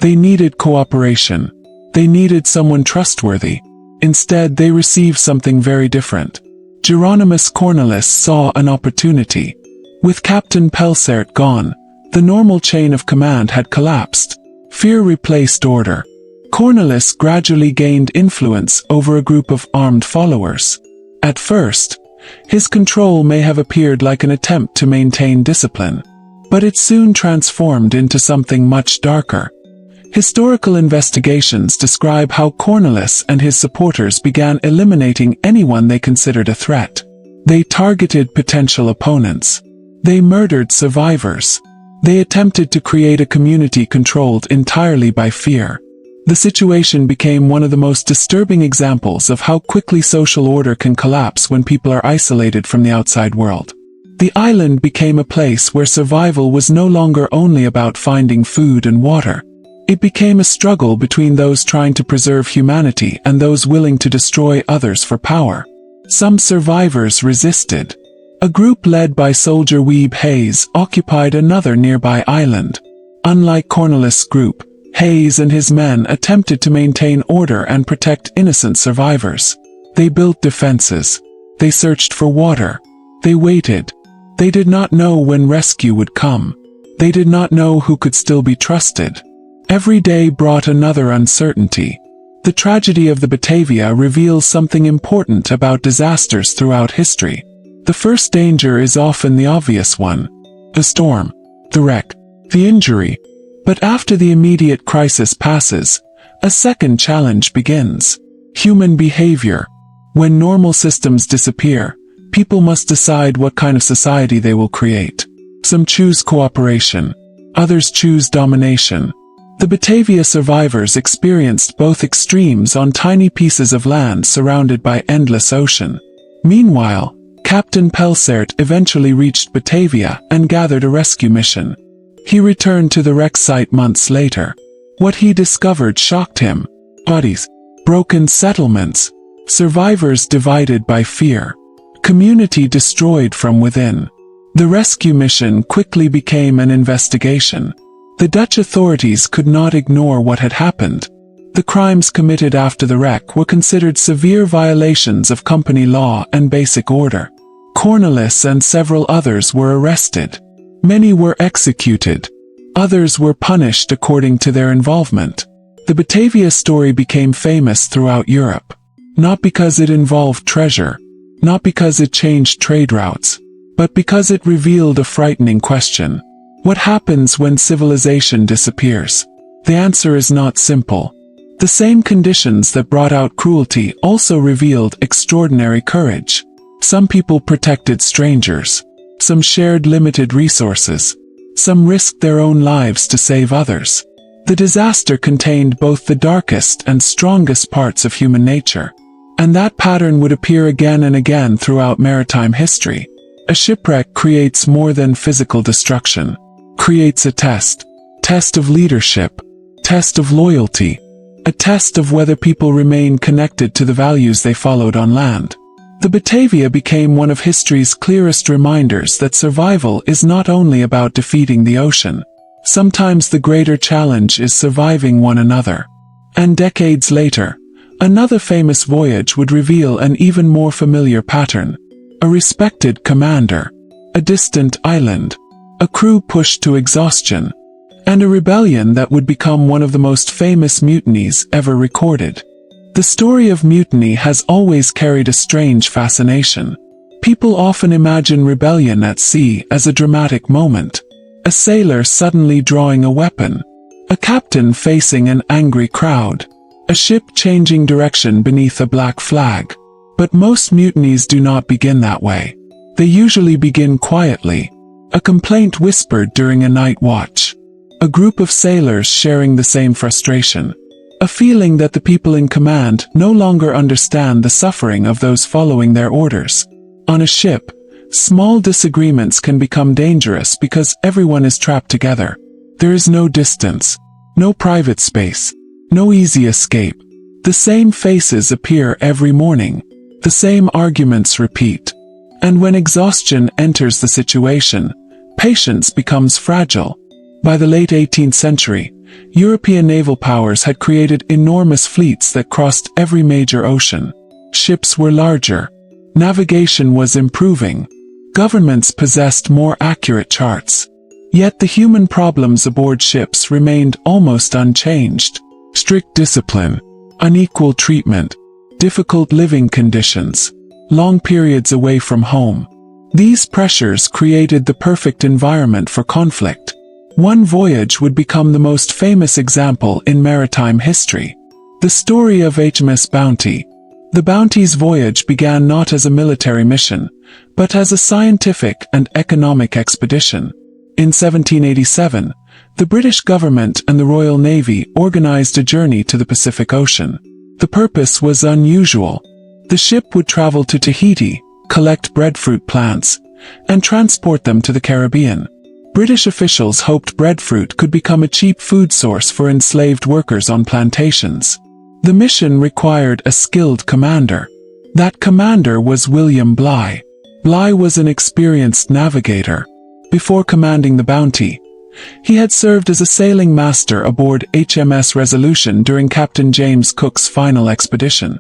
They needed cooperation. They needed someone trustworthy. Instead, they received something very different. Hieronymus Cornelis saw an opportunity. With Captain Pelsaert gone, the normal chain of command had collapsed. Fear replaced order. Cornelis gradually gained influence over a group of armed followers. At first, his control may have appeared like an attempt to maintain discipline, but it soon transformed into something much darker. Historical investigations describe how Cornelis and his supporters began eliminating anyone they considered a threat. They targeted potential opponents. They murdered survivors. They attempted to create a community controlled entirely by fear. The situation became one of the most disturbing examples of how quickly social order can collapse when people are isolated from the outside world. The island became a place where survival was no longer only about finding food and water. It became a struggle between those trying to preserve humanity and those willing to destroy others for power. Some survivors resisted. A group led by soldier Weeb Hayes occupied another nearby island. Unlike Cornelis' group, Hayes and his men attempted to maintain order and protect innocent survivors. They built defenses. They searched for water. They waited. They did not know when rescue would come. They did not know who could still be trusted. Every day brought another uncertainty. The tragedy of the Batavia reveals something important about disasters throughout history. The first danger is often the obvious one. The storm, the wreck, the injury. But after the immediate crisis passes, a second challenge begins. Human behavior. When normal systems disappear, people must decide what kind of society they will create. Some choose cooperation. Others choose domination. The Batavia survivors experienced both extremes on tiny pieces of land surrounded by endless ocean. Meanwhile, Captain Pelsert eventually reached Batavia and gathered a rescue mission. He returned to the wreck site months later. What he discovered shocked him. Bodies, broken settlements, survivors divided by fear, community destroyed from within. The rescue mission quickly became an investigation. The Dutch authorities could not ignore what had happened. The crimes committed after the wreck were considered severe violations of company law and basic order. Cornelis and several others were arrested. Many were executed. Others were punished according to their involvement. The Batavia story became famous throughout Europe. Not because it involved treasure, not because it changed trade routes, but because it revealed a frightening question. What happens when civilization disappears? The answer is not simple. The same conditions that brought out cruelty also revealed extraordinary courage. Some people protected strangers. Some shared limited resources. Some risked their own lives to save others. The disaster contained both the darkest and strongest parts of human nature. And that pattern would appear again and again throughout maritime history. A shipwreck creates more than physical destruction. Creates a test of leadership, test of loyalty, a test of whether people remain connected to the values they followed on land. The Batavia became one of history's clearest reminders that survival is not only about defeating the ocean. Sometimes the greater challenge is surviving one another. And decades later, another famous voyage would reveal an even more familiar pattern. A respected commander, a distant island, a crew pushed to exhaustion, and a rebellion that would become one of the most famous mutinies ever recorded. The story of mutiny has always carried a strange fascination. People often imagine rebellion at sea as a dramatic moment. A sailor suddenly drawing a weapon. A captain facing an angry crowd. A ship changing direction beneath a black flag. But most mutinies do not begin that way. They usually begin quietly. A complaint whispered during a night watch. A group of sailors sharing the same frustration. A feeling that the people in command no longer understand the suffering of those following their orders. On a ship, small disagreements can become dangerous because everyone is trapped together. There is no distance, no private space, no easy escape. The same faces appear every morning. The same arguments repeat. And when exhaustion enters the situation, patience becomes fragile. By the late 18th century, European naval powers had created enormous fleets that crossed every major ocean. Ships were larger. Navigation was improving. Governments possessed more accurate charts. Yet the human problems aboard ships remained almost unchanged. Strict discipline, unequal treatment, difficult living conditions, long periods away from home. These pressures created the perfect environment for conflict. One voyage would become the most famous example in maritime history. The story of HMS Bounty. The Bounty's voyage began not as a military mission, but as a scientific and economic expedition. In 1787, the British government and the Royal Navy organized a journey to the Pacific Ocean. The purpose was unusual. The ship would travel to Tahiti, collect breadfruit plants, and transport them to the Caribbean. British officials hoped breadfruit could become a cheap food source for enslaved workers on plantations. The mission required a skilled commander. That commander was William Bligh. Bligh was an experienced navigator. Before commanding the Bounty, he had served as a sailing master aboard HMS Resolution during Captain James Cook's final expedition.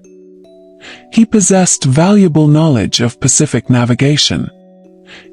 He possessed valuable knowledge of Pacific navigation.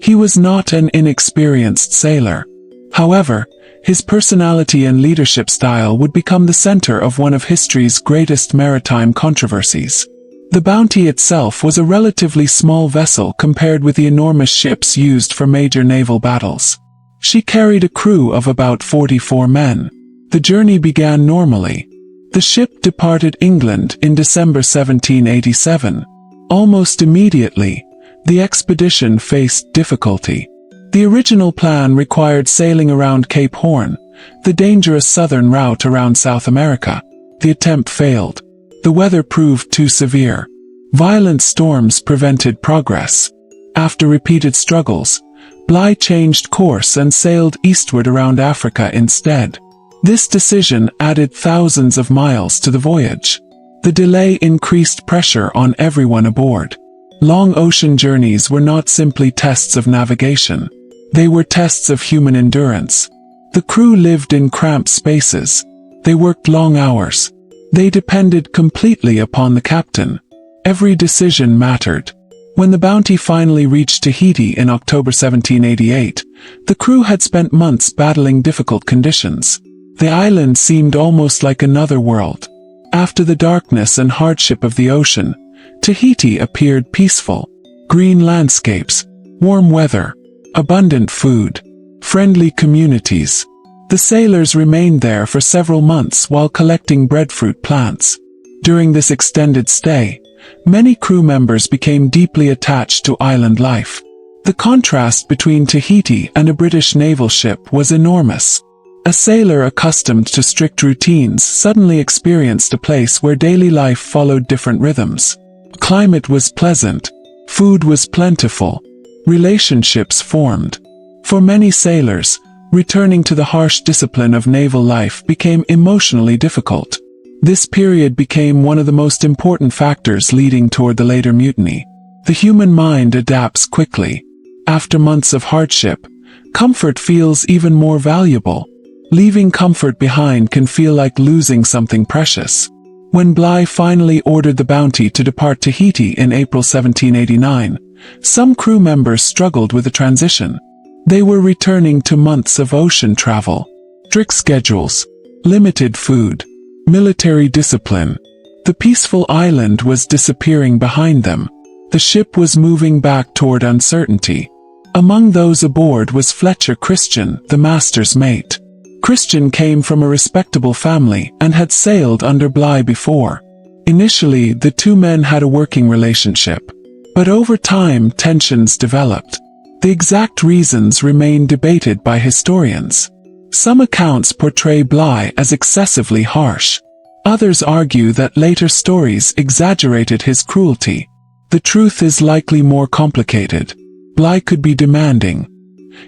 He was not an inexperienced sailor. However, His personality and leadership style would become the center of one of history's greatest maritime controversies. The Bounty itself was a relatively small vessel compared with the enormous ships used for major naval battles. She carried a crew of about 44 men. The journey began normally. The ship departed England in December 1787. Almost immediately, the expedition faced difficulty. The original plan required sailing around Cape Horn, the dangerous southern route around South America. The attempt failed. The weather proved too severe. Violent storms prevented progress. After repeated struggles, Bligh changed course and sailed eastward around Africa instead. This decision added thousands of miles to the voyage. The delay increased pressure on everyone aboard. Long ocean journeys were not simply tests of navigation. They were tests of human endurance. The crew lived in cramped spaces. They worked long hours. They depended completely upon the captain. Every decision mattered. When the Bounty finally reached Tahiti in October 1788, the crew had spent months battling difficult conditions. The island seemed almost like another world. After the darkness and hardship of the ocean, Tahiti appeared peaceful. Green landscapes, warm weather, abundant food, friendly communities. The sailors remained there for several months while collecting breadfruit plants. During this extended stay, many crew members became deeply attached to island life. The contrast between Tahiti and a British naval ship was enormous. A sailor accustomed to strict routines suddenly experienced a place where daily life followed different rhythms. Climate was pleasant. Food was plentiful. Relationships formed. For many sailors, returning to the harsh discipline of naval life became emotionally difficult. This period became one of the most important factors leading toward the later mutiny. The human mind adapts quickly. After months of hardship, comfort feels even more valuable. Leaving comfort behind can feel like losing something precious. When Bligh finally ordered the Bounty to depart Tahiti in April 1789, some crew members struggled with the transition. They were returning to months of ocean travel, strict schedules, limited food, military discipline. The peaceful island was disappearing behind them. The ship was moving back toward uncertainty. Among those aboard was Fletcher Christian, the master's mate. Christian came from a respectable family and had sailed under Bligh before. Initially, the two men had a working relationship, but over time tensions developed. The exact reasons remain debated by historians. Some accounts portray Bligh as excessively harsh. Others argue that later stories exaggerated his cruelty. The truth is likely more complicated. Bligh could be demanding.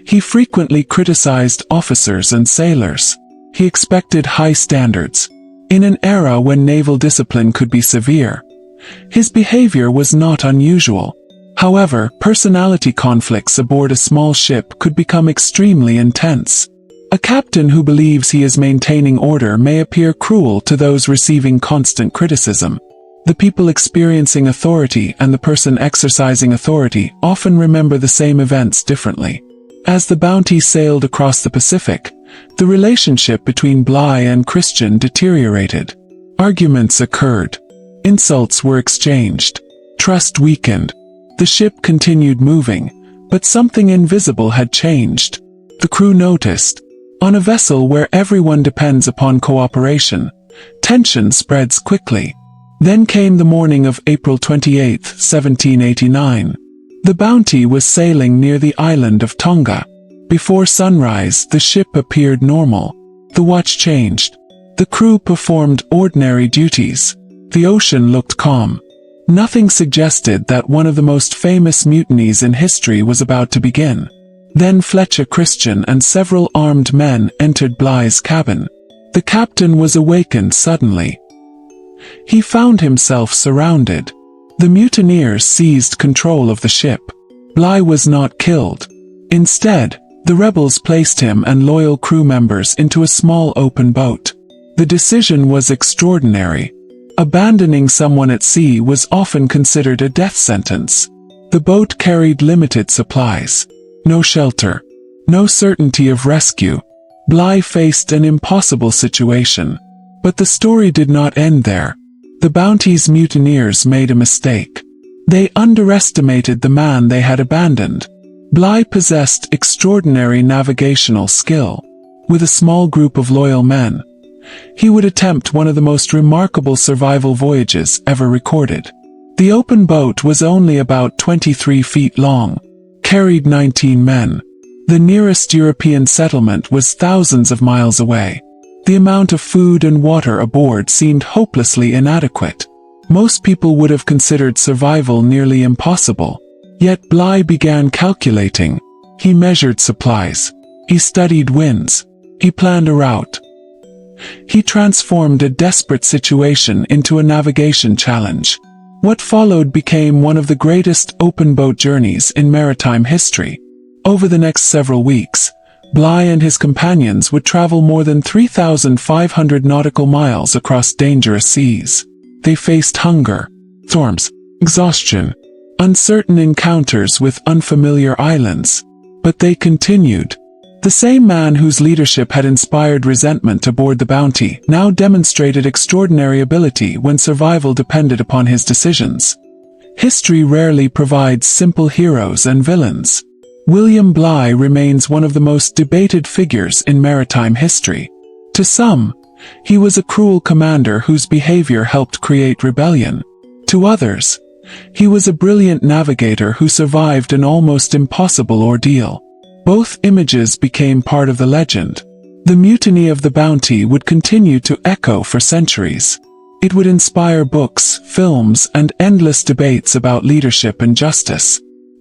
He frequently criticized officers and sailors. He expected high standards. In an era when naval discipline could be severe, his behavior was not unusual. However, personality conflicts aboard a small ship could become extremely intense. A captain who believes he is maintaining order may appear cruel to those receiving constant criticism. The people experiencing authority and the person exercising authority often remember the same events differently. As the Bounty sailed across the Pacific, the relationship between Bligh and Christian deteriorated. Arguments occurred. Insults were exchanged. Trust weakened. The ship continued moving, but something invisible had changed. The crew noticed. On a vessel where everyone depends upon cooperation, tension spreads quickly. Then came the morning of April 28, 1789. The Bounty was sailing near the island of Tonga. Before sunrise, the ship appeared normal. The watch changed. The crew performed ordinary duties. The ocean looked calm. Nothing suggested that one of the most famous mutinies in history was about to begin. Then Fletcher Christian and several armed men entered Bligh's cabin. The captain was awakened suddenly. He found himself surrounded. The mutineers seized control of the ship. Bligh was not killed. Instead, the rebels placed him and loyal crew members into a small open boat. The decision was extraordinary. Abandoning someone at sea was often considered a death sentence. The boat carried limited supplies. No shelter. No certainty of rescue. Bligh faced an impossible situation. But the story did not end there. The Bounty's mutineers made a mistake. They underestimated the man they had abandoned. Bligh possessed extraordinary navigational skill. With a small group of loyal men, he would attempt one of the most remarkable survival voyages ever recorded. The open boat was only about 23 feet long, carried 19 men. The nearest European settlement was thousands of miles away. The amount of food and water aboard seemed hopelessly inadequate. Most people would have considered survival nearly impossible. Yet Bligh began calculating. He measured supplies. He studied winds. He planned a route. He transformed a desperate situation into a navigation challenge. What followed became one of the greatest open-boat journeys in maritime history. Over the next several weeks, Bligh and his companions would travel more than 3,500 nautical miles across dangerous seas. They faced hunger, storms, exhaustion, uncertain encounters with unfamiliar islands. But they continued. The same man whose leadership had inspired resentment aboard the Bounty now demonstrated extraordinary ability when survival depended upon his decisions. History rarely provides simple heroes and villains. William Bligh remains one of the most debated figures in maritime history. To some, he was a cruel commander whose behavior helped create rebellion. To others, he was a brilliant navigator who survived an almost impossible ordeal. Both images became part of the legend. The mutiny of the Bounty would continue to echo for centuries. It would inspire books, films, and endless debates about leadership and justice.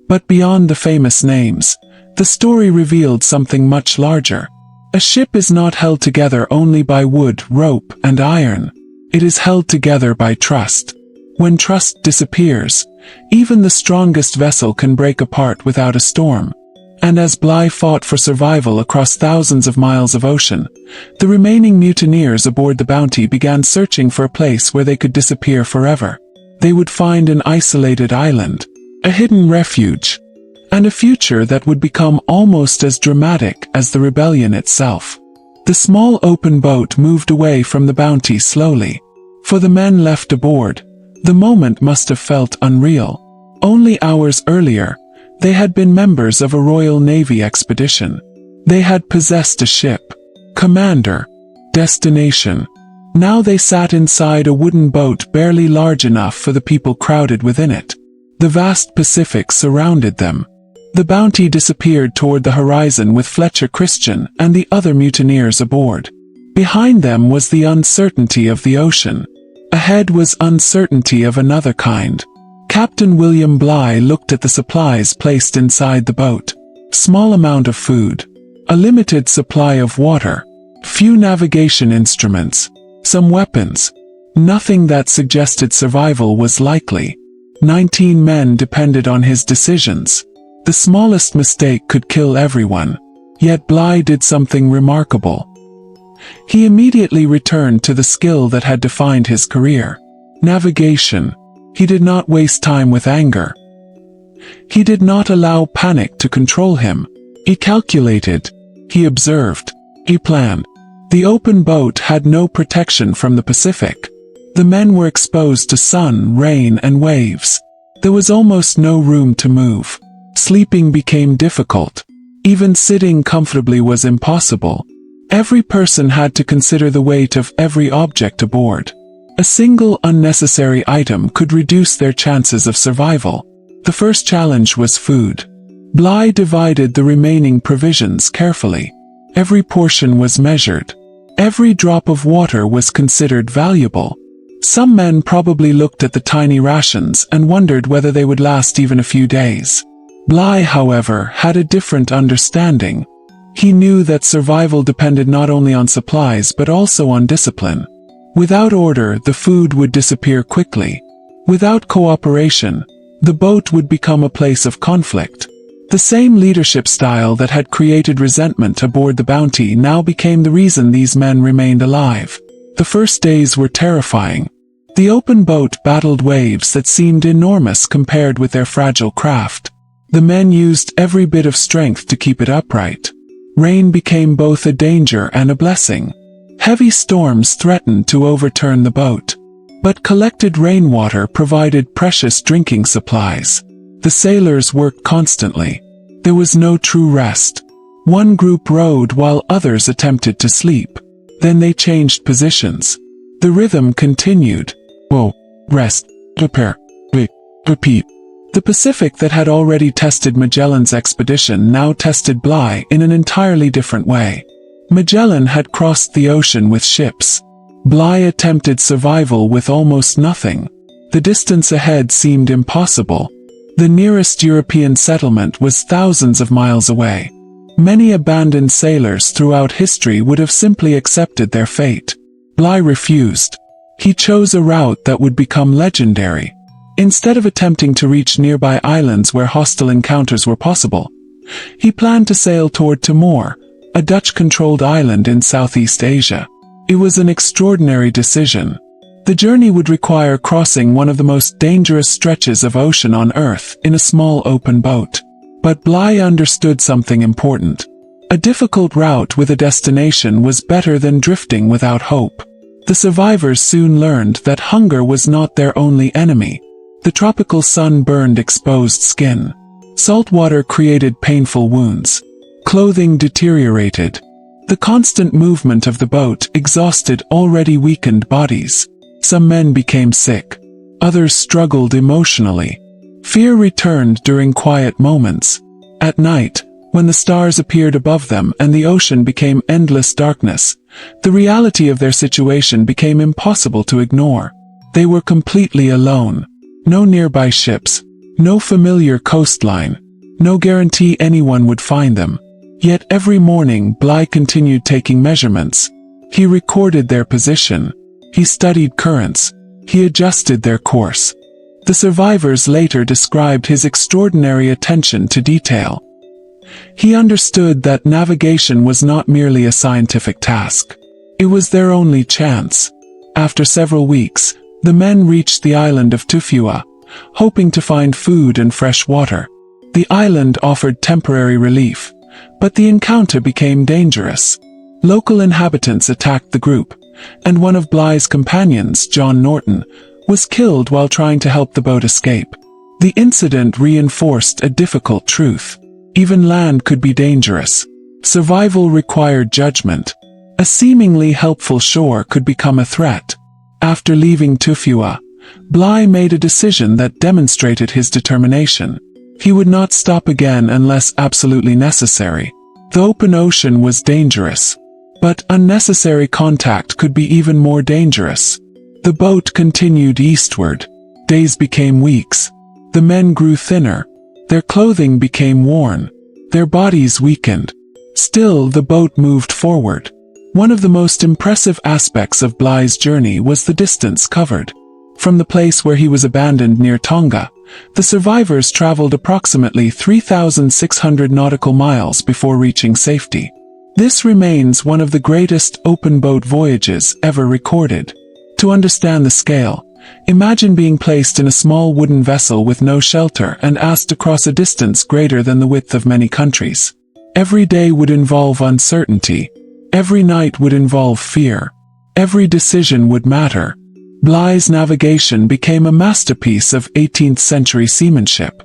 But beyond the famous names, the story revealed something much larger. A ship is not held together only by wood, rope, and iron. It is held together by trust. When trust disappears, even the strongest vessel can break apart without a storm. And as Bligh fought for survival across thousands of miles of ocean, the remaining mutineers aboard the Bounty began searching for a place where they could disappear forever. They would find an isolated island, a hidden refuge, and a future that would become almost as dramatic as the rebellion itself. The small open boat moved away from the Bounty slowly. For the men left aboard, the moment must have felt unreal. Only hours earlier, they had been members of a Royal Navy expedition. They had possessed a ship, commander, destination. Now they sat inside a wooden boat barely large enough for the people crowded within it. The vast Pacific surrounded them. The Bounty disappeared toward the horizon with Fletcher Christian and the other mutineers aboard. Behind them was the uncertainty of the ocean. Ahead was uncertainty of another kind. Captain William Bligh looked at the supplies placed inside the boat. Small amount of food, a limited supply of water, few navigation instruments, some weapons. Nothing that suggested survival was likely. 19 men depended on his decisions. The smallest mistake could kill everyone. Yet Bligh did something remarkable. He immediately returned to the skill that had defined his career: navigation. He did not waste time with anger. He did not allow panic to control him. He calculated. He observed. He planned. The open boat had no protection from the Pacific. The men were exposed to sun, rain, and waves. There was almost no room to move. Sleeping became difficult. Even sitting comfortably was impossible. Every person had to consider the weight of every object aboard. A single unnecessary item could reduce their chances of survival. The first challenge was food. Bligh divided the remaining provisions carefully. Every portion was measured. Every drop of water was considered valuable. Some men probably looked at the tiny rations and wondered whether they would last even a few days. Bligh, however, had a different understanding. He knew that survival depended not only on supplies but also on discipline. Without order, the food would disappear quickly. Without cooperation, the boat would become a place of conflict. The same leadership style that had created resentment aboard the Bounty now became the reason these men remained alive. The first days were terrifying. The open boat battled waves that seemed enormous compared with their fragile craft. The men used every bit of strength to keep it upright. Rain became both a danger and a blessing. Heavy storms threatened to overturn the boat. But collected rainwater provided precious drinking supplies. The sailors worked constantly. There was no true rest. One group rowed while others attempted to sleep. Then they changed positions. The rhythm continued. Whoa, rest, prepare, repeat. The Pacific that had already tested Magellan's expedition now tested Bligh in an entirely different way. Magellan had crossed the ocean with ships. Bligh attempted survival with almost nothing. The distance ahead seemed impossible. The nearest European settlement was thousands of miles away. Many abandoned sailors throughout history would have simply accepted their fate. Bligh refused. He chose a route that would become legendary. Instead of attempting to reach nearby islands where hostile encounters were possible, he planned to sail toward Timor, a Dutch-controlled island in Southeast Asia. It was an extraordinary decision. The journey would require crossing one of the most dangerous stretches of ocean on Earth in a small open boat. But Bligh understood something important. A difficult route with a destination was better than drifting without hope. The survivors soon learned that hunger was not their only enemy. The tropical sun burned exposed skin. Salt water created painful wounds. Clothing deteriorated. The constant movement of the boat exhausted already weakened bodies. Some men became sick. Others struggled emotionally. Fear returned during quiet moments. At night, when the stars appeared above them and the ocean became endless darkness, the reality of their situation became impossible to ignore. They were completely alone. No nearby ships. No familiar coastline. No guarantee anyone would find them. Yet every morning Bligh continued taking measurements. He recorded their position. He studied currents. He adjusted their course. The survivors later described his extraordinary attention to detail. He understood that navigation was not merely a scientific task. It was their only chance. After several weeks, the men reached the island of Tufua, hoping to find food and fresh water. The island offered temporary relief, but the encounter became dangerous. Local inhabitants attacked the group, and one of Bligh's companions, John Norton, was killed while trying to help the boat escape. The incident reinforced a difficult truth. Even land could be dangerous. Survival required judgment. A seemingly helpful shore could become a threat. After leaving Tufua, Bligh made a decision that demonstrated his determination. He would not stop again unless absolutely necessary. The open ocean was dangerous. But unnecessary contact could be even more dangerous. The boat continued eastward. Days became weeks. The men grew thinner. Their clothing became worn. Their bodies weakened. Still, the boat moved forward. One of the most impressive aspects of Bligh's journey was the distance covered. From the place where he was abandoned near Tonga, the survivors traveled approximately 3,600 nautical miles before reaching safety. This remains one of the greatest open-boat voyages ever recorded. To understand the scale, imagine being placed in a small wooden vessel with no shelter and asked to cross a distance greater than the width of many countries. Every day would involve uncertainty. Every night would involve fear. Every decision would matter. Bligh's navigation became a masterpiece of 18th-century seamanship.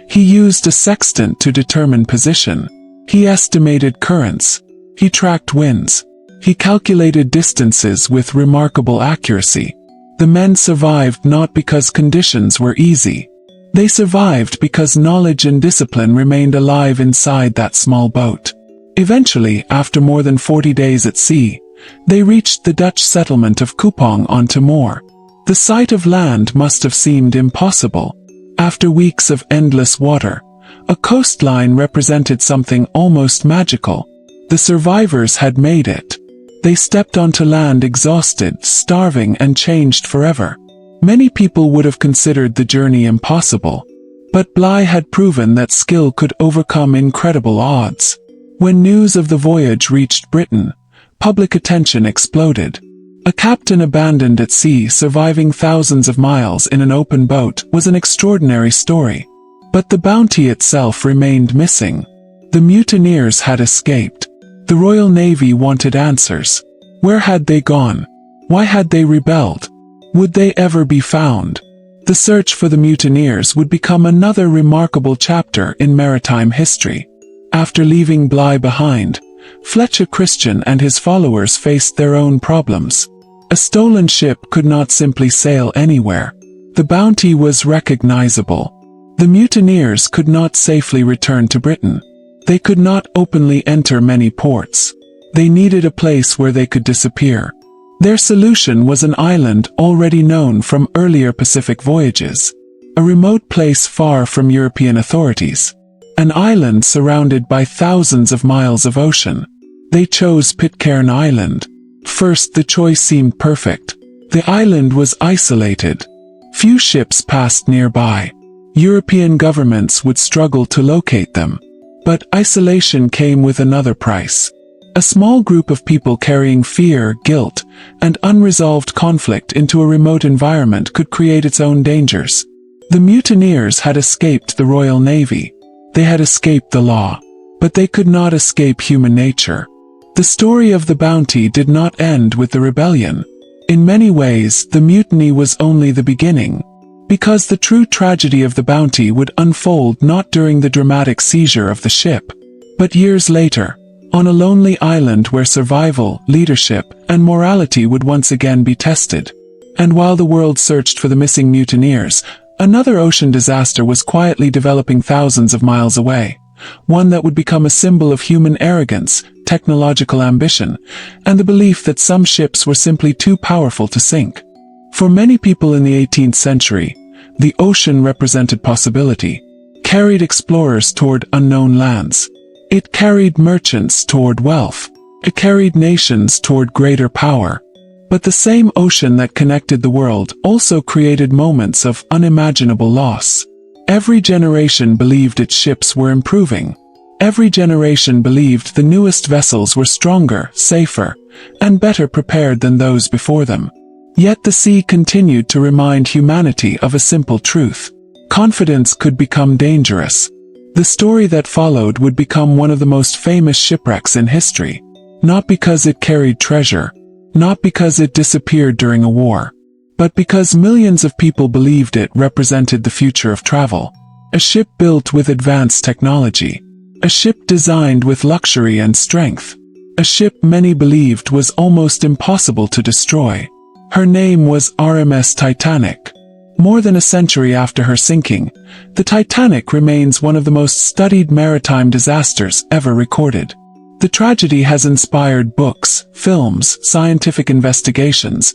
He used a sextant to determine position. He estimated currents. He tracked winds. He calculated distances with remarkable accuracy. The men survived not because conditions were easy. They survived because knowledge and discipline remained alive inside that small boat. Eventually, after more than 40 days at sea, they reached the Dutch settlement of Kupang on Timor. The sight of land must have seemed impossible. After weeks of endless water, a coastline represented something almost magical. The survivors had made it. They stepped onto land exhausted, starving, and changed forever. Many people would have considered the journey impossible. But Bligh had proven that skill could overcome incredible odds. When news of the voyage reached Britain, public attention exploded. A captain abandoned at sea surviving thousands of miles in an open boat was an extraordinary story. But the Bounty itself remained missing. The mutineers had escaped. The Royal Navy wanted answers. Where had they gone? Why had they rebelled? Would they ever be found? The search for the mutineers would become another remarkable chapter in maritime history. After leaving Bligh behind, Fletcher Christian and his followers faced their own problems. A stolen ship could not simply sail anywhere. The Bounty was recognizable. The mutineers could not safely return to Britain. They could not openly enter many ports. They needed a place where they could disappear. Their solution was an island already known from earlier Pacific voyages. A remote place far from European authorities. An island surrounded by thousands of miles of ocean. They chose Pitcairn Island. First, the choice seemed perfect. The island was isolated. Few ships passed nearby. European governments would struggle to locate them. But isolation came with another price. A small group of people carrying fear, guilt, and unresolved conflict into a remote environment could create its own dangers. The mutineers had escaped the Royal Navy. They had escaped the law. But they could not escape human nature. The story of the Bounty did not end with the rebellion. In many ways, the mutiny was only the beginning. Because the true tragedy of the Bounty would unfold not during the dramatic seizure of the ship, but years later, on a lonely island where survival, leadership, and morality would once again be tested. And while the world searched for the missing mutineers, another ocean disaster was quietly developing thousands of miles away. One that would become a symbol of human arrogance, technological ambition, and the belief that some ships were simply too powerful to sink. For many people in the 18th century, the ocean represented possibility, carried explorers toward unknown lands. It carried merchants toward wealth. It carried nations toward greater power. But the same ocean that connected the world also created moments of unimaginable loss. Every generation believed its ships were improving. Every generation believed the newest vessels were stronger, safer, and better prepared than those before them. Yet the sea continued to remind humanity of a simple truth. Confidence could become dangerous. The story that followed would become one of the most famous shipwrecks in history. Not because it carried treasure, not because it disappeared during a war, but because millions of people believed it represented the future of travel. A ship built with advanced technology. A ship designed with luxury and strength. A ship many believed was almost impossible to destroy. Her name was HMS Titanic. More than a century after her sinking, the Titanic remains one of the most studied maritime disasters ever recorded. The tragedy has inspired books, films, scientific investigations,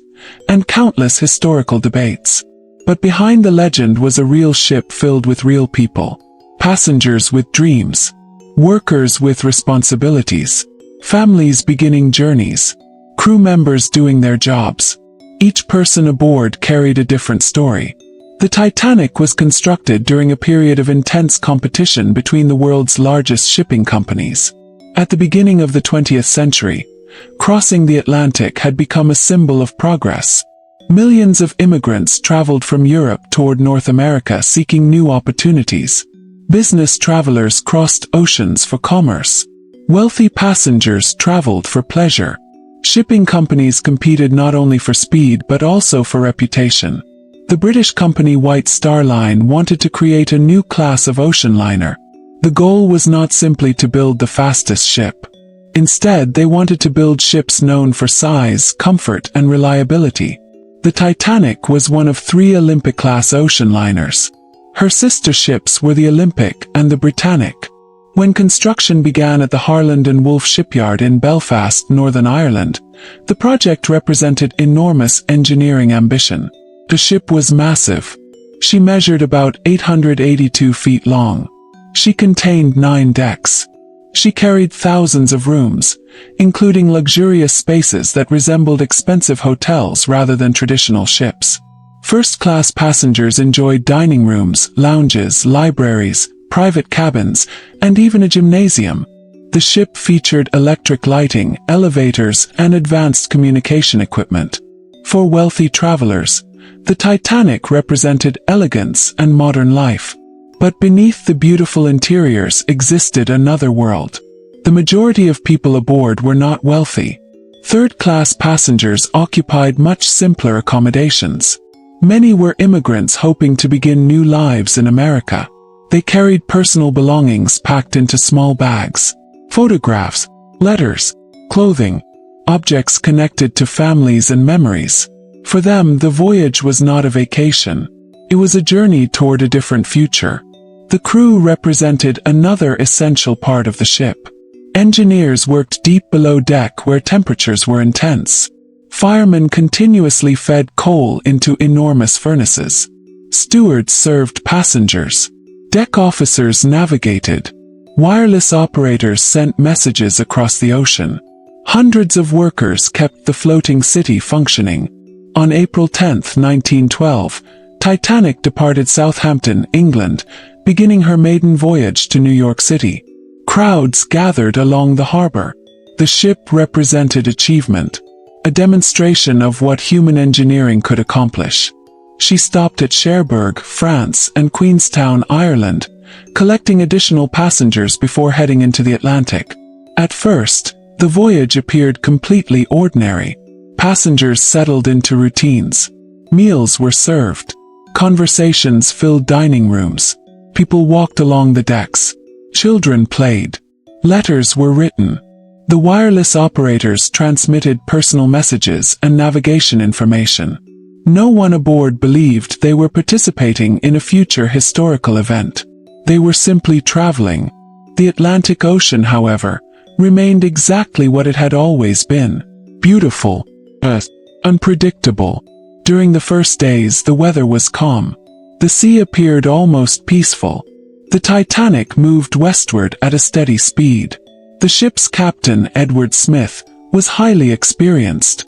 and countless historical debates. But behind the legend was a real ship filled with real people. Passengers with dreams. Workers with responsibilities. Families beginning journeys. Crew members doing their jobs. Each person aboard carried a different story. The Titanic was constructed during a period of intense competition between the world's largest shipping companies. At the beginning of the 20th century, crossing the Atlantic had become a symbol of progress. Millions of immigrants traveled from Europe toward North America seeking new opportunities. Business travelers crossed oceans for commerce. Wealthy passengers traveled for pleasure. Shipping companies competed not only for speed but also for reputation. The British company White Star Line wanted to create a new class of ocean liner. The goal was not simply to build the fastest ship. Instead, they wanted to build ships known for size, comfort, and reliability. The Titanic was one of 3 Olympic-class ocean liners. Her sister ships were the Olympic and the Britannic. When construction began at the Harland and Wolff shipyard in Belfast, Northern Ireland, the project represented enormous engineering ambition. The ship was massive. She measured about 882 feet long. She contained 9 decks. She carried thousands of rooms, including luxurious spaces that resembled expensive hotels rather than traditional ships. First-class passengers enjoyed dining rooms, lounges, libraries, private cabins, and even a gymnasium. The ship featured electric lighting, elevators, and advanced communication equipment. For wealthy travelers, the Titanic represented elegance and modern life. But beneath the beautiful interiors existed another world. The majority of people aboard were not wealthy. Third-class passengers occupied much simpler accommodations. Many were immigrants hoping to begin new lives in America. They carried personal belongings packed into small bags. Photographs, letters, clothing, objects connected to families and memories. For them, the voyage was not a vacation. It was a journey toward a different future. The crew represented another essential part of the ship. Engineers worked deep below deck where temperatures were intense. Firemen continuously fed coal into enormous furnaces. Stewards served passengers. Deck officers navigated. Wireless operators sent messages across the ocean. Hundreds of workers kept the floating city functioning. On April 10, 1912, Titanic departed Southampton, England, beginning her maiden voyage to New York City. Crowds gathered along the harbor. The ship represented achievement, a demonstration of what human engineering could accomplish. She stopped at Cherbourg, France, and Queenstown, Ireland, collecting additional passengers before heading into the Atlantic. At first, the voyage appeared completely ordinary. Passengers settled into routines. Meals were served. Conversations filled dining rooms. People walked along the decks. Children played. Letters were written. The wireless operators transmitted personal messages and navigation information. No one aboard believed they were participating in a future historical event. They were simply traveling. The Atlantic Ocean, however, remained exactly what it had always been. Beautiful, but unpredictable. During the first days, the weather was calm. The sea appeared almost peaceful. The Titanic moved westward at a steady speed. The ship's captain, Edward Smith, was highly experienced.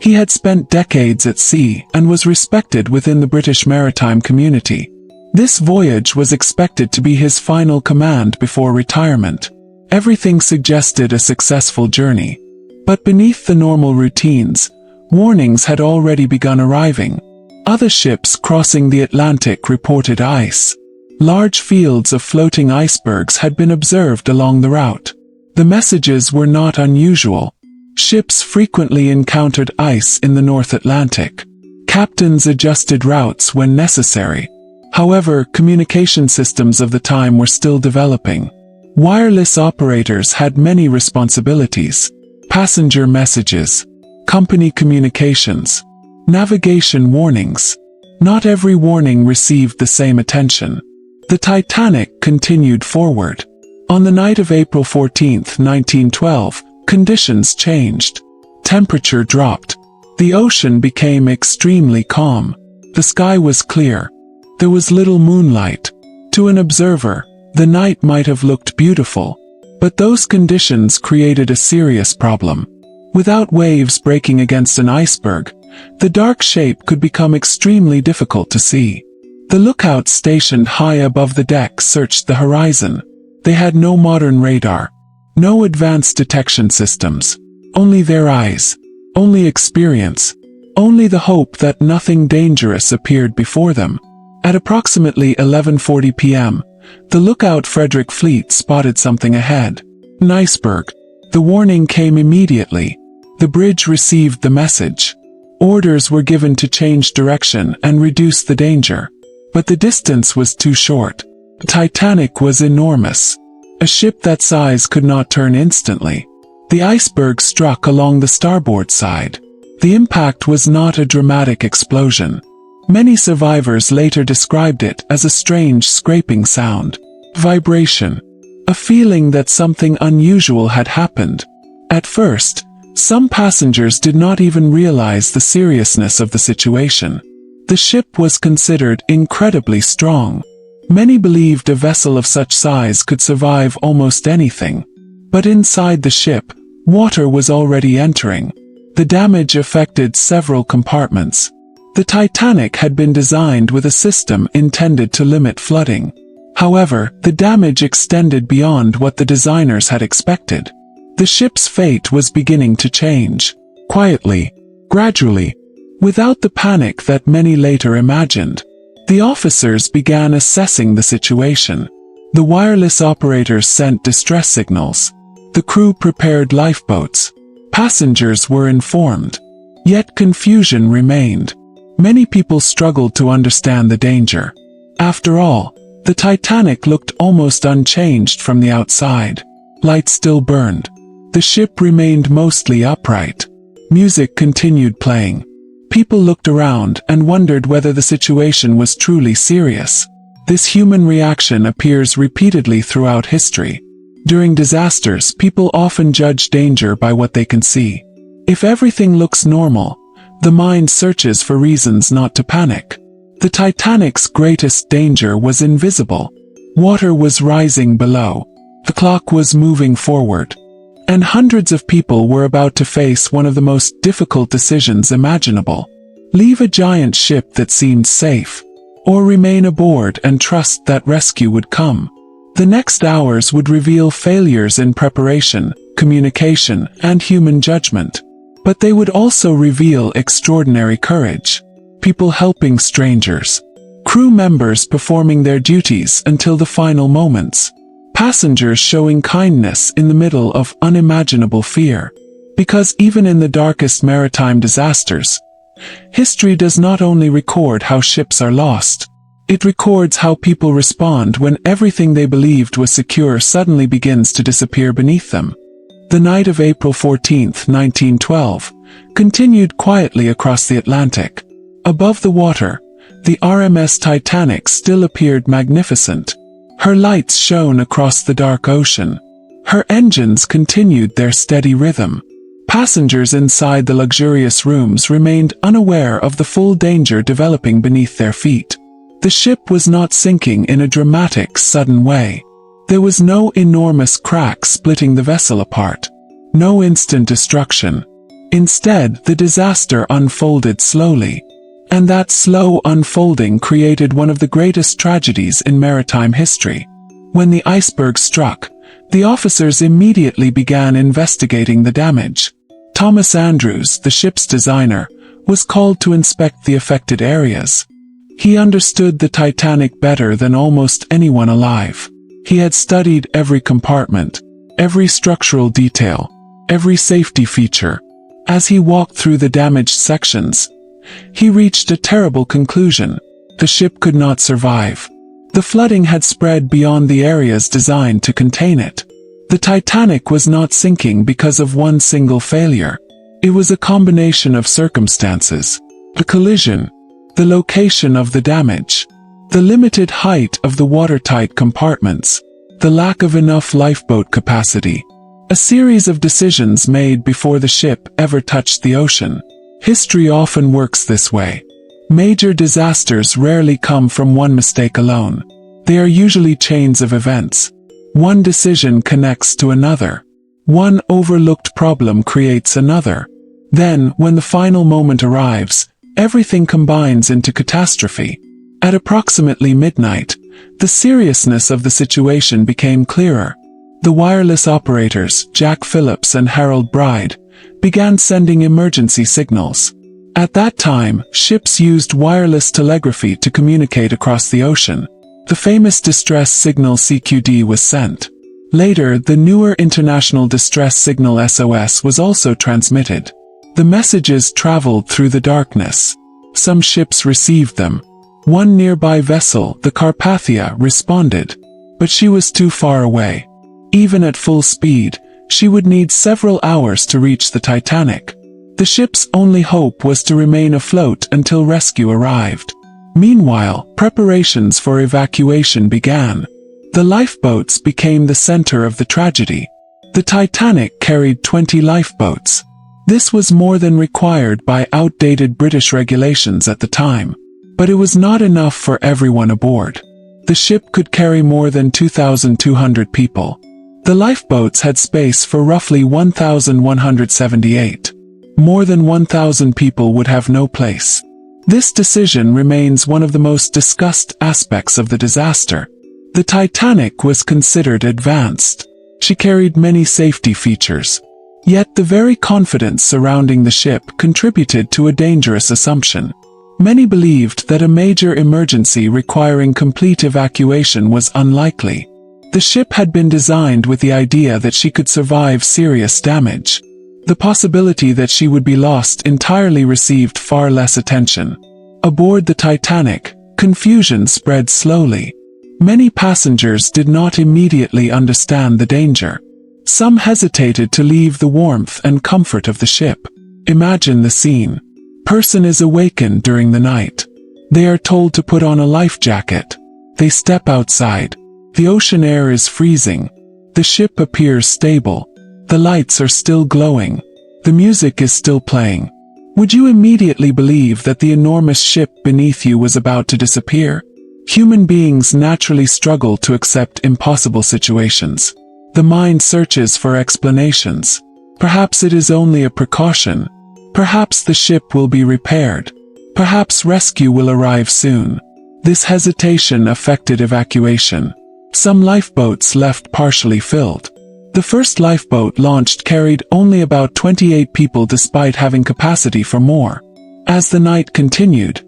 He had spent decades at sea and was respected within the British maritime community. This voyage was expected to be his final command before retirement. Everything suggested a successful journey. But beneath the normal routines, warnings had already begun arriving. Other ships crossing the Atlantic reported ice. Large fields of floating icebergs had been observed along the route. The messages were not unusual. Ships frequently encountered ice in the North Atlantic. Captains adjusted routes when necessary. However, communication systems of the time were still developing. Wireless operators had many responsibilities: passenger messages, company communications, navigation warnings. Not every warning received the same attention. The Titanic continued forward. On the night of April 14, 1912, conditions changed. Temperature dropped. The ocean became extremely calm. The sky was clear. There was little moonlight. To an observer, the night might have looked beautiful. But those conditions created a serious problem. Without waves breaking against an iceberg, the dark shape could become extremely difficult to see. The lookouts stationed high above the deck searched the horizon. They had no modern radar, no advanced detection systems, only their eyes, only experience, only the hope that nothing dangerous appeared before them. At approximately 11:40 p.m., the lookout Frederick Fleet spotted something ahead. An iceberg. The warning came immediately. The bridge received the message. Orders were given to change direction and reduce the danger. But the distance was too short. The Titanic was enormous. A ship that size could not turn instantly. The iceberg struck along the starboard side. The impact was not a dramatic explosion. Many survivors later described it as a strange scraping sound. Vibration. A feeling that something unusual had happened. At first, some passengers did not even realize the seriousness of the situation. The ship was considered incredibly strong. Many believed a vessel of such size could survive almost anything. But inside the ship, water was already entering. The damage affected several compartments. The Titanic had been designed with a system intended to limit flooding. However, the damage extended beyond what the designers had expected. The ship's fate was beginning to change. Quietly, gradually, without the panic that many later imagined. The officers began assessing the situation. The wireless operators sent distress signals. The crew prepared lifeboats. Passengers were informed. Yet confusion remained. Many people struggled to understand the danger. After all, the Titanic looked almost unchanged from the outside. Lights still burned. The ship remained mostly upright. Music continued playing. People looked around and wondered whether the situation was truly serious. This human reaction appears repeatedly throughout history. During disasters, people often judge danger by what they can see. If everything looks normal, the mind searches for reasons not to panic. The Titanic's greatest danger was invisible. Water was rising below. The clock was moving forward. And hundreds of people were about to face one of the most difficult decisions imaginable. Leave a giant ship that seemed safe, or remain aboard and trust that rescue would come. The next hours would reveal failures in preparation, communication, and human judgment. But they would also reveal extraordinary courage. People helping strangers. Crew members performing their duties until the final moments. Passengers showing kindness in the middle of unimaginable fear. Because even in the darkest maritime disasters, history does not only record how ships are lost, it records how people respond when everything they believed was secure suddenly begins to disappear beneath them. The night of April 14, 1912, continued quietly across the Atlantic. Above the water, the RMS Titanic still appeared magnificent. Her lights shone across the dark ocean. Her engines continued their steady rhythm. Passengers inside the luxurious rooms remained unaware of the full danger developing beneath their feet. The ship was not sinking in a dramatic, sudden way. There was no enormous crack splitting the vessel apart. No instant destruction. Instead, the disaster unfolded slowly. And that slow unfolding created one of the greatest tragedies in maritime history. When the iceberg struck, the officers immediately began investigating the damage. Thomas Andrews, the ship's designer, was called to inspect the affected areas. He understood the Titanic better than almost anyone alive. He had studied every compartment, every structural detail, every safety feature. As he walked through the damaged sections, he reached a terrible conclusion. The ship could not survive. The flooding had spread beyond the areas designed to contain it. The Titanic was not sinking because of one single failure. It was a combination of circumstances. The collision, the location of the damage, the limited height of the watertight compartments, the lack of enough lifeboat capacity. A series of decisions made before the ship ever touched the ocean. History often works this way. Major disasters rarely come from one mistake alone. They are usually chains of events. One decision connects to another. One overlooked problem creates another. Then, when the final moment arrives, everything combines into catastrophe. At approximately midnight, the seriousness of the situation became clearer. The wireless operators, Jack Phillips and Harold Bride, began sending emergency signals. At that time, ships used wireless telegraphy to communicate across the ocean. The famous distress signal CQD was sent. Later, the newer international distress signal SOS was also transmitted. The messages traveled through the darkness. Some ships received them. One nearby vessel, the Carpathia, responded. But she was too far away. Even at full speed, she would need several hours to reach the Titanic. The ship's only hope was to remain afloat until rescue arrived. Meanwhile, preparations for evacuation began. The lifeboats became the center of the tragedy. The Titanic carried 20 lifeboats. This was more than required by outdated British regulations at the time. But it was not enough for everyone aboard. The ship could carry more than 2,200 people. The lifeboats had space for roughly 1,178. More than 1,000 people would have no place. This decision remains one of the most discussed aspects of the disaster. The Titanic was considered advanced. She carried many safety features. Yet the very confidence surrounding the ship contributed to a dangerous assumption. Many believed that a major emergency requiring complete evacuation was unlikely. The ship had been designed with the idea that she could survive serious damage. The possibility that she would be lost entirely received far less attention. Aboard the Titanic, confusion spread slowly. Many passengers did not immediately understand the danger. Some hesitated to leave the warmth and comfort of the ship. Imagine the scene. Person is awakened during the night. They are told to put on a life jacket. They step outside. The ocean air is freezing. The ship appears stable. The lights are still glowing. The music is still playing. Would you immediately believe that the enormous ship beneath you was about to disappear? Human beings naturally struggle to accept impossible situations. The mind searches for explanations. Perhaps it is only a precaution. Perhaps the ship will be repaired. Perhaps rescue will arrive soon. This hesitation affected evacuation. Some lifeboats left partially filled. The first lifeboat launched carried only about 28 people despite having capacity for more. As the night continued,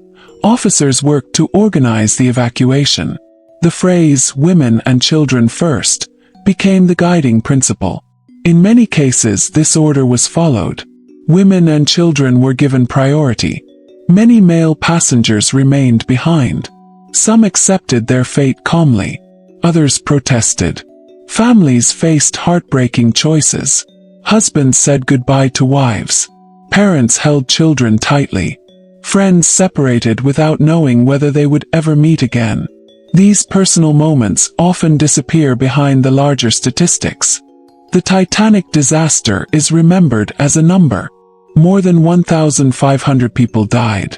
officers worked to organize the evacuation. The phrase, "women and children first," became the guiding principle. In many cases this order was followed. Women and children were given priority. Many male passengers remained behind. Some accepted their fate calmly. Others protested. Families faced heartbreaking choices. Husbands said goodbye to wives. Parents held children tightly. Friends separated without knowing whether they would ever meet again. These personal moments often disappear behind the larger statistics. The Titanic disaster is remembered as a number. More than 1,500 people died.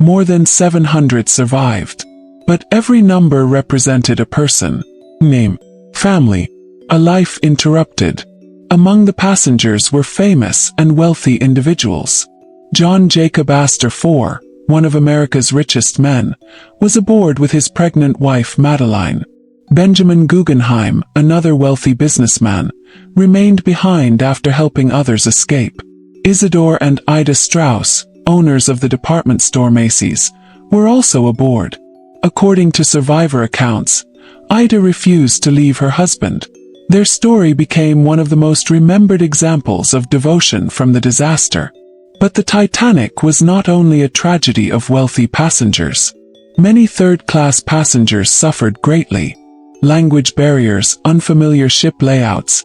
More than 700 survived. But every number represented a person, name, family, a life interrupted. Among the passengers were famous and wealthy individuals. John Jacob Astor IV, one of America's richest men, was aboard with his pregnant wife Madeline. Benjamin Guggenheim, another wealthy businessman, remained behind after helping others escape. Isidore and Ida Strauss, owners of the department store Macy's, were also aboard. According to survivor accounts, Ida refused to leave her husband. Their story became one of the most remembered examples of devotion from the disaster. But the Titanic was not only a tragedy of wealthy passengers. Many third-class passengers suffered greatly. Language barriers, unfamiliar ship layouts,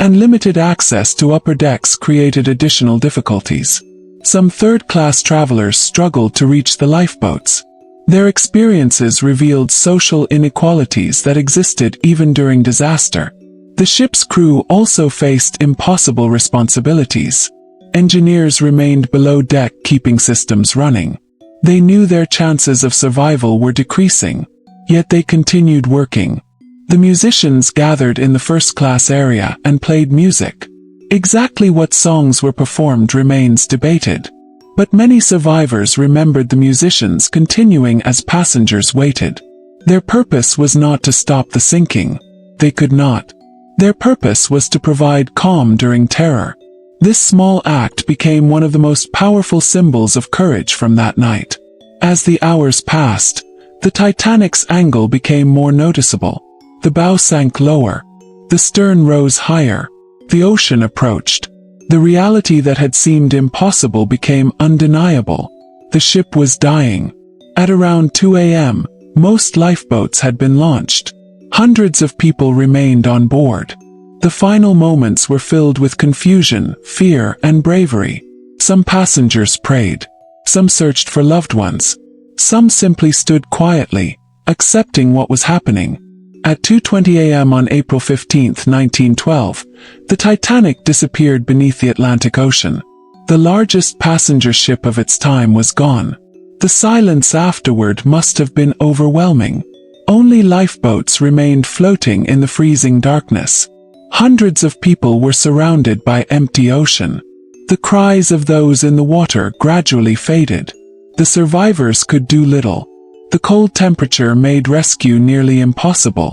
and limited access to upper decks created additional difficulties. Some third-class travelers struggled to reach the lifeboats. Their experiences revealed social inequalities that existed even during disaster. The ship's crew also faced impossible responsibilities. Engineers remained below deck keeping systems running. They knew their chances of survival were decreasing, yet they continued working. The musicians gathered in the first-class area and played music. Exactly what songs were performed remains debated. But many survivors remembered the musicians continuing as passengers waited. Their purpose was not to stop the sinking. They could not. Their purpose was to provide calm during terror. This small act became one of the most powerful symbols of courage from that night. As the hours passed, the Titanic's angle became more noticeable. The bow sank lower. The stern rose higher. The ocean approached. The reality that had seemed impossible became undeniable. The ship was dying. At around 2 a.m., most lifeboats had been launched. Hundreds of people remained on board. The final moments were filled with confusion, fear, and bravery. Some passengers prayed. Some searched for loved ones. Some simply stood quietly, accepting what was happening. At 2:20 a.m. on April 15, 1912, the Titanic disappeared beneath the Atlantic Ocean. The largest passenger ship of its time was gone. The silence afterward must have been overwhelming. Only lifeboats remained floating in the freezing darkness. Hundreds of people were surrounded by empty ocean. The cries of those in the water gradually faded. The survivors could do little. The cold temperature made rescue nearly impossible.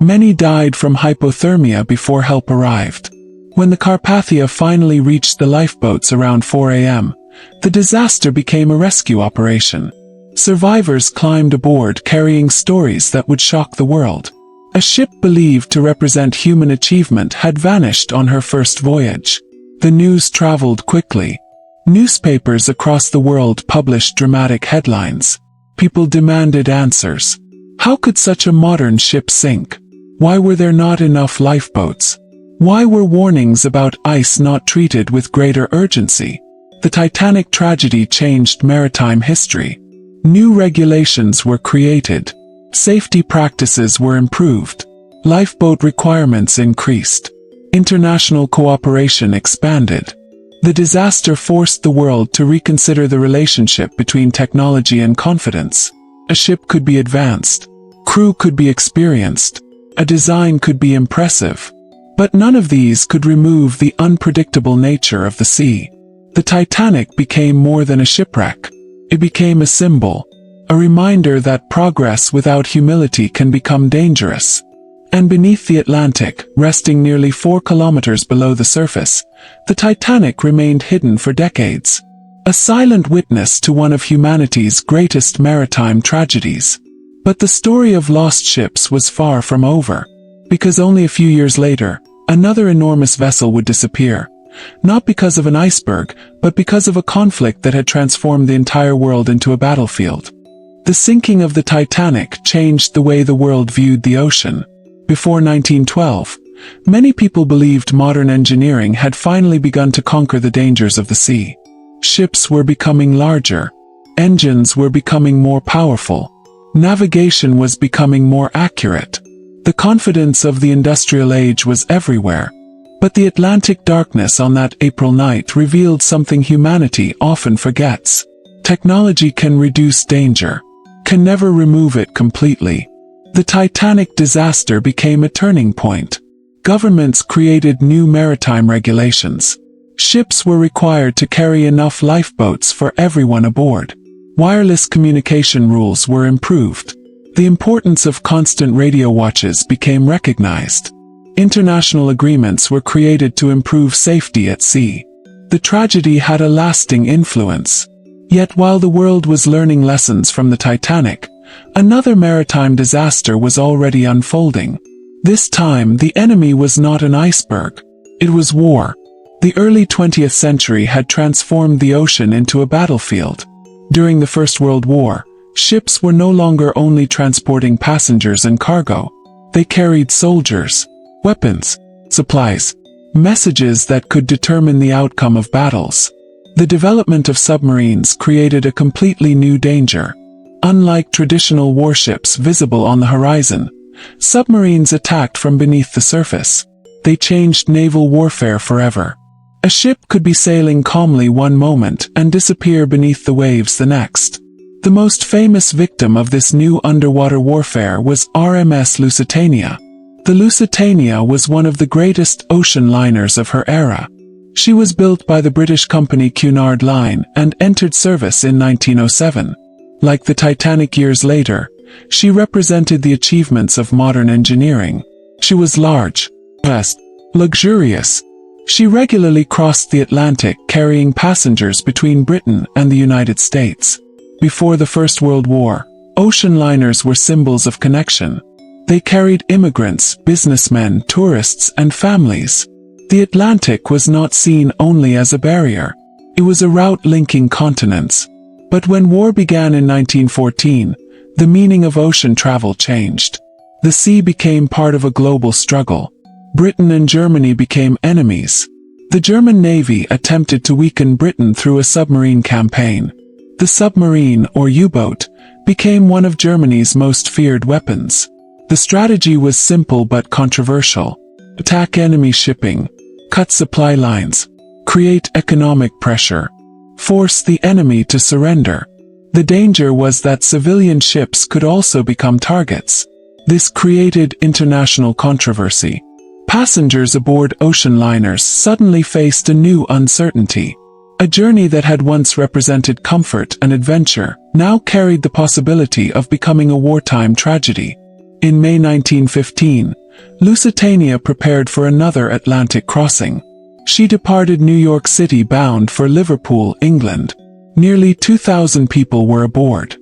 Many died from hypothermia before help arrived. When the Carpathia finally reached the lifeboats around 4 a.m., the disaster became a rescue operation. Survivors climbed aboard carrying stories that would shock the world. A ship believed to represent human achievement had vanished on her first voyage. The news traveled quickly. Newspapers across the world published dramatic headlines. People demanded answers. How could such a modern ship sink? Why were there not enough lifeboats? Why were warnings about ice not treated with greater urgency? The Titanic tragedy changed maritime history. New regulations were created. Safety practices were improved. Lifeboat requirements increased. International cooperation expanded. The disaster forced the world to reconsider the relationship between technology and confidence. A ship could be advanced. Crew could be experienced. A design could be impressive. But none of these could remove the unpredictable nature of the sea. The Titanic became more than a shipwreck. It became a symbol. A reminder that progress without humility can become dangerous. And beneath the Atlantic, resting nearly 4 kilometers below the surface, the Titanic remained hidden for decades. A silent witness to one of humanity's greatest maritime tragedies. But the story of lost ships was far from over. Because only a few years later, another enormous vessel would disappear. Not because of an iceberg, but because of a conflict that had transformed the entire world into a battlefield. The sinking of the Titanic changed the way the world viewed the ocean. Before 1912, many people believed modern engineering had finally begun to conquer the dangers of the sea. Ships were becoming larger. Engines were becoming more powerful. Navigation was becoming more accurate. The confidence of the industrial age was everywhere. But the Atlantic darkness on that April night revealed something humanity often forgets. Technology can reduce danger, can never remove it completely. The Titanic disaster became a turning point. Governments created new maritime regulations. Ships were required to carry enough lifeboats for everyone aboard. Wireless communication rules were improved. The importance of constant radio watches became recognized. International agreements were created to improve safety at sea. The tragedy had a lasting influence. Yet while the world was learning lessons from the Titanic, another maritime disaster was already unfolding. This time the enemy was not an iceberg. It was war. The early 20th century had transformed the ocean into a battlefield. During the First World War, ships were no longer only transporting passengers and cargo. They carried soldiers, weapons, supplies, messages that could determine the outcome of battles. The development of submarines created a completely new danger. Unlike traditional warships visible on the horizon, submarines attacked from beneath the surface. They changed naval warfare forever. A ship could be sailing calmly one moment and disappear beneath the waves the next. The most famous victim of this new underwater warfare was HMS Lusitania. The Lusitania was one of the greatest ocean liners of her era. She was built by the British company Cunard Line and entered service in 1907. Like the Titanic years later, she represented the achievements of modern engineering. She was large, vast, luxurious. She regularly crossed the Atlantic carrying passengers between Britain and the United States. Before the First World War, ocean liners were symbols of connection. They carried immigrants, businessmen, tourists, and families. The Atlantic was not seen only as a barrier. It was a route linking continents. But when war began in 1914, the meaning of ocean travel changed. The sea became part of a global struggle. Britain and Germany became enemies. The German Navy attempted to weaken Britain through a submarine campaign. The submarine, or U-boat, became one of Germany's most feared weapons. The strategy was simple but controversial. Attack enemy shipping, cut supply lines, create economic pressure, force the enemy to surrender. The danger was that civilian ships could also become targets. This created international controversy. Passengers aboard ocean liners suddenly faced a new uncertainty. A journey that had once represented comfort and adventure now carried the possibility of becoming a wartime tragedy. In May 1915, Lusitania prepared for another Atlantic crossing. She departed New York City bound for Liverpool, England. Nearly 2,000 people were aboard.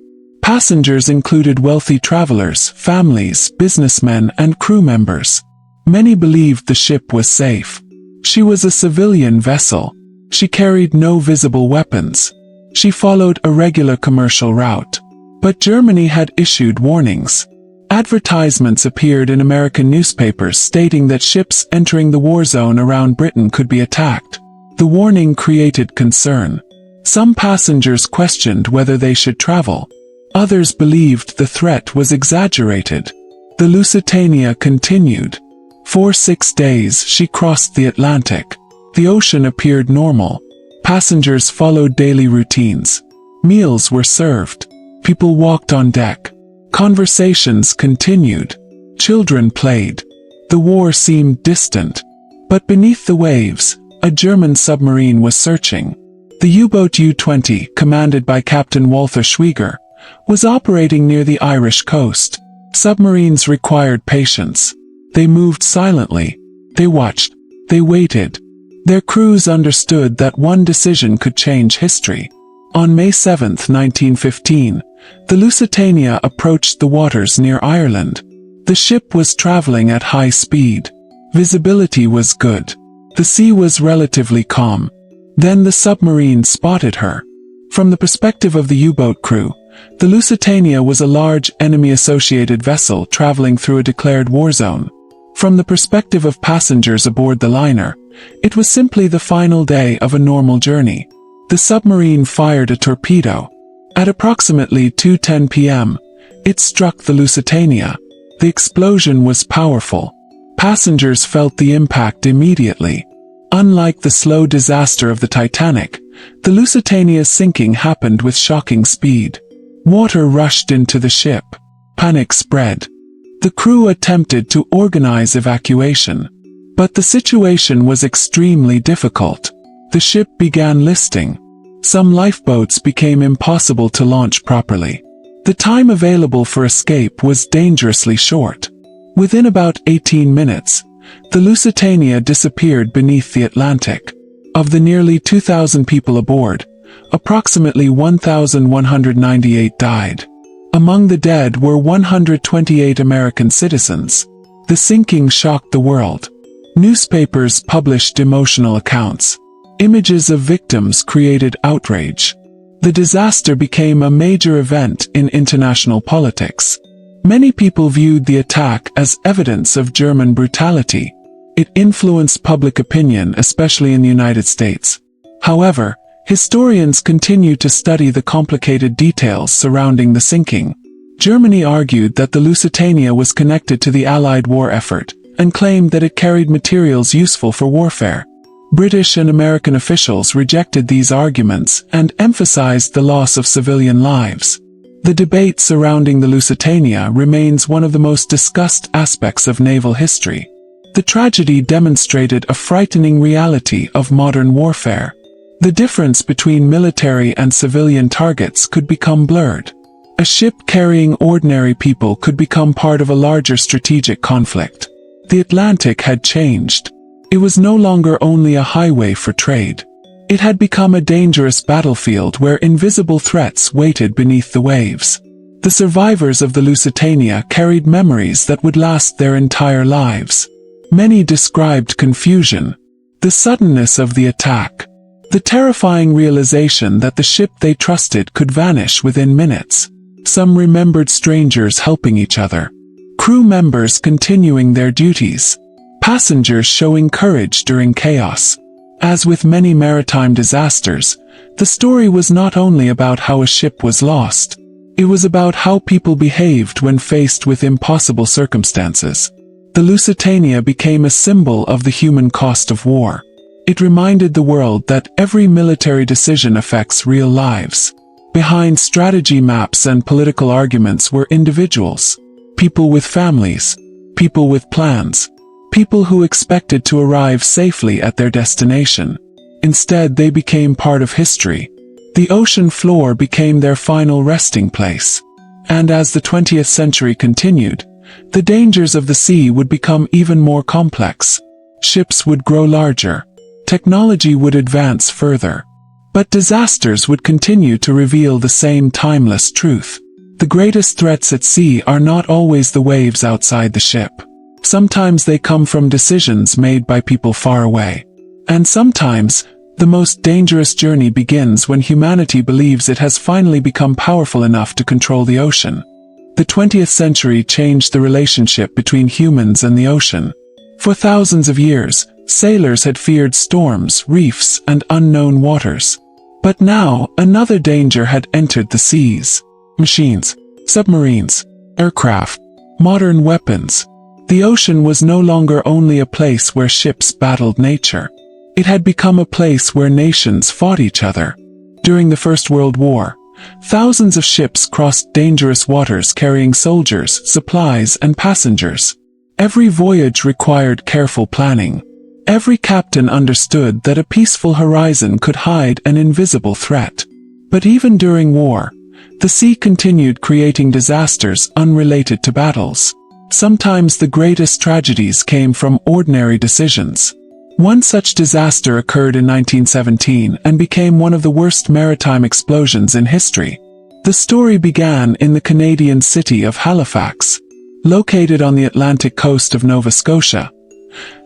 Passengers included wealthy travelers, families, businessmen, and crew members. Many believed the ship was safe. She was a civilian vessel. She carried no visible weapons. She followed a regular commercial route. But Germany had issued warnings. Advertisements appeared in American newspapers stating that ships entering the war zone around Britain could be attacked. The warning created concern. Some passengers questioned whether they should travel. Others believed the threat was exaggerated. The Lusitania continued. For 6 days she crossed the Atlantic. The ocean appeared normal. Passengers followed daily routines. Meals were served. People walked on deck. Conversations continued. Children played. The war seemed distant. But beneath the waves, a German submarine was searching. The U-boat U-20, commanded by Captain Walter Schwieger, was operating near the Irish coast. Submarines required patience. They moved silently. They watched. They waited. Their crews understood that one decision could change history. On May 7, 1915, the Lusitania approached the waters near Ireland. The ship was traveling at high speed. Visibility was good. The sea was relatively calm. Then the submarine spotted her. From the perspective of the U-boat crew, the Lusitania was a large enemy-associated vessel traveling through a declared war zone. From the perspective of passengers aboard the liner, it was simply the final day of a normal journey. The submarine fired a torpedo. At approximately 2:10 p.m., it struck the Lusitania. The explosion was powerful. Passengers felt the impact immediately. Unlike the slow disaster of the Titanic, the Lusitania's sinking happened with shocking speed. Water rushed into the ship. Panic spread. The crew attempted to organize evacuation. But the situation was extremely difficult. The ship began listing. Some lifeboats became impossible to launch properly. The time available for escape was dangerously short. Within about 18 minutes, the Lusitania disappeared beneath the Atlantic. Of the nearly 2,000 people aboard, approximately 1,198 died. Among the dead were 128 American citizens. The sinking shocked the world. Newspapers published emotional accounts. Images of victims created outrage. The disaster became a major event in international politics. Many people viewed the attack as evidence of German brutality. It influenced public opinion, especially in the United States. However, historians continue to study the complicated details surrounding the sinking. Germany argued that the Lusitania was connected to the Allied war effort, and claimed that it carried materials useful for warfare. British and American officials rejected these arguments and emphasized the loss of civilian lives. The debate surrounding the Lusitania remains one of the most discussed aspects of naval history. The tragedy demonstrated a frightening reality of modern warfare. The difference between military and civilian targets could become blurred. A ship carrying ordinary people could become part of a larger strategic conflict. The Atlantic had changed. It was no longer only a highway for trade. It had become a dangerous battlefield where invisible threats waited beneath the waves. The survivors of the Lusitania carried memories that would last their entire lives. Many described confusion, the suddenness of the attack, the terrifying realization that the ship they trusted could vanish within minutes. Some remembered strangers helping each other, crew members continuing their duties, passengers showing courage during chaos. As with many maritime disasters, the story was not only about how a ship was lost. It was about how people behaved when faced with impossible circumstances. The Lusitania became a symbol of the human cost of war. It reminded the world that every military decision affects real lives. Behind strategy maps and political arguments were individuals, people with families, people with plans, people who expected to arrive safely at their destination. Instead, they became part of history. The ocean floor became their final resting place. And as the 20th century continued, the dangers of the sea would become even more complex. Ships would grow larger. Technology would advance further. But disasters would continue to reveal the same timeless truth. The greatest threats at sea are not always the waves outside the ship. Sometimes they come from decisions made by people far away. And sometimes, the most dangerous journey begins when humanity believes it has finally become powerful enough to control the ocean. The 20th century changed the relationship between humans and the ocean. For thousands of years, sailors had feared storms, reefs, and unknown waters. But now, another danger had entered the seas. Machines, submarines, aircraft, modern weapons. The ocean was no longer only a place where ships battled nature. It had become a place where nations fought each other. During the First World War, thousands of ships crossed dangerous waters carrying soldiers, supplies, and passengers. Every voyage required careful planning. Every captain understood that a peaceful horizon could hide an invisible threat. But even during war, the sea continued creating disasters unrelated to battles. Sometimes the greatest tragedies came from ordinary decisions. One such disaster occurred in 1917 and became one of the worst maritime explosions in history. The story began in the Canadian city of Halifax. Located on the Atlantic coast of Nova Scotia,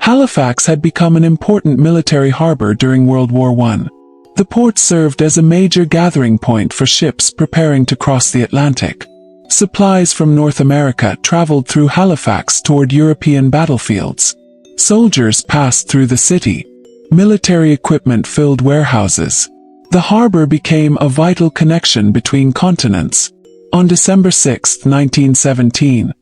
Halifax had become an important military harbor during World War I. The port served as a major gathering point for ships preparing to cross the Atlantic. Supplies from North America traveled through Halifax toward European battlefields. Soldiers passed through the city. Military equipment filled warehouses. The harbor became a vital connection between continents. On December 6, 1917,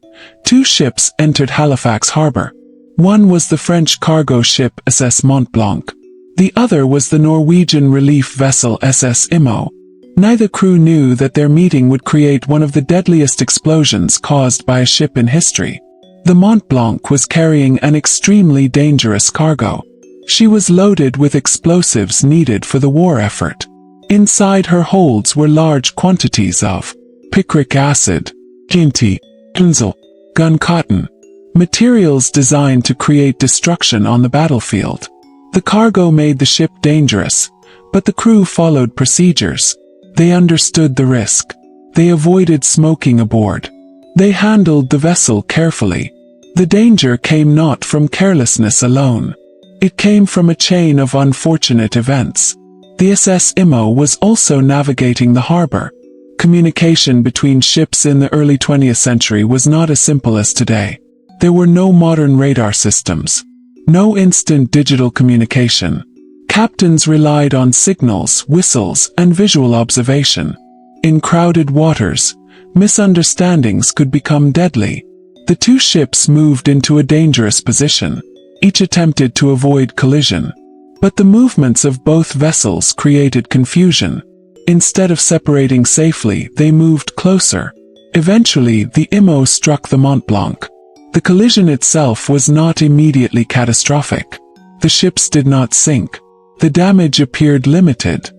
two ships entered Halifax harbor. One was the French cargo ship SS Mont Blanc. The other was the Norwegian relief vessel SS Imo. Neither crew knew that their meeting would create one of the deadliest explosions caused by a ship in history. The Mont Blanc was carrying an extremely dangerous cargo. She was loaded with explosives needed for the war effort. Inside her holds were large quantities of picric acid, kinti, benzol, gun cotton, materials designed to create destruction on the battlefield. The cargo made the ship dangerous, but the crew followed procedures. They understood the risk. They avoided smoking aboard. They handled the vessel carefully. The danger came not from carelessness alone. It came from a chain of unfortunate events. The SS Imo was also navigating the harbor. Communication between ships in the early 20th century was not as simple as today. There were no modern radar systems. No instant digital communication. Captains relied on signals, whistles, and visual observation. In crowded waters, misunderstandings could become deadly. The two ships moved into a dangerous position. Each attempted to avoid collision. But the movements of both vessels created confusion. Instead of separating safely, they moved closer. Eventually, the Imo struck the Mont Blanc. The collision itself was not immediately catastrophic. The ships did not sink. The damage appeared limited.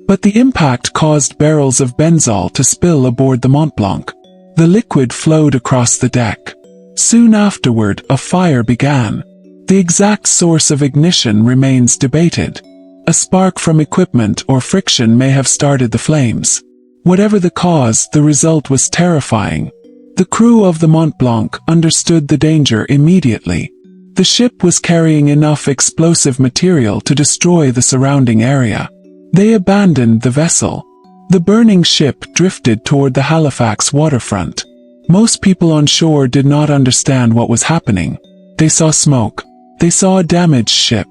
But the impact caused barrels of benzol to spill aboard the Mont Blanc. The liquid flowed across the deck. Soon afterward, a fire began. The exact source of ignition remains debated. A spark from equipment or friction may have started the flames. Whatever the cause, the result was terrifying. The crew of the Mont Blanc understood the danger immediately. The ship was carrying enough explosive material to destroy the surrounding area. They abandoned the vessel. The burning ship drifted toward the Halifax waterfront. Most people on shore did not understand what was happening. They saw smoke. They saw a damaged ship.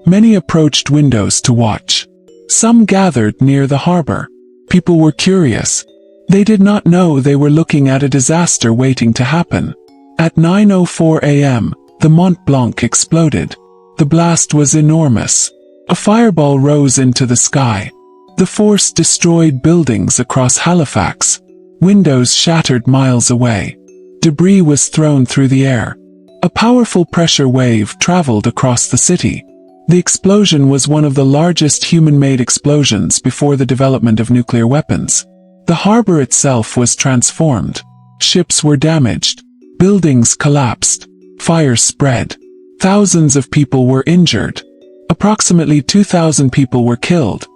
Many approached windows to watch. Some gathered near the harbor. People were curious. They did not know they were looking at a disaster waiting to happen. At 9:04 a.m., the Mont Blanc exploded. The blast was enormous. A fireball rose into the sky. The force destroyed buildings across Halifax. Windows shattered miles away. Debris was thrown through the air. A powerful pressure wave traveled across the city. The explosion was one of the largest human-made explosions before the development of nuclear weapons. The harbor itself was transformed. Ships were damaged. Buildings collapsed. Fires spread. Thousands of people were injured. Approximately 2,000 people were killed,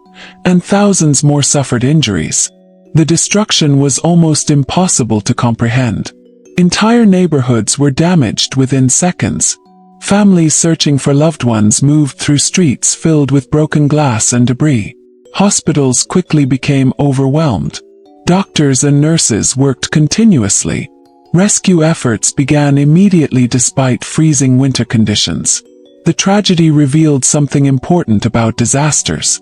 and thousands more suffered injuries. The destruction was almost impossible to comprehend. Entire neighborhoods were damaged within seconds. Families searching for loved ones moved through streets filled with broken glass and debris. Hospitals quickly became overwhelmed. Doctors and nurses worked continuously. Rescue efforts began immediately despite freezing winter conditions. The tragedy revealed something important about disasters.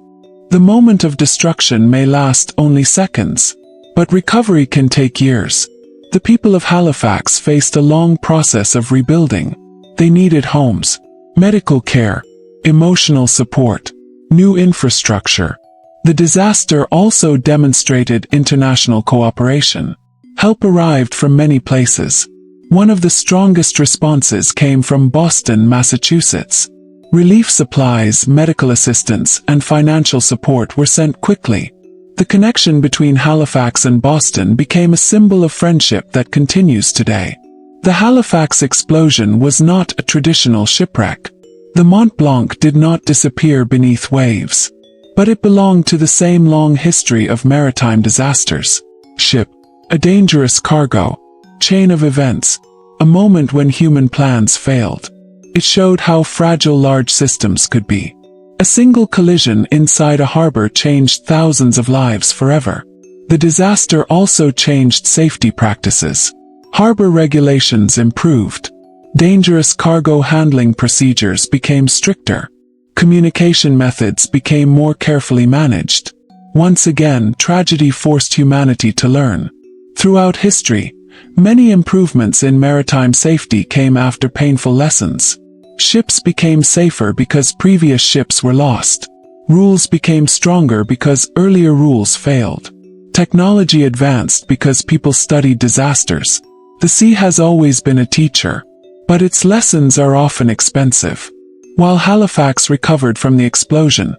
The moment of destruction may last only seconds, but recovery can take years. The people of Halifax faced a long process of rebuilding. They needed homes, medical care, emotional support, new infrastructure. The disaster also demonstrated international cooperation. Help arrived from many places. One of the strongest responses came from Boston, Massachusetts. Relief supplies, medical assistance, and financial support were sent quickly. The connection between Halifax and Boston became a symbol of friendship that continues today. The Halifax explosion was not a traditional shipwreck. The Mont Blanc did not disappear beneath waves, but it belonged to the same long history of maritime disasters. Ship, a dangerous cargo, chain of events, a moment when human plans failed. It showed how fragile large systems could be. A single collision inside a harbor changed thousands of lives forever. The disaster also changed safety practices. Harbor regulations improved. Dangerous cargo handling procedures became stricter. Communication methods became more carefully managed. Once again, tragedy forced humanity to learn. Throughout history, many improvements in maritime safety came after painful lessons. Ships became safer because previous ships were lost. Rules became stronger because earlier rules failed. Technology advanced because people studied disasters. The sea has always been a teacher, but its lessons are often expensive. While Halifax recovered from the explosion,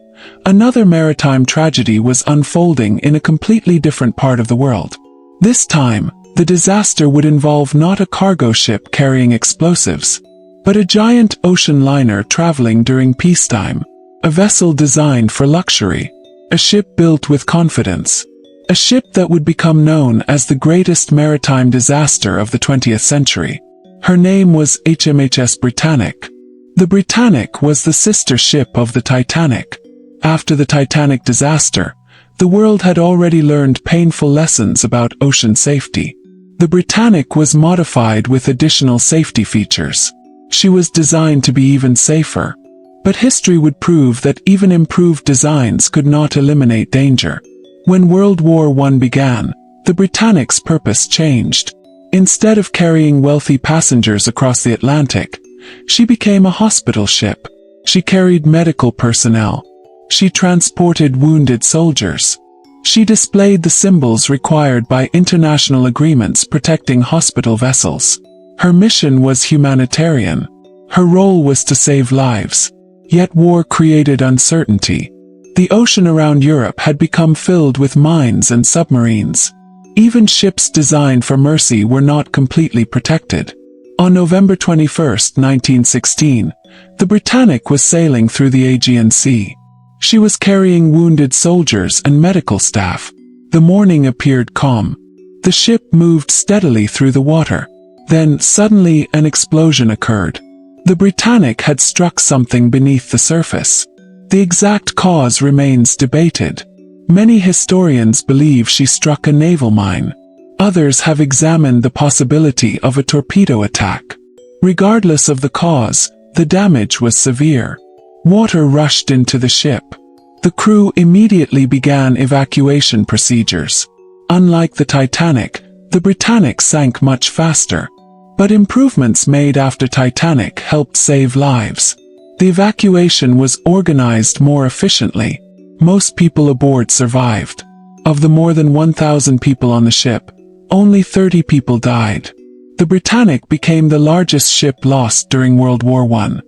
another maritime tragedy was unfolding in a completely different part of the world. This time, the disaster would involve not a cargo ship carrying explosives, but a giant ocean liner traveling during peacetime. A vessel designed for luxury. A ship built with confidence. A ship that would become known as the greatest maritime disaster of the 20th century. Her name was HMS Britannic. The Britannic was the sister ship of the Titanic. After the Titanic disaster, the world had already learned painful lessons about ocean safety. The Britannic was modified with additional safety features. She was designed to be even safer. But history would prove that even improved designs could not eliminate danger. When World War I began, the Britannic's purpose changed. Instead of carrying wealthy passengers across the Atlantic, she became a hospital ship. She carried medical personnel. She transported wounded soldiers. She displayed the symbols required by international agreements protecting hospital vessels. Her mission was humanitarian. Her role was to save lives. Yet war created uncertainty. The ocean around Europe had become filled with mines and submarines. Even ships designed for mercy were not completely protected. On November 21, 1916, the Britannic was sailing through the Aegean Sea. She was carrying wounded soldiers and medical staff. The morning appeared calm. The ship moved steadily through the water. Then, suddenly, an explosion occurred. The Britannic had struck something beneath the surface. The exact cause remains debated. Many historians believe she struck a naval mine. Others have examined the possibility of a torpedo attack. Regardless of the cause, the damage was severe. Water rushed into the ship. The crew immediately began evacuation procedures. Unlike the Titanic, the Britannic sank much faster. But improvements made after Titanic helped save lives. The evacuation was organized more efficiently. Most people aboard survived. Of the more than 1,000 people on the ship, only 30 people died. The Britannic became the largest ship lost during World War I.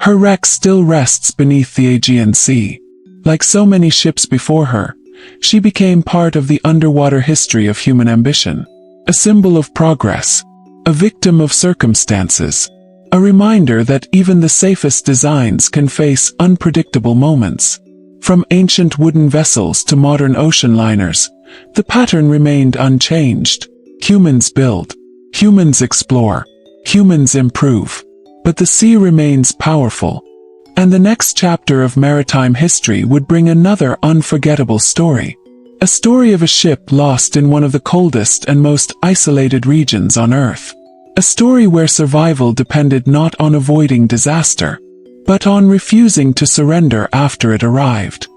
Her wreck still rests beneath the Aegean Sea. Like so many ships before her, she became part of the underwater history of human ambition. A symbol of progress. A victim of circumstances. A reminder that even the safest designs can face unpredictable moments. From ancient wooden vessels to modern ocean liners, the pattern remained unchanged. Humans build, humans explore, humans improve. But the sea remains powerful. And the next chapter of maritime history would bring another unforgettable story. A story of a ship lost in one of the coldest and most isolated regions on Earth. A story where survival depended not on avoiding disaster, but on refusing to surrender after it arrived.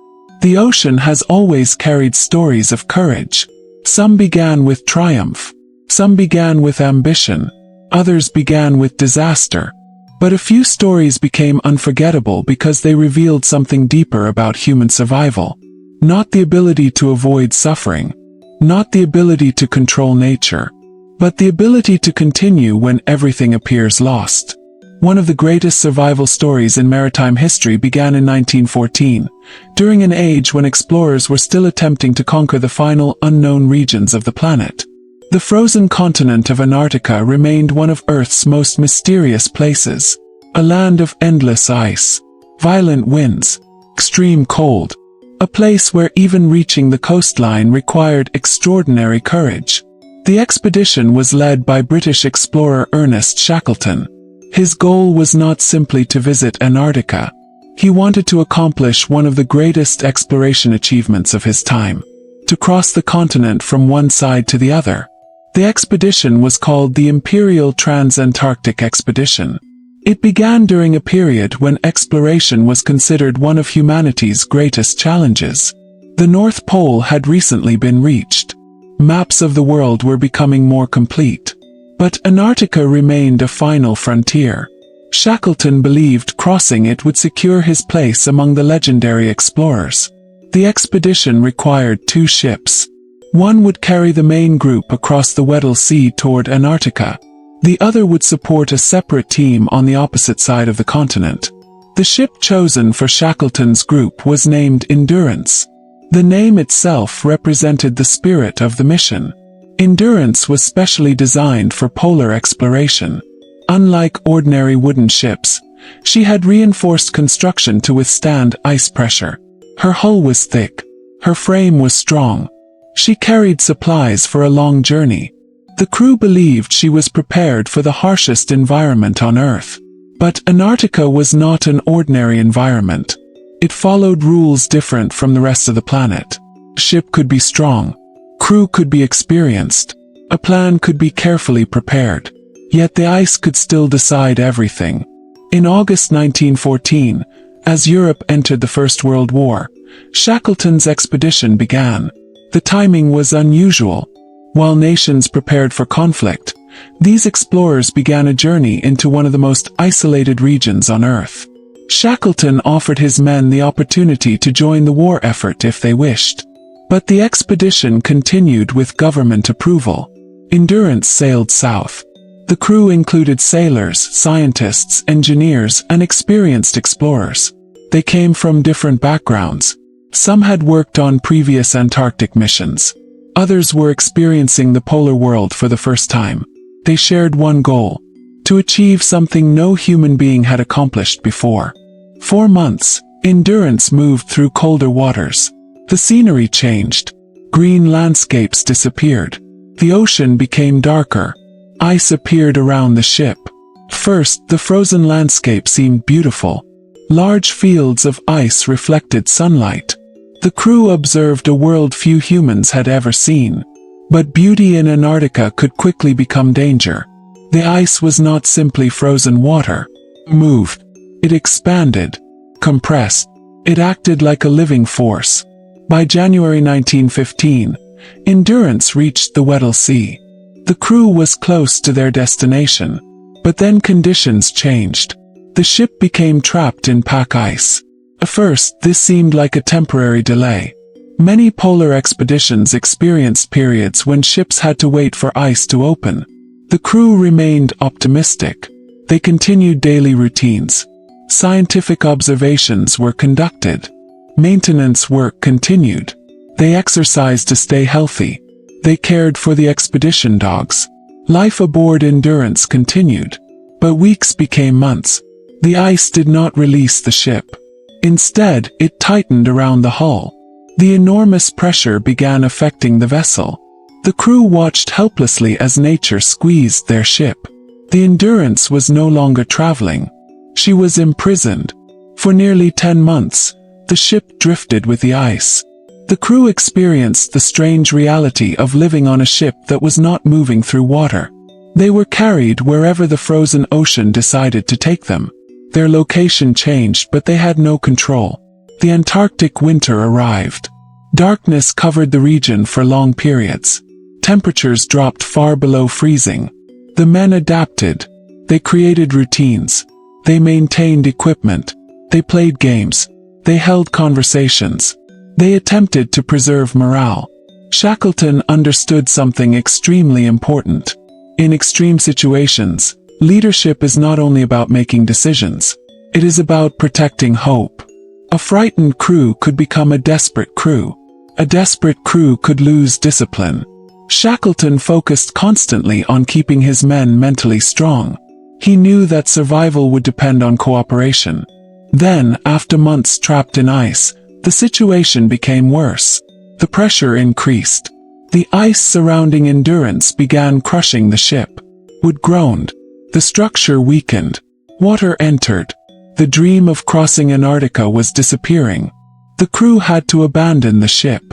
The ocean has always carried stories of courage. Some began with triumph. Some began with ambition. Others began with disaster. But a few stories became unforgettable because they revealed something deeper about human survival. Not the ability to avoid suffering. Not the ability to control nature. But the ability to continue when everything appears lost. One of the greatest survival stories in maritime history began in 1914, during an age when explorers were still attempting to conquer the final unknown regions of the planet. The frozen continent of Antarctica remained one of Earth's most mysterious places. A land of endless ice, violent winds, extreme cold. A place where even reaching the coastline required extraordinary courage. The expedition was led by British explorer Ernest Shackleton. His goal was not simply to visit Antarctica. He wanted to accomplish one of the greatest exploration achievements of his time: to cross the continent from one side to the other. The expedition was called the Imperial Trans-Antarctic Expedition. It began during a period when exploration was considered one of humanity's greatest challenges. The North Pole had recently been reached. Maps of the world were becoming more complete. But Antarctica remained a final frontier. Shackleton believed crossing it would secure his place among the legendary explorers. The expedition required 2 ships. One would carry the main group across the Weddell Sea toward Antarctica. The other would support a separate team on the opposite side of the continent. The ship chosen for Shackleton's group was named Endurance. The name itself represented the spirit of the mission. Endurance was specially designed for polar exploration. Unlike ordinary wooden ships, she had reinforced construction to withstand ice pressure. Her hull was thick. Her frame was strong. She carried supplies for a long journey. The crew believed she was prepared for the harshest environment on Earth. But Antarctica was not an ordinary environment. It followed rules different from the rest of the planet. Ship could be strong. Crew could be experienced. A plan could be carefully prepared. Yet the ice could still decide everything. In August 1914, as Europe entered the First World War, Shackleton's expedition began. The timing was unusual. While nations prepared for conflict, these explorers began a journey into one of the most isolated regions on Earth. Shackleton offered his men the opportunity to join the war effort if they wished. But the expedition continued with government approval. Endurance sailed south. The crew included sailors, scientists, engineers, and experienced explorers. They came from different backgrounds. Some had worked on previous Antarctic missions. Others were experiencing the polar world for the first time. They shared one goal: to achieve something no human being had accomplished before. For months, Endurance moved through colder waters. The scenery changed. Green landscapes disappeared. The ocean became darker. Ice appeared around the ship. First, the frozen landscape seemed beautiful. Large fields of ice reflected sunlight. The crew observed a world few humans had ever seen. But beauty in Antarctica could quickly become danger. The ice was not simply frozen water. It moved. It expanded. Compressed. It acted like a living force. By January 1915, Endurance reached the Weddell Sea. The crew was close to their destination. But then conditions changed. The ship became trapped in pack ice. At first, this seemed like a temporary delay. Many polar expeditions experienced periods when ships had to wait for ice to open. The crew remained optimistic. They continued daily routines. Scientific observations were conducted. Maintenance work continued. They exercised to stay healthy. They cared for the expedition dogs. Life aboard Endurance continued. But weeks became months. The ice did not release the ship. Instead, it tightened around the hull. The enormous pressure began affecting the vessel. The crew watched helplessly as nature squeezed their ship. The Endurance was no longer traveling. She was imprisoned. For nearly 10 months, the ship drifted with the ice. The crew experienced the strange reality of living on a ship that was not moving through water. They were carried wherever the frozen ocean decided to take them. Their location changed, but they had no control. The Antarctic winter arrived. Darkness covered the region for long periods. Temperatures dropped far below freezing. The men adapted. They created routines. They maintained equipment. They played games. They held conversations. They attempted to preserve morale. Shackleton understood something extremely important. In extreme situations, leadership is not only about making decisions. It is about protecting hope. A frightened crew could become a desperate crew. A desperate crew could lose discipline. Shackleton focused constantly on keeping his men mentally strong. He knew that survival would depend on cooperation. Then, after months trapped in ice, the situation became worse. The pressure increased. The ice surrounding Endurance began crushing the ship. Wood groaned. The structure weakened. Water entered. The dream of crossing Antarctica was disappearing. The crew had to abandon the ship.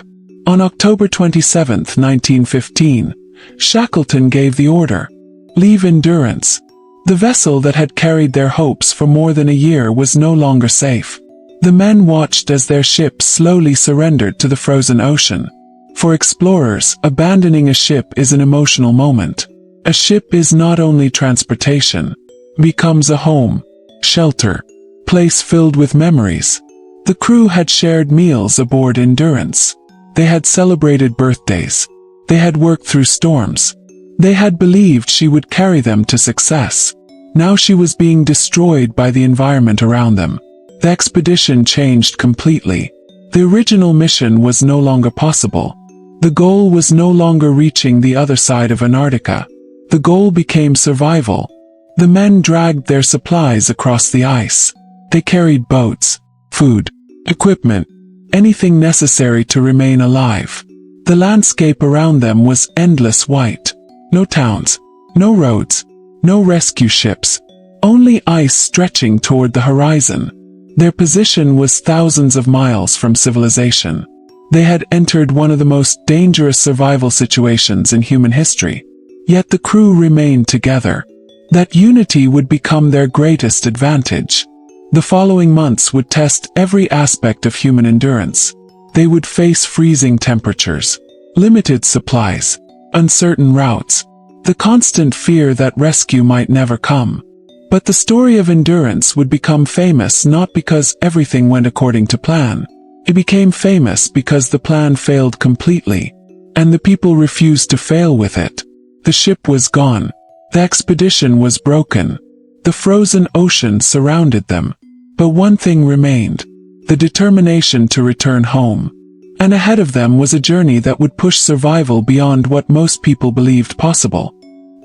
On October 27, 1915, Shackleton gave the order. Leave Endurance. The vessel that had carried their hopes for more than a year was no longer safe. The men watched as their ship slowly surrendered to the frozen ocean. For explorers, abandoning a ship is an emotional moment. A ship is not only transportation. Becomes a home, shelter, place filled with memories. The crew had shared meals aboard Endurance. They had celebrated birthdays. They had worked through storms. They had believed she would carry them to success. Now she was being destroyed by the environment around them. The expedition changed completely. The original mission was no longer possible. The goal was no longer reaching the other side of Antarctica. The goal became survival. The men dragged their supplies across the ice. They carried boats, food, equipment, anything necessary to remain alive. The landscape around them was endless white. No towns, no roads, no rescue ships. Only ice stretching toward the horizon. Their position was thousands of miles from civilization. They had entered one of the most dangerous survival situations in human history. Yet the crew remained together. That unity would become their greatest advantage. The following months would test every aspect of human endurance. They would face freezing temperatures, limited supplies, uncertain routes, the constant fear that rescue might never come. But the story of Endurance would become famous not because everything went according to plan. It became famous because the plan failed completely, and the people refused to fail with it. The ship was gone. The expedition was broken. The frozen ocean surrounded them. But one thing remained: the determination to return home. And ahead of them was a journey that would push survival beyond what most people believed possible.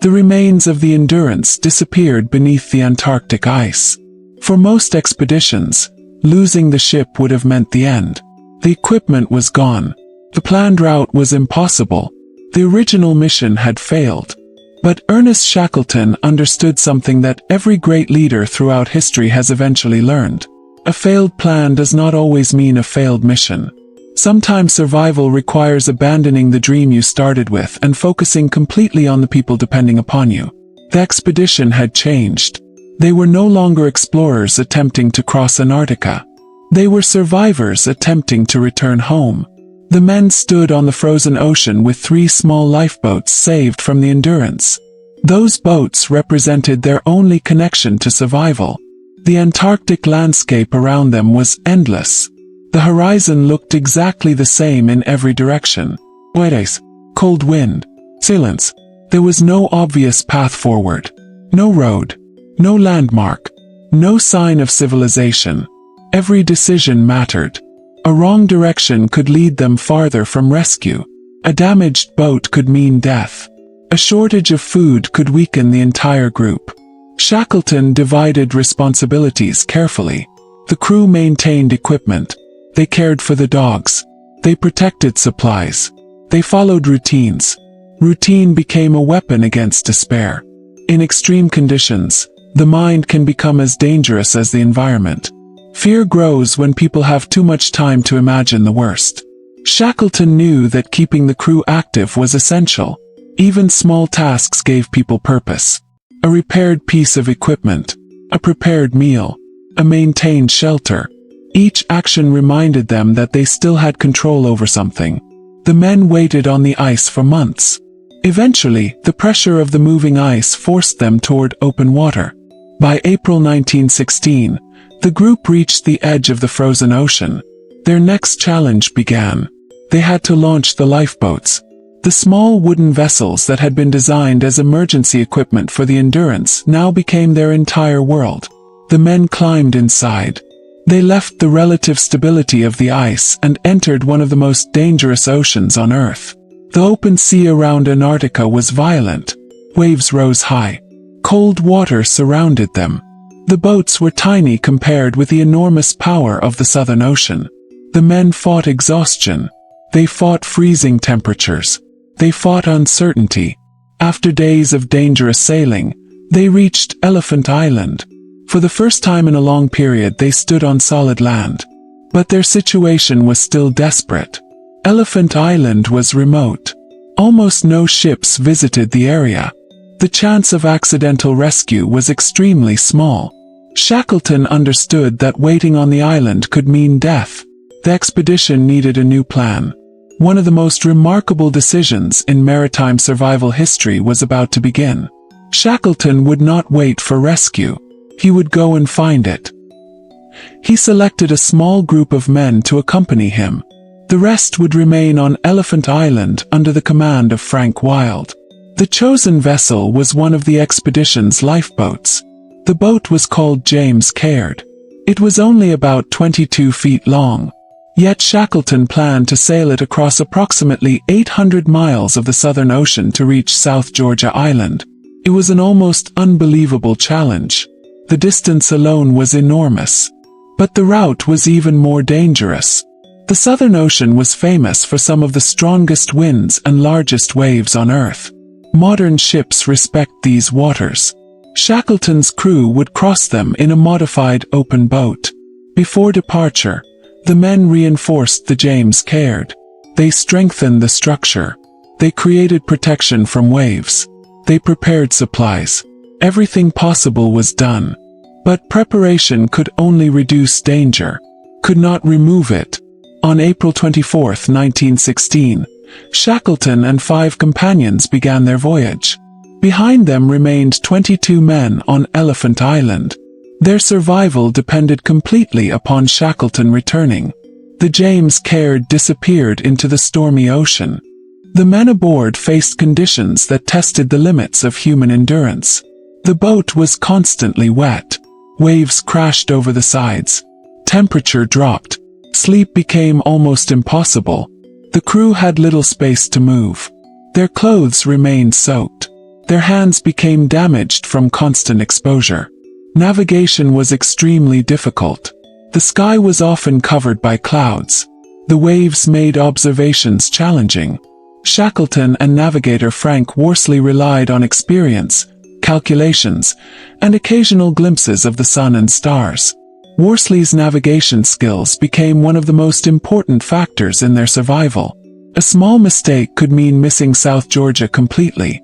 The remains of the Endurance disappeared beneath the Antarctic ice. For most expeditions, losing the ship would have meant the end. The equipment was gone. The planned route was impossible. The original mission had failed. But Ernest Shackleton understood something that every great leader throughout history has eventually learned. A failed plan does not always mean a failed mission. Sometimes survival requires abandoning the dream you started with and focusing completely on the people depending upon you. The expedition had changed. They were no longer explorers attempting to cross Antarctica. They were survivors attempting to return home. The men stood on the frozen ocean with 3 small lifeboats saved from the Endurance. Those boats represented their only connection to survival. The Antarctic landscape around them was endless. The horizon looked exactly the same in every direction. White ice, cold wind, silence. There was no obvious path forward. No road. No landmark. No sign of civilization. Every decision mattered. A wrong direction could lead them farther from rescue. A damaged boat could mean death. A shortage of food could weaken the entire group. Shackleton divided responsibilities carefully. The crew maintained equipment. They cared for the dogs. They protected supplies. They followed routines. Routine became a weapon against despair. In extreme conditions, the mind can become as dangerous as the environment. Fear grows when people have too much time to imagine the worst. Shackleton knew that keeping the crew active was essential. Even small tasks gave people purpose. A repaired piece of equipment, a prepared meal, a maintained shelter. Each action reminded them that they still had control over something. The men waited on the ice for months. Eventually, the pressure of the moving ice forced them toward open water. By April 1916, the group reached the edge of the frozen ocean. Their next challenge began. They had to launch the lifeboats. The small wooden vessels that had been designed as emergency equipment for the Endurance now became their entire world. The men climbed inside. They left the relative stability of the ice and entered one of the most dangerous oceans on Earth. The open sea around Antarctica was violent. Waves rose high. Cold water surrounded them. The boats were tiny compared with the enormous power of the Southern Ocean. The men fought exhaustion. They fought freezing temperatures. They fought uncertainty. After days of dangerous sailing, they reached Elephant Island. For the first time in a long period they stood on solid land. But their situation was still desperate. Elephant Island was remote. Almost no ships visited the area. The chance of accidental rescue was extremely small. Shackleton understood that waiting on the island could mean death. The expedition needed a new plan. One of the most remarkable decisions in maritime survival history was about to begin. Shackleton would not wait for rescue. He would go and find it. He selected a small group of men to accompany him. The rest would remain on Elephant Island under the command of Frank Wild. The chosen vessel was one of the expedition's lifeboats. The boat was called James Caird. It was only about 22 feet long. Yet Shackleton planned to sail it across approximately 800 miles of the Southern Ocean to reach South Georgia Island. It was an almost unbelievable challenge. The distance alone was enormous. But the route was even more dangerous. The Southern Ocean was famous for some of the strongest winds and largest waves on Earth. Modern ships respect these waters. Shackleton's crew would cross them in a modified open boat. Before departure, the men reinforced the James Caird. They strengthened the structure. They created protection from waves. They prepared supplies. Everything possible was done. But preparation could only reduce danger, could not remove it. On April 24, 1916, Shackleton and 5 companions began their voyage. Behind them remained 22 men on Elephant Island. Their survival depended completely upon Shackleton returning. The James Caird disappeared into the stormy ocean. The men aboard faced conditions that tested the limits of human endurance. The boat was constantly wet. Waves crashed over the sides. Temperature dropped. Sleep became almost impossible. The crew had little space to move. Their clothes remained soaked. Their hands became damaged from constant exposure. Navigation was extremely difficult. The sky was often covered by clouds. The waves made observations challenging. Shackleton and navigator Frank Worsley relied on experience, calculations, and occasional glimpses of the sun and stars. Worsley's navigation skills became one of the most important factors in their survival. A small mistake could mean missing South Georgia completely.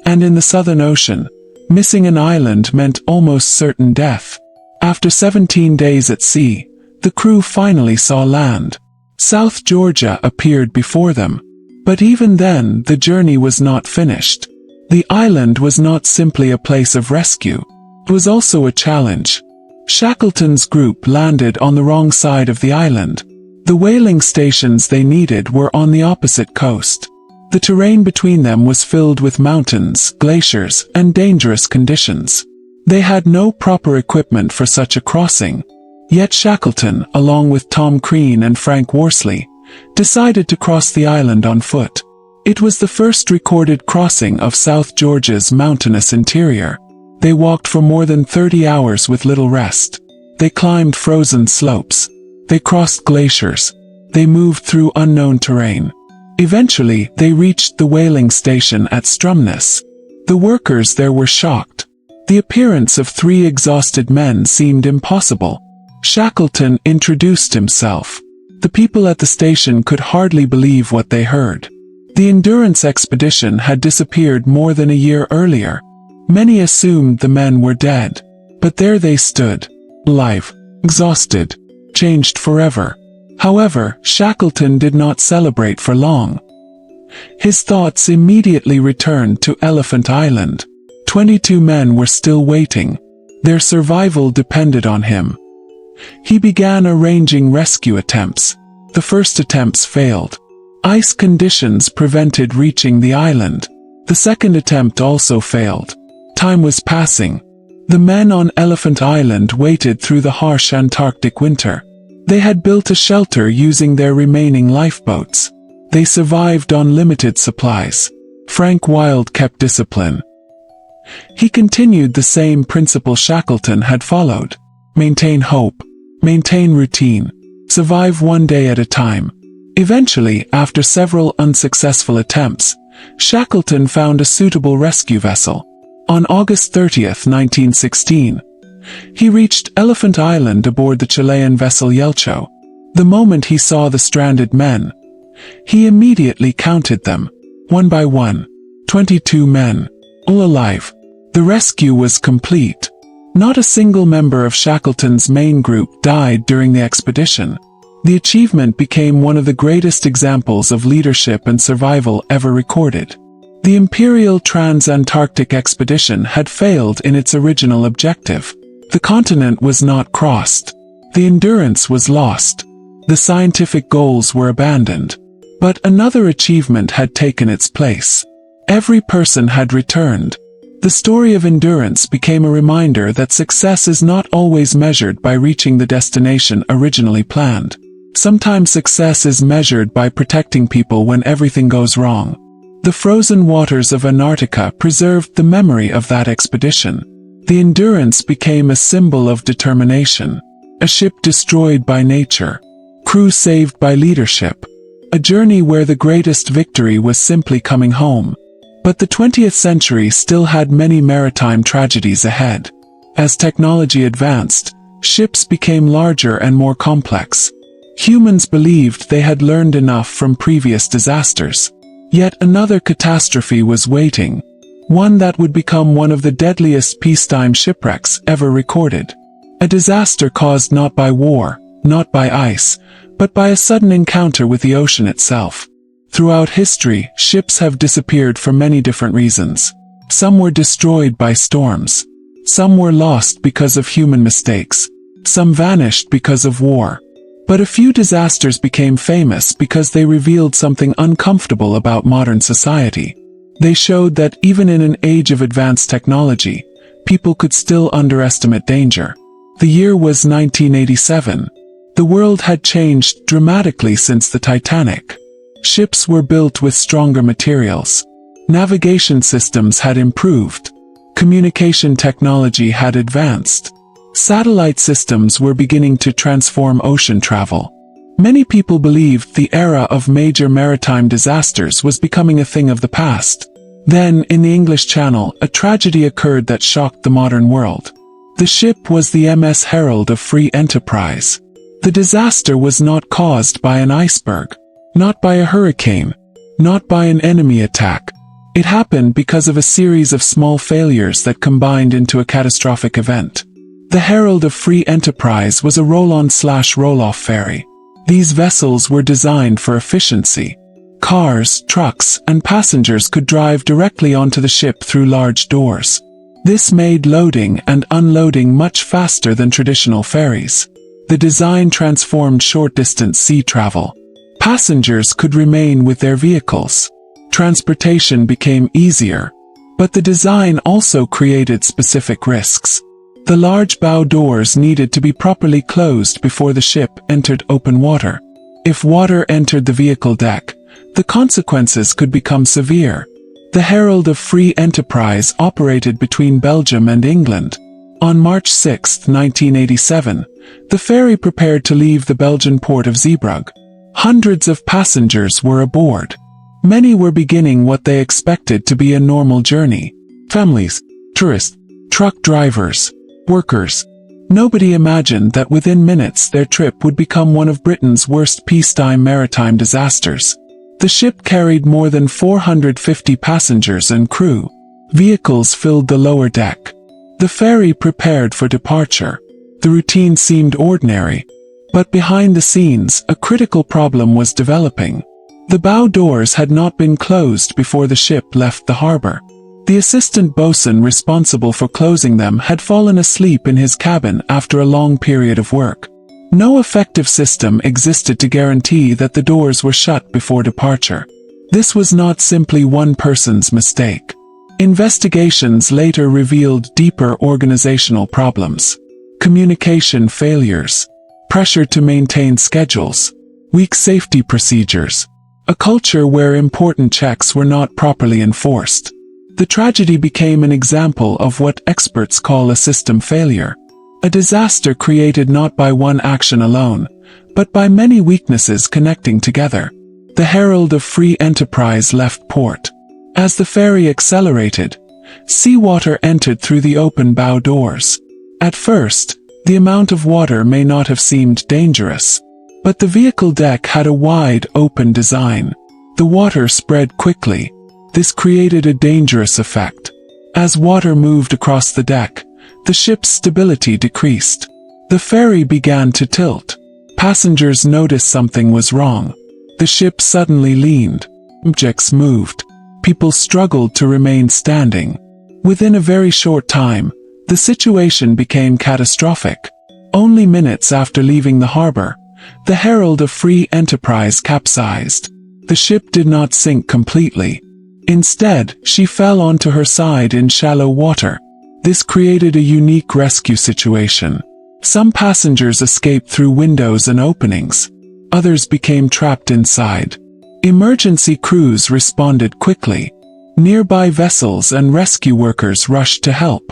And in the Southern Ocean, missing an island meant almost certain death. After 17 days at sea, the crew finally saw land. South Georgia appeared before them. But even then, the journey was not finished. The island was not simply a place of rescue. It was also a challenge. Shackleton's group landed on the wrong side of the island. The whaling stations they needed were on the opposite coast. The terrain between them was filled with mountains, glaciers, and dangerous conditions. They had no proper equipment for such a crossing. Yet Shackleton, along with Tom Crean and Frank Worsley, decided to cross the island on foot. It was the first recorded crossing of South Georgia's mountainous interior. They walked for more than 30 hours with little rest. They climbed frozen slopes. They crossed glaciers. They moved through unknown terrain. Eventually, they reached the whaling station at Stromness. The workers there were shocked. The appearance of 3 exhausted men seemed impossible. Shackleton introduced himself. The people at the station could hardly believe what they heard. The Endurance expedition had disappeared more than a year earlier. Many assumed the men were dead. But there they stood, alive, exhausted, changed forever. However, Shackleton did not celebrate for long. His thoughts immediately returned to Elephant Island. 22 men were still waiting. Their survival depended on him. He began arranging rescue attempts. The first attempts failed. Ice conditions prevented reaching the island. The second attempt also failed. Time was passing. The men on Elephant Island waited through the harsh Antarctic winter. They had built a shelter using their remaining lifeboats. They survived on limited supplies. Frank Wild kept discipline. He continued the same principle Shackleton had followed. Maintain hope. Maintain routine. Survive one day at a time. Eventually, after several unsuccessful attempts, Shackleton found a suitable rescue vessel. On August 30, 1916, he reached Elephant Island aboard the Chilean vessel Yelcho. The moment he saw the stranded men, he immediately counted them, one by one. 22 men, all alive. The rescue was complete. Not a single member of Shackleton's main group died during the expedition. The achievement became one of the greatest examples of leadership and survival ever recorded. The Imperial Trans-Antarctic Expedition had failed in its original objective. The continent was not crossed. The Endurance was lost. The scientific goals were abandoned. But another achievement had taken its place. Every person had returned. The story of Endurance became a reminder that success is not always measured by reaching the destination originally planned. Sometimes success is measured by protecting people when everything goes wrong. The frozen waters of Antarctica preserved the memory of that expedition. The Endurance became a symbol of determination. A ship destroyed by nature. Crew saved by leadership. A journey where the greatest victory was simply coming home. But the 20th century still had many maritime tragedies ahead. As technology advanced, ships became larger and more complex. Humans believed they had learned enough from previous disasters. Yet another catastrophe was waiting. One that would become one of the deadliest peacetime shipwrecks ever recorded. A disaster caused not by war, not by ice, but by a sudden encounter with the ocean itself. Throughout history, ships have disappeared for many different reasons. Some were destroyed by storms. Some were lost because of human mistakes. Some vanished because of war. But a few disasters became famous because they revealed something uncomfortable about modern society. They showed that even in an age of advanced technology, people could still underestimate danger. The year was 1987. The world had changed dramatically since the Titanic. Ships were built with stronger materials. Navigation systems had improved. Communication technology had advanced. Satellite systems were beginning to transform ocean travel. Many people believed the era of major maritime disasters was becoming a thing of the past. Then, in the English Channel, a tragedy occurred that shocked the modern world. The ship was the MS Herald of Free Enterprise. The disaster was not caused by an iceberg, not by a hurricane, not by an enemy attack. It happened because of a series of small failures that combined into a catastrophic event. The Herald of Free Enterprise was a roll-on/roll-off ferry. These vessels were designed for efficiency. Cars, trucks, and passengers could drive directly onto the ship through large doors. This made loading and unloading much faster than traditional ferries. The design transformed short-distance sea travel. Passengers could remain with their vehicles. Transportation became easier. But the design also created specific risks. The large bow doors needed to be properly closed before the ship entered open water. If water entered the vehicle deck, the consequences could become severe. The Herald of Free Enterprise operated between Belgium and England. On March 6, 1987, the ferry prepared to leave the Belgian port of Zeebrugge. Hundreds of passengers were aboard. Many were beginning what they expected to be a normal journey. Families, tourists, truck drivers, workers. Nobody imagined that within minutes their trip would become one of Britain's worst peacetime maritime disasters. The ship carried more than 450 passengers and crew. Vehicles filled the lower deck. The ferry prepared for departure. The routine seemed ordinary, but behind the scenes, a critical problem was developing. The bow doors had not been closed before the ship left the harbor. The assistant bosun responsible for closing them had fallen asleep in his cabin after a long period of work. No effective system existed to guarantee that the doors were shut before departure. This was not simply one person's mistake. Investigations later revealed deeper organizational problems. Communication failures, pressure to maintain schedules, weak safety procedures, a culture where important checks were not properly enforced. The tragedy became an example of what experts call a system failure, a disaster created not by one action alone, but by many weaknesses connecting together. The herald of free enterprise left port. As the ferry accelerated, seawater entered through the open bow doors. At first, the amount of water may not have seemed dangerous, but the vehicle deck had a wide, open design. The water spread quickly. This created a dangerous effect. As water moved across the deck, the ship's stability decreased. The ferry began to tilt. Passengers noticed something was wrong. The ship suddenly leaned. Objects moved. People struggled to remain standing. Within a very short time, the situation became catastrophic. Only minutes after leaving the harbor, the herald of free enterprise capsized. The ship did not sink completely. Instead, she fell onto her side in shallow water. This created a unique rescue situation. Some passengers escaped through windows and openings. Others became trapped inside. Emergency crews responded quickly. Nearby vessels and rescue workers rushed to help.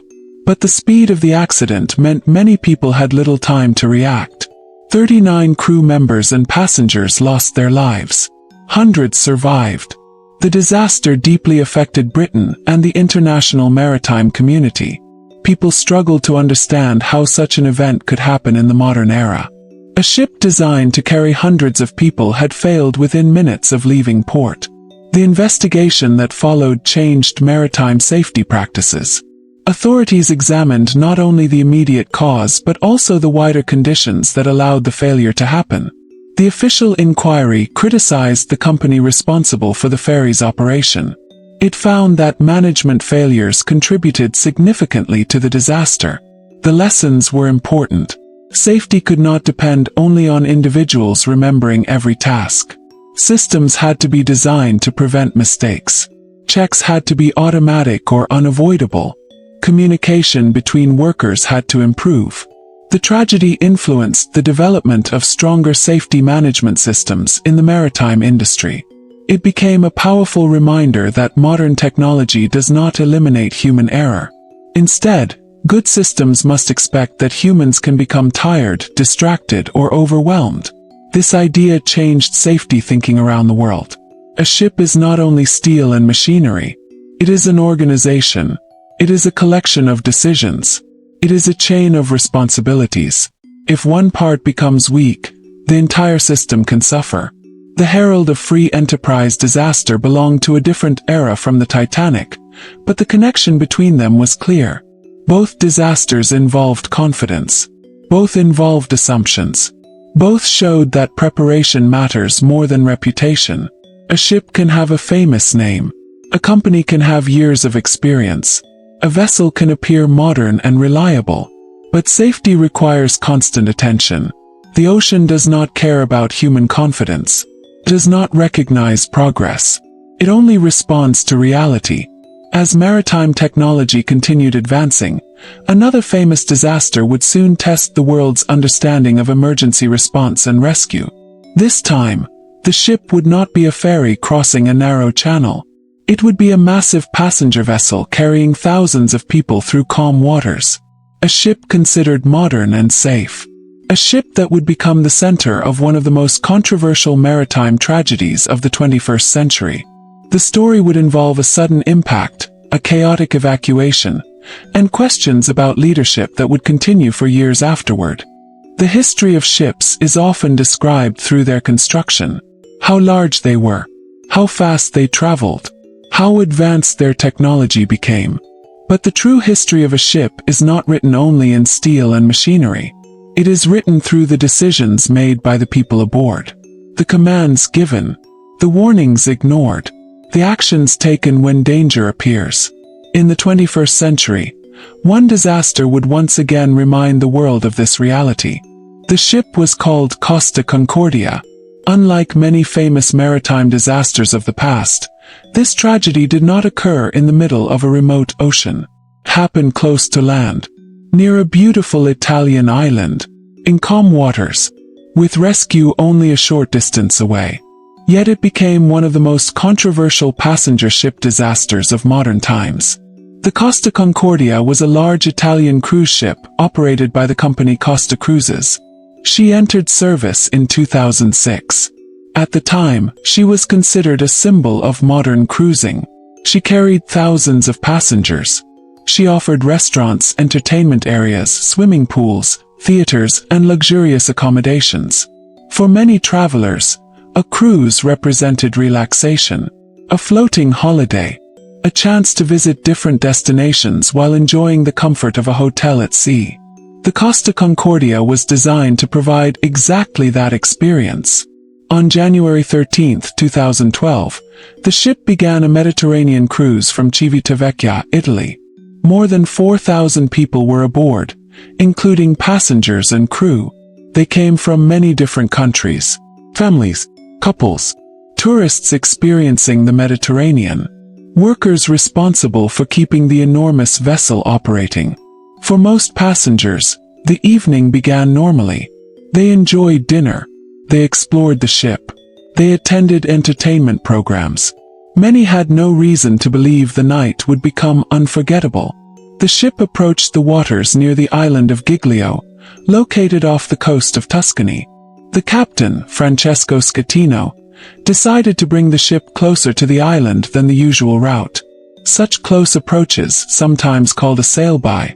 But the speed of the accident meant many people had little time to react. 39 crew members and passengers lost their lives. Hundreds survived. The disaster deeply affected Britain and the international maritime community. People struggled to understand how such an event could happen in the modern era. A ship designed to carry hundreds of people had failed within minutes of leaving port. The investigation that followed changed maritime safety practices. Authorities examined not only the immediate cause but also the wider conditions that allowed the failure to happen. The official inquiry criticized the company responsible for the ferry's operation. It found that management failures contributed significantly to the disaster. The lessons were important. Safety could not depend only on individuals remembering every task. Systems had to be designed to prevent mistakes. Checks had to be automatic or unavoidable. Communication between workers had to improve. The tragedy influenced the development of stronger safety management systems in the maritime industry. It became a powerful reminder that modern technology does not eliminate human error. Instead, good systems must expect that humans can become tired, distracted, or overwhelmed. This idea changed safety thinking around the world. A ship is not only steel and machinery. It is an organization. It is a collection of decisions. It is a chain of responsibilities. If one part becomes weak, the entire system can suffer. The herald of free enterprise disaster belonged to a different era from the Titanic, but the connection between them was clear. Both disasters involved confidence. Both involved assumptions. Both showed that preparation matters more than reputation. A ship can have a famous name. A company can have years of experience. A vessel can appear modern and reliable. But safety requires constant attention. The ocean does not care about human confidence. It does not recognize progress. It only responds to reality. As maritime technology continued advancing, another famous disaster would soon test the world's understanding of emergency response and rescue. This time, the ship would not be a ferry crossing a narrow channel. It would be a massive passenger vessel carrying thousands of people through calm waters. a ship considered modern and safe. A ship that would become the center of one of the most controversial maritime tragedies of the 21st century. The story would involve a sudden impact, a chaotic evacuation, and questions about leadership that would continue for years afterward. The history of ships is often described through their construction, how large they were, how fast they traveled, how advanced their technology became. But the true history of a ship is not written only in steel and machinery. It is written through the decisions made by the people aboard, the commands given, the warnings ignored, the actions taken when danger appears. In the 21st century, one disaster would once again remind the world of this reality. The ship was called Costa Concordia. Unlike many famous maritime disasters of the past, this tragedy did not occur in the middle of a remote ocean. It happened close to land, near a beautiful Italian island, in calm waters, with rescue only a short distance away. Yet it became one of the most controversial passenger ship disasters of modern times. The Costa Concordia was a large Italian cruise ship operated by the company Costa Cruises. She entered service in 2006. At the time, she was considered a symbol of modern cruising. She carried thousands of passengers. She offered restaurants, entertainment areas, swimming pools, theaters, and luxurious accommodations. For many travelers, a cruise represented relaxation, a floating holiday, a chance to visit different destinations while enjoying the comfort of a hotel at sea. The Costa Concordia was designed to provide exactly that experience. On January 13, 2012, the ship began a Mediterranean cruise from Civitavecchia, Italy. More than 4,000 people were aboard, including passengers and crew. They came from many different countries, families, couples, tourists experiencing the Mediterranean, workers responsible for keeping the enormous vessel operating. For most passengers, the evening began normally. They enjoyed dinner. They explored the ship. They attended entertainment programs. Many had no reason to believe the night would become unforgettable. The ship approached the waters near the island of Giglio, located off the coast of Tuscany. The captain, Francesco Schettino, decided to bring the ship closer to the island than the usual route. Such close approaches, sometimes called a sail-by,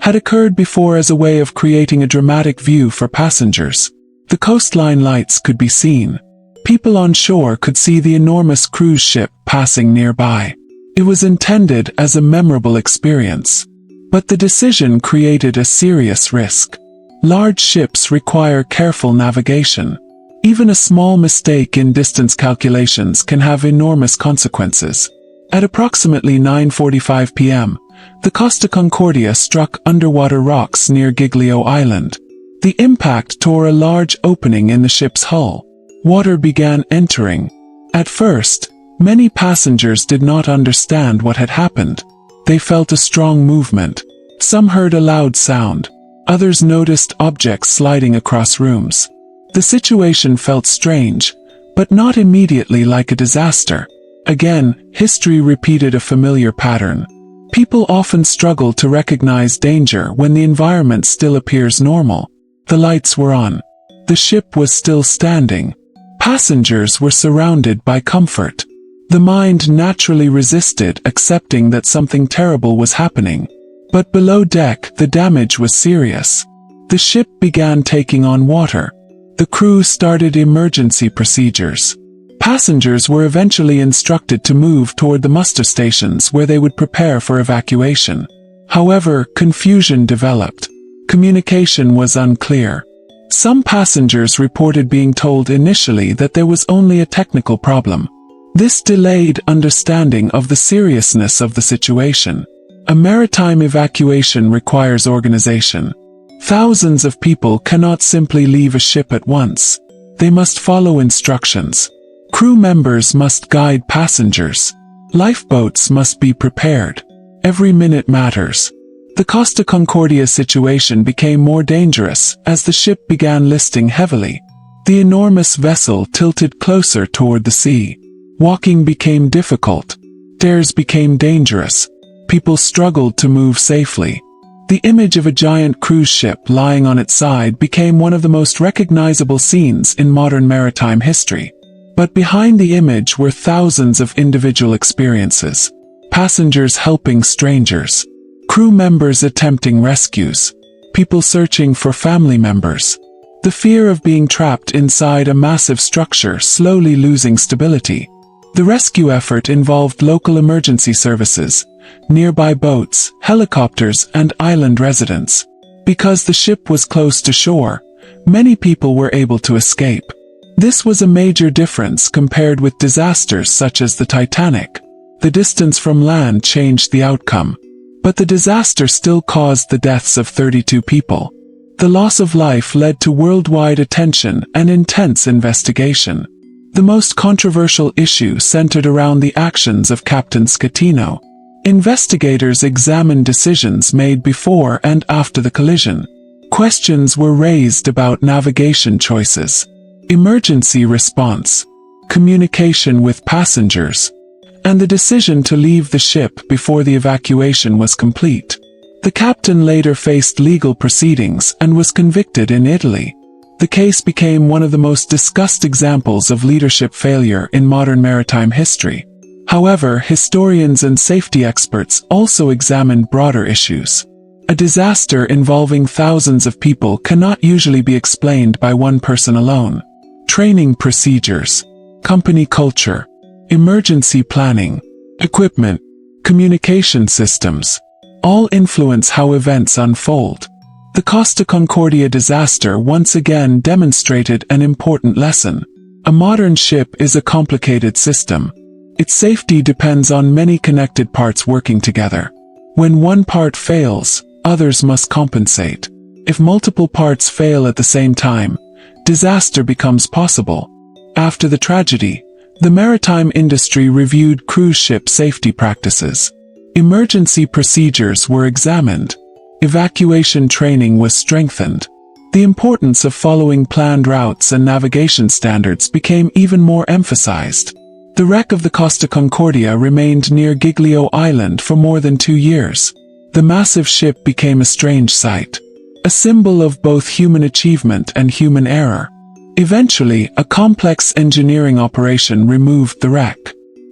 had occurred before as a way of creating a dramatic view for passengers. The coastline lights could be seen. People on shore could see the enormous cruise ship passing nearby. It was intended as a memorable experience. But the decision created a serious risk. Large ships require careful navigation. Even a small mistake in distance calculations can have enormous consequences. At approximately 9:45 p.m., the Costa Concordia struck underwater rocks near Giglio Island. The impact tore a large opening in the ship's hull. Water began entering. At first, many passengers did not understand what had happened. They felt a strong movement. Some heard a loud sound. Others noticed objects sliding across rooms. The situation felt strange, but not immediately like a disaster. Again, history repeated a familiar pattern. People often struggle to recognize danger when the environment still appears normal. The lights were on. The ship was still standing. Passengers were surrounded by comfort. The mind naturally resisted accepting that something terrible was happening. But below deck, the damage was serious. The ship began taking on water. The crew started emergency procedures. Passengers were eventually instructed to move toward the muster stations where they would prepare for evacuation. However, confusion developed. Communication was unclear. Some passengers reported being told initially that there was only a technical problem. This delayed understanding of the seriousness of the situation. A maritime evacuation requires organization. Thousands of people cannot simply leave a ship at once. They must follow instructions. Crew members must guide passengers. Lifeboats must be prepared. Every minute matters. The Costa Concordia situation became more dangerous as the ship began listing heavily. The enormous vessel tilted closer toward the sea. Walking became difficult. Stairs became dangerous. People struggled to move safely. The image of a giant cruise ship lying on its side became one of the most recognizable scenes in modern maritime history. But behind the image were thousands of individual experiences. Passengers helping strangers, crew members attempting rescues, people searching for family members. The fear of being trapped inside a massive structure slowly losing stability. The rescue effort involved local emergency services, nearby boats, helicopters, and island residents. Because the ship was close to shore, many people were able to escape. This was a major difference compared with disasters such as the Titanic. The distance from land changed the outcome, but the disaster still caused the deaths of 32 people. The loss of life led to worldwide attention and intense investigation. The most controversial issue centered around the actions of Captain Schettino. Investigators examined decisions made before and after the collision. Questions were raised about navigation choices, emergency response, communication with passengers, and the decision to leave the ship before the evacuation was complete. The captain later faced legal proceedings and was convicted in Italy. The case became one of the most discussed examples of leadership failure in modern maritime history. However, historians and safety experts also examined broader issues. A disaster involving thousands of people cannot usually be explained by one person alone. Training procedures, company culture, emergency planning, equipment, communication systems, all influence how events unfold. The Costa Concordia disaster once again demonstrated an important lesson. A modern ship is a complicated system. Its safety depends on many connected parts working together. When one part fails, others must compensate. If multiple parts fail at the same time, disaster becomes possible. After the tragedy, the maritime industry reviewed cruise ship safety practices. Emergency procedures were examined. Evacuation training was strengthened. The importance of following planned routes and navigation standards became even more emphasized. The wreck of the Costa Concordia remained near Giglio Island for more than 2 years. The massive ship became a strange sight, a symbol of both human achievement and human error. Eventually, a complex engineering operation removed the wreck.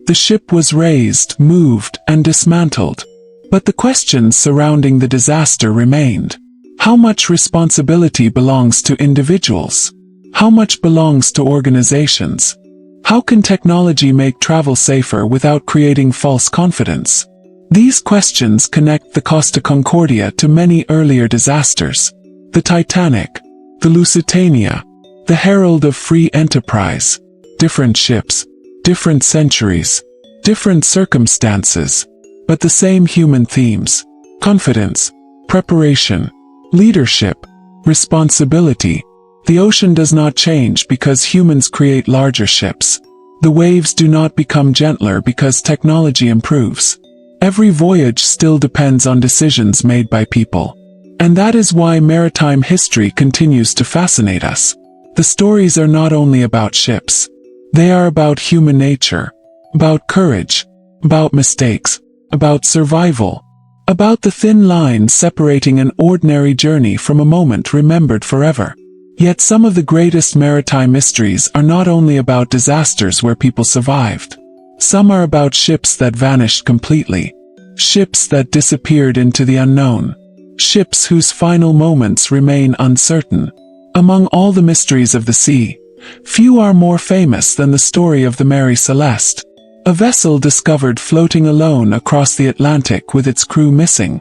The ship was raised, moved, and dismantled. But the questions surrounding the disaster remained. How much responsibility belongs to individuals? How much belongs to organizations? How can technology make travel safer without creating false confidence? These questions connect the Costa Concordia to many earlier disasters. The Titanic, the Lusitania, the herald of free enterprise. Different ships, different centuries, different circumstances, but the same human themes: confidence, preparation, leadership, responsibility. The ocean does not change because humans create larger ships. The waves do not become gentler because technology improves. Every voyage still depends on decisions made by people. And that is why maritime history continues to fascinate us. The stories are not only about ships. They are about human nature, about courage, about mistakes, about survival, about the thin line separating an ordinary journey from a moment remembered forever. Yet some of the greatest maritime mysteries are not only about disasters where people survived. Some are about ships that vanished completely, ships that disappeared into the unknown, ships whose final moments remain uncertain. Among all the mysteries of the sea, few are more famous than the story of the Mary Celeste, a vessel discovered floating alone across the Atlantic with its crew missing.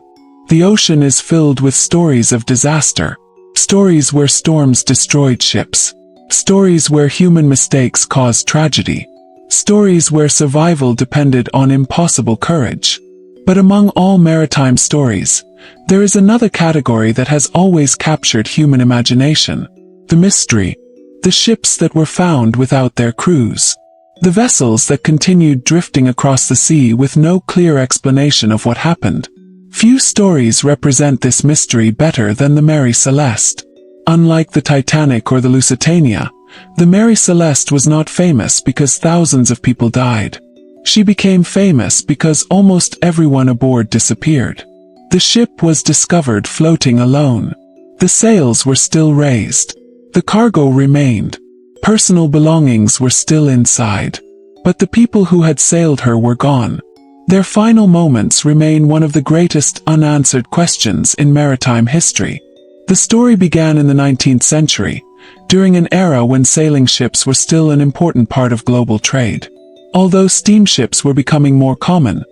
The ocean is filled with stories of disaster, stories where storms destroyed ships, stories where human mistakes caused tragedy, stories where survival depended on impossible courage. But among all maritime stories, there is another category that has always captured human imagination: the mystery. The ships that were found without their crews. The vessels that continued drifting across the sea with no clear explanation of what happened. Few stories represent this mystery better than the Mary Celeste. Unlike the Titanic or the Lusitania, the Mary Celeste was not famous because thousands of people died. She became famous because almost everyone aboard disappeared. The ship was discovered floating alone. The sails were still raised. The cargo remained. Personal belongings were still inside. But the people who had sailed her were gone. Their final moments remain one of the greatest unanswered questions in maritime history. The story began in the 19th century, during an era when sailing ships were still an important part of global trade. Although steamships were becoming more common,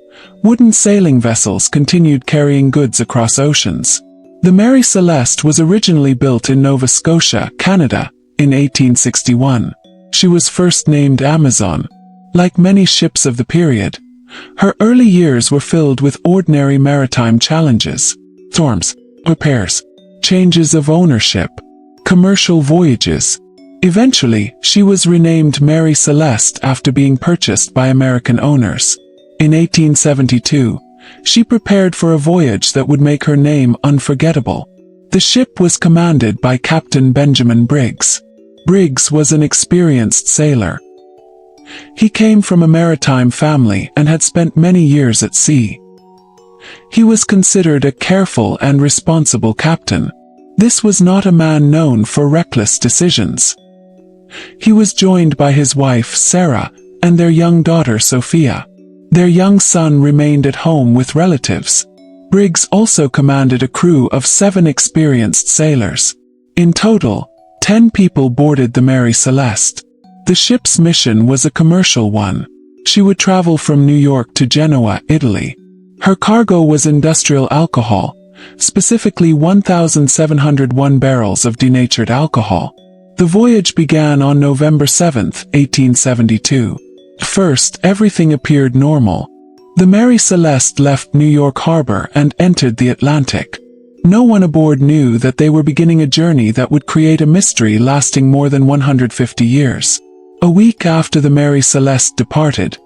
wooden sailing vessels continued carrying goods across oceans. The Mary Celeste was originally built in Nova Scotia, Canada, in 1861. She was first named Amazon. Like many ships of the period, her early years were filled with ordinary maritime challenges: storms, repairs, changes of ownership, commercial voyages. Eventually, she was renamed Mary Celeste after being purchased by American owners. In 1872, she prepared for a voyage that would make her name unforgettable. The ship was commanded by Captain Benjamin Briggs. Briggs was an experienced sailor. He came from a maritime family and had spent many years at sea. He was considered a careful and responsible captain. This was not a man known for reckless decisions. He was joined by his wife Sarah and their young daughter Sophia. Their young son remained at home with relatives. Briggs also commanded a crew of 7 experienced sailors. In total, 10 people boarded the Mary Celeste. The ship's mission was a commercial one. She would travel from New York to Genoa, Italy. Her cargo was industrial alcohol, specifically 1,701 barrels of denatured alcohol. The voyage began on November 7, 1872. At first, everything appeared normal. The Mary Celeste left New York Harbor and entered the Atlantic. No one aboard knew that they were beginning a journey that would create a mystery lasting more than 150 years. A week after the Mary Celeste departed,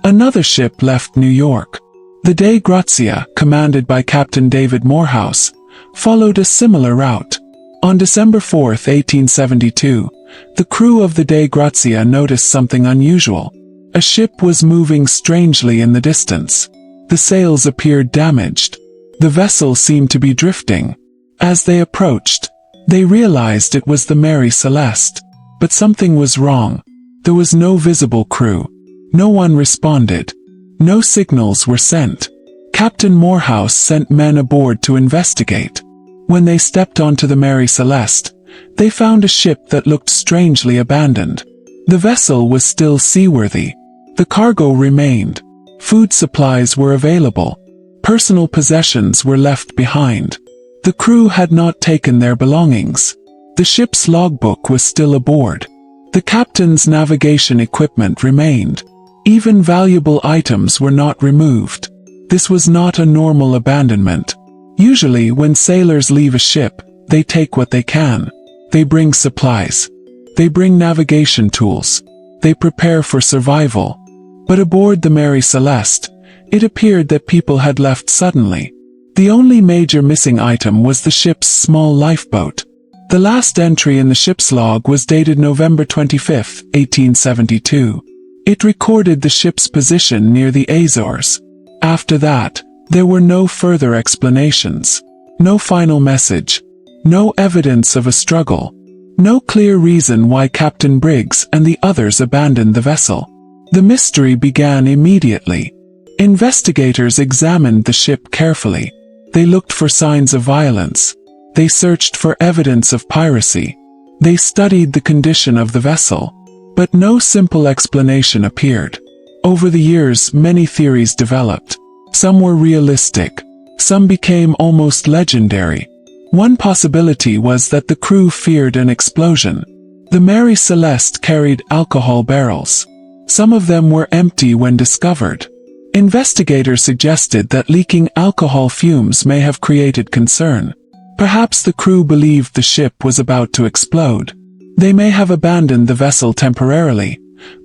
another ship left New York. The Dei Grazia, commanded by Captain David Morehouse, followed a similar route. On December 4, 1872, the crew of the Dei Grazia noticed something unusual. A ship was moving strangely in the distance. The sails appeared damaged. The vessel seemed to be drifting. As they approached, they realized it was the Mary Celeste. But something was wrong. There was no visible crew. No one responded. No signals were sent. Captain Morehouse sent men aboard to investigate. When they stepped onto the Mary Celeste, they found a ship that looked strangely abandoned. The vessel was still seaworthy. The cargo remained. Food supplies were available. Personal possessions were left behind. The crew had not taken their belongings. The ship's logbook was still aboard. The captain's navigation equipment remained. Even valuable items were not removed. This was not a normal abandonment. Usually when sailors leave a ship, they take what they can. They bring supplies. They bring navigation tools. They prepare for survival. But aboard the Mary Celeste, it appeared that people had left suddenly. The only major missing item was the ship's small lifeboat. The last entry in the ship's log was dated November 25, 1872. It recorded the ship's position near the Azores. After that, there were no further explanations. No final message. No evidence of a struggle. No clear reason why Captain Briggs and the others abandoned the vessel. The mystery began immediately. Investigators examined the ship carefully. They looked for signs of violence. They searched for evidence of piracy. They studied the condition of the vessel. But no simple explanation appeared. Over the years, many theories developed. Some were realistic. Some became almost legendary. One possibility was that the crew feared an explosion. The Mary Celeste carried alcohol barrels. Some of them were empty when discovered. Investigators suggested that leaking alcohol fumes may have created concern. Perhaps the crew believed the ship was about to explode. They may have abandoned the vessel temporarily,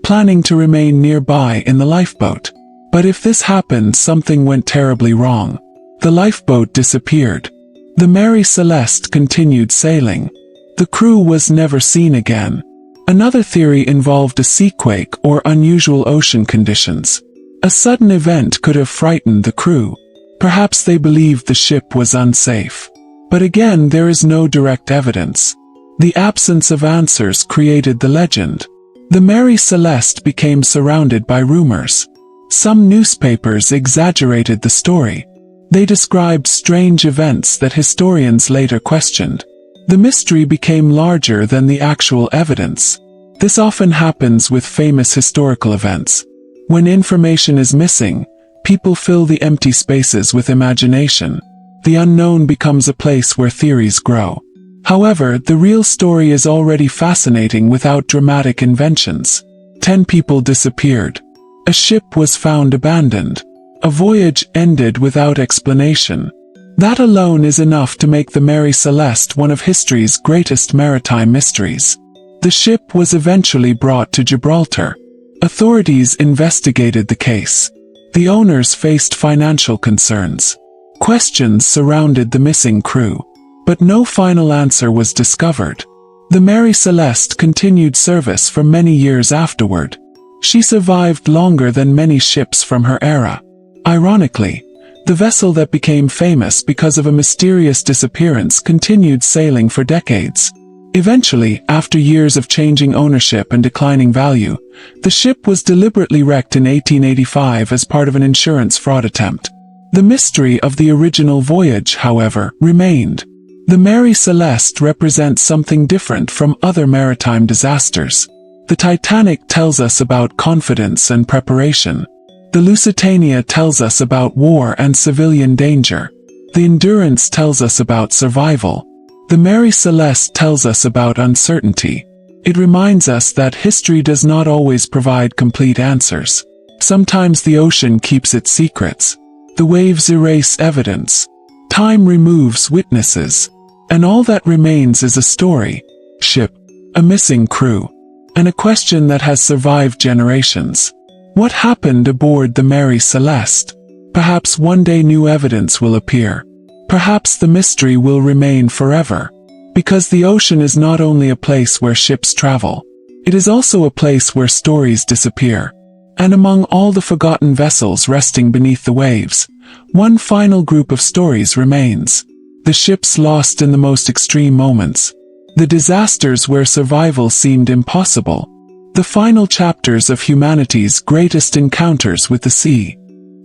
planning to remain nearby in the lifeboat. But if this happened, something went terribly wrong. The lifeboat disappeared. The Mary Celeste continued sailing. The crew was never seen again. Another theory involved a seaquake or unusual ocean conditions. A sudden event could have frightened the crew. Perhaps they believed the ship was unsafe. But again, there is no direct evidence. The absence of answers created the legend. The Mary Celeste became surrounded by rumors. Some newspapers exaggerated the story. They described strange events that historians later questioned. The mystery became larger than the actual evidence. This often happens with famous historical events. When information is missing, people fill the empty spaces with imagination. The unknown becomes a place where theories grow. However, the real story is already fascinating without dramatic inventions. 10 people disappeared. A ship was found abandoned. A voyage ended without explanation. That alone is enough to make the Mary Celeste one of history's greatest maritime mysteries. The ship was eventually brought to Gibraltar. Authorities investigated the case. The owners faced financial concerns. Questions surrounded the missing crew. But no final answer was discovered. The Mary Celeste continued service for many years afterward. She survived longer than many ships from her era. Ironically, the vessel that became famous because of a mysterious disappearance continued sailing for decades. Eventually, after years of changing ownership and declining value, the ship was deliberately wrecked in 1885 as part of an insurance fraud attempt. The mystery of the original voyage, however, remained. The Mary Celeste represents something different from other maritime disasters. The Titanic tells us about confidence and preparation. The Lusitania tells us about war and civilian danger. The Endurance tells us about survival. The Mary Celeste tells us about uncertainty. It reminds us that history does not always provide complete answers. Sometimes the ocean keeps its secrets. The waves erase evidence. Time removes witnesses. And all that remains is a story, ship, a missing crew, and a question that has survived generations. What happened aboard the Mary Celeste? Perhaps one day new evidence will appear. Perhaps the mystery will remain forever. Because the ocean is not only a place where ships travel, it is also a place where stories disappear. And among all the forgotten vessels resting beneath the waves, one final group of stories remains. The ships lost in the most extreme moments. The disasters where survival seemed impossible. The final chapters of humanity's greatest encounters with the sea.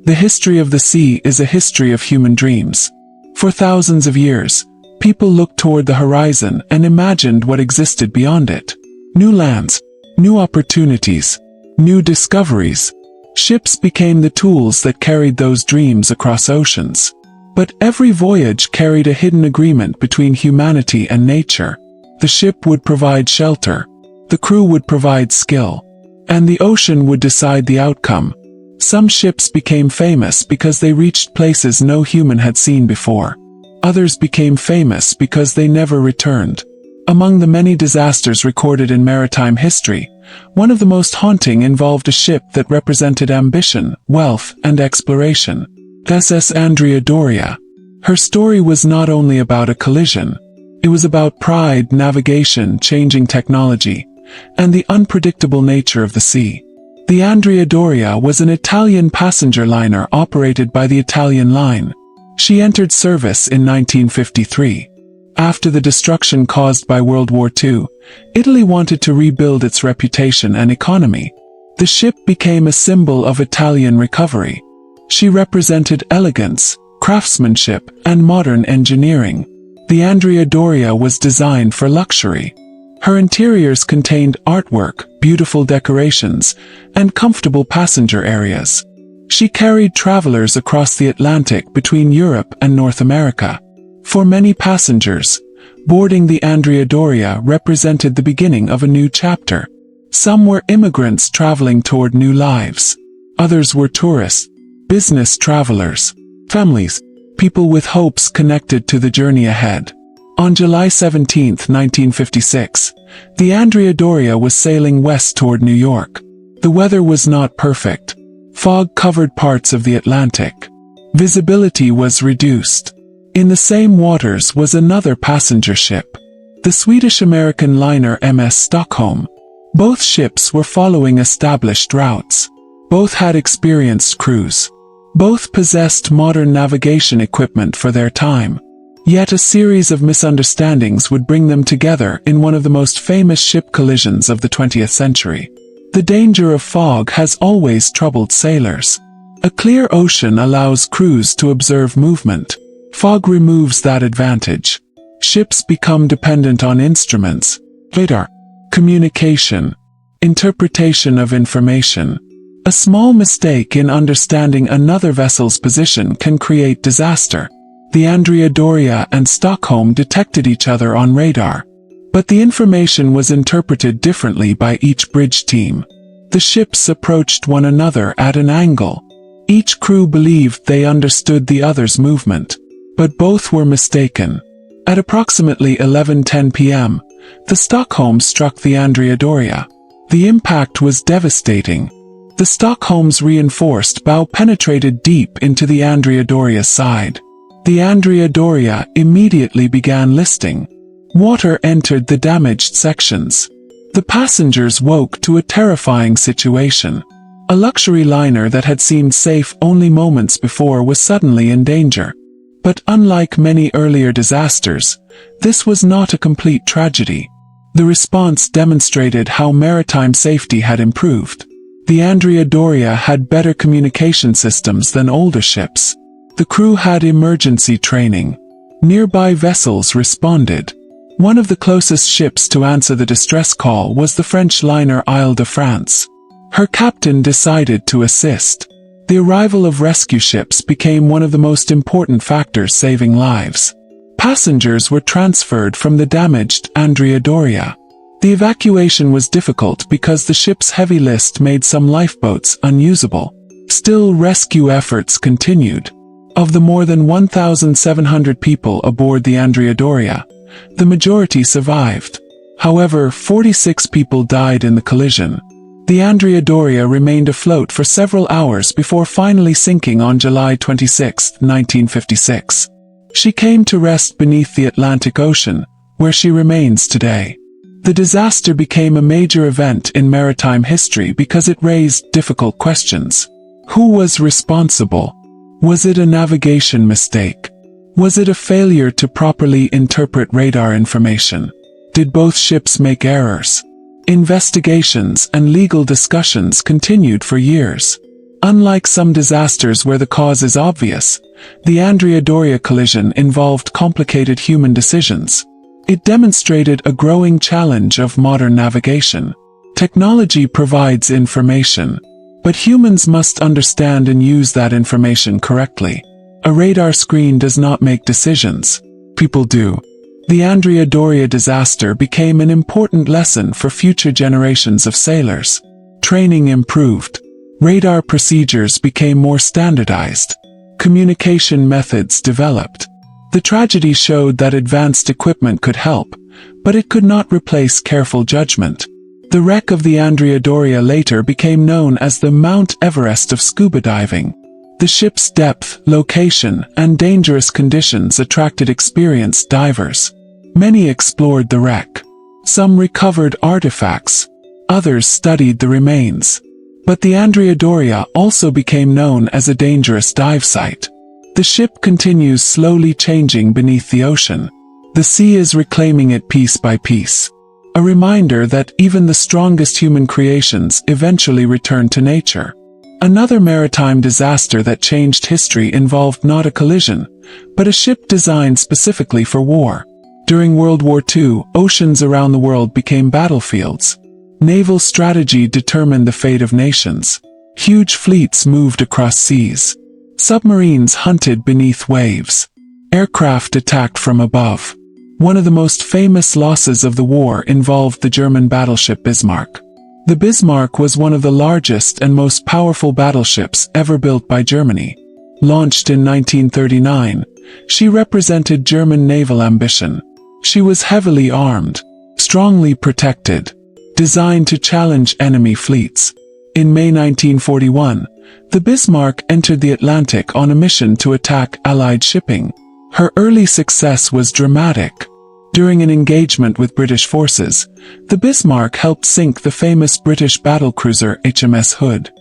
The history of the sea is a history of human dreams. For thousands of years, people looked toward the horizon and imagined what existed beyond it. New lands, new opportunities, new discoveries. Ships became the tools that carried those dreams across oceans. But every voyage carried a hidden agreement between humanity and nature. The ship would provide shelter, the crew would provide skill, and the ocean would decide the outcome. Some ships became famous because they reached places no human had seen before. Others became famous because they never returned. Among the many disasters recorded in maritime history, one of the most haunting involved a ship that represented ambition, wealth, and exploration. SS Andrea Doria. Her story was not only about a collision. It was about pride, navigation, changing technology, and the unpredictable nature of the sea. The Andrea Doria was an Italian passenger liner operated by the Italian Line. She entered service in 1953. After the destruction caused by World War II, Italy wanted to rebuild its reputation and economy. The ship became a symbol of Italian recovery. She represented elegance, craftsmanship, and modern engineering. The Andrea Doria was designed for luxury. Her interiors contained artwork, beautiful decorations, and comfortable passenger areas. She carried travelers across the Atlantic between Europe and North America. For many passengers, boarding the Andrea Doria represented the beginning of a new chapter. Some were immigrants traveling toward new lives. Others were tourists, business travelers, families, people with hopes connected to the journey ahead. On July 17, 1956, the Andrea Doria was sailing west toward New York. The weather was not perfect. Fog covered parts of the Atlantic. Visibility was reduced. In the same waters was another passenger ship, the Swedish-American liner MS Stockholm. Both ships were following established routes. Both had experienced crews. Both possessed modern navigation equipment for their time. Yet a series of misunderstandings would bring them together in one of the most famous ship collisions of the 20th century. The danger of fog has always troubled sailors. A clear ocean allows crews to observe movement. Fog removes that advantage. Ships become dependent on instruments, radar, communication, interpretation of information. A small mistake in understanding another vessel's position can create disaster. The Andrea Doria and Stockholm detected each other on radar, but the information was interpreted differently by each bridge team. The ships approached one another at an angle. Each crew believed they understood the other's movement, but both were mistaken. At approximately 11:10 p.m., the Stockholm struck the Andrea Doria. The impact was devastating. The Stockholm's reinforced bow penetrated deep into the Andrea Doria's side. The Andrea Doria immediately began listing. Water entered the damaged sections. The passengers woke to a terrifying situation. A luxury liner that had seemed safe only moments before was suddenly in danger. But unlike many earlier disasters, this was not a complete tragedy. The response demonstrated how maritime safety had improved. The Andrea Doria had better communication systems than older ships. The crew had emergency training. Nearby vessels responded. One of the closest ships to answer the distress call was the French liner Isle de France. Her captain decided to assist. The arrival of rescue ships became one of the most important factors saving lives. Passengers were transferred from the damaged Andrea Doria. The evacuation was difficult because the ship's heavy list made some lifeboats unusable. Still, rescue efforts continued. Of the more than 1,700 people aboard the Andrea Doria, the majority survived. However, 46 people died in the collision. The Andrea Doria remained afloat for several hours before finally sinking on July 26, 1956. She came to rest beneath the Atlantic Ocean, where she remains today. The disaster became a major event in maritime history because it raised difficult questions. Who was responsible? Was it a navigation mistake? Was it a failure to properly interpret radar information? Did both ships make errors? Investigations and legal discussions continued for years. Unlike some disasters where the cause is obvious, the Andrea Doria collision involved complicated human decisions. It demonstrated a growing challenge of modern navigation. Technology provides information, but humans must understand and use that information correctly. A radar screen does not make decisions. People do. The Andrea Doria disaster became an important lesson for future generations of sailors. Training improved. Radar procedures became more standardized. Communication methods developed. The tragedy showed that advanced equipment could help, but it could not replace careful judgment. The wreck of the Andrea Doria later became known as the Mount Everest of scuba diving. The ship's depth, location, and dangerous conditions attracted experienced divers. Many explored the wreck. Some recovered artifacts. Others studied the remains. But the Andrea Doria also became known as a dangerous dive site. The ship continues slowly changing beneath the ocean. The sea is reclaiming it piece by piece. A reminder that even the strongest human creations eventually return to nature. Another maritime disaster that changed history involved not a collision, but a ship designed specifically for war. During World War II, oceans around the world became battlefields. Naval strategy determined the fate of nations. Huge fleets moved across seas. Submarines hunted beneath waves. Aircraft attacked from above. One of the most famous losses of the war involved the German battleship Bismarck. The Bismarck was one of the largest and most powerful battleships ever built by Germany. Launched in 1939, she represented German naval ambition. She was heavily armed, strongly protected, designed to challenge enemy fleets. In May 1941, the Bismarck entered the Atlantic on a mission to attack Allied shipping. Her early success was dramatic. During an engagement with British forces, the Bismarck helped sink the famous British battlecruiser HMS Hood.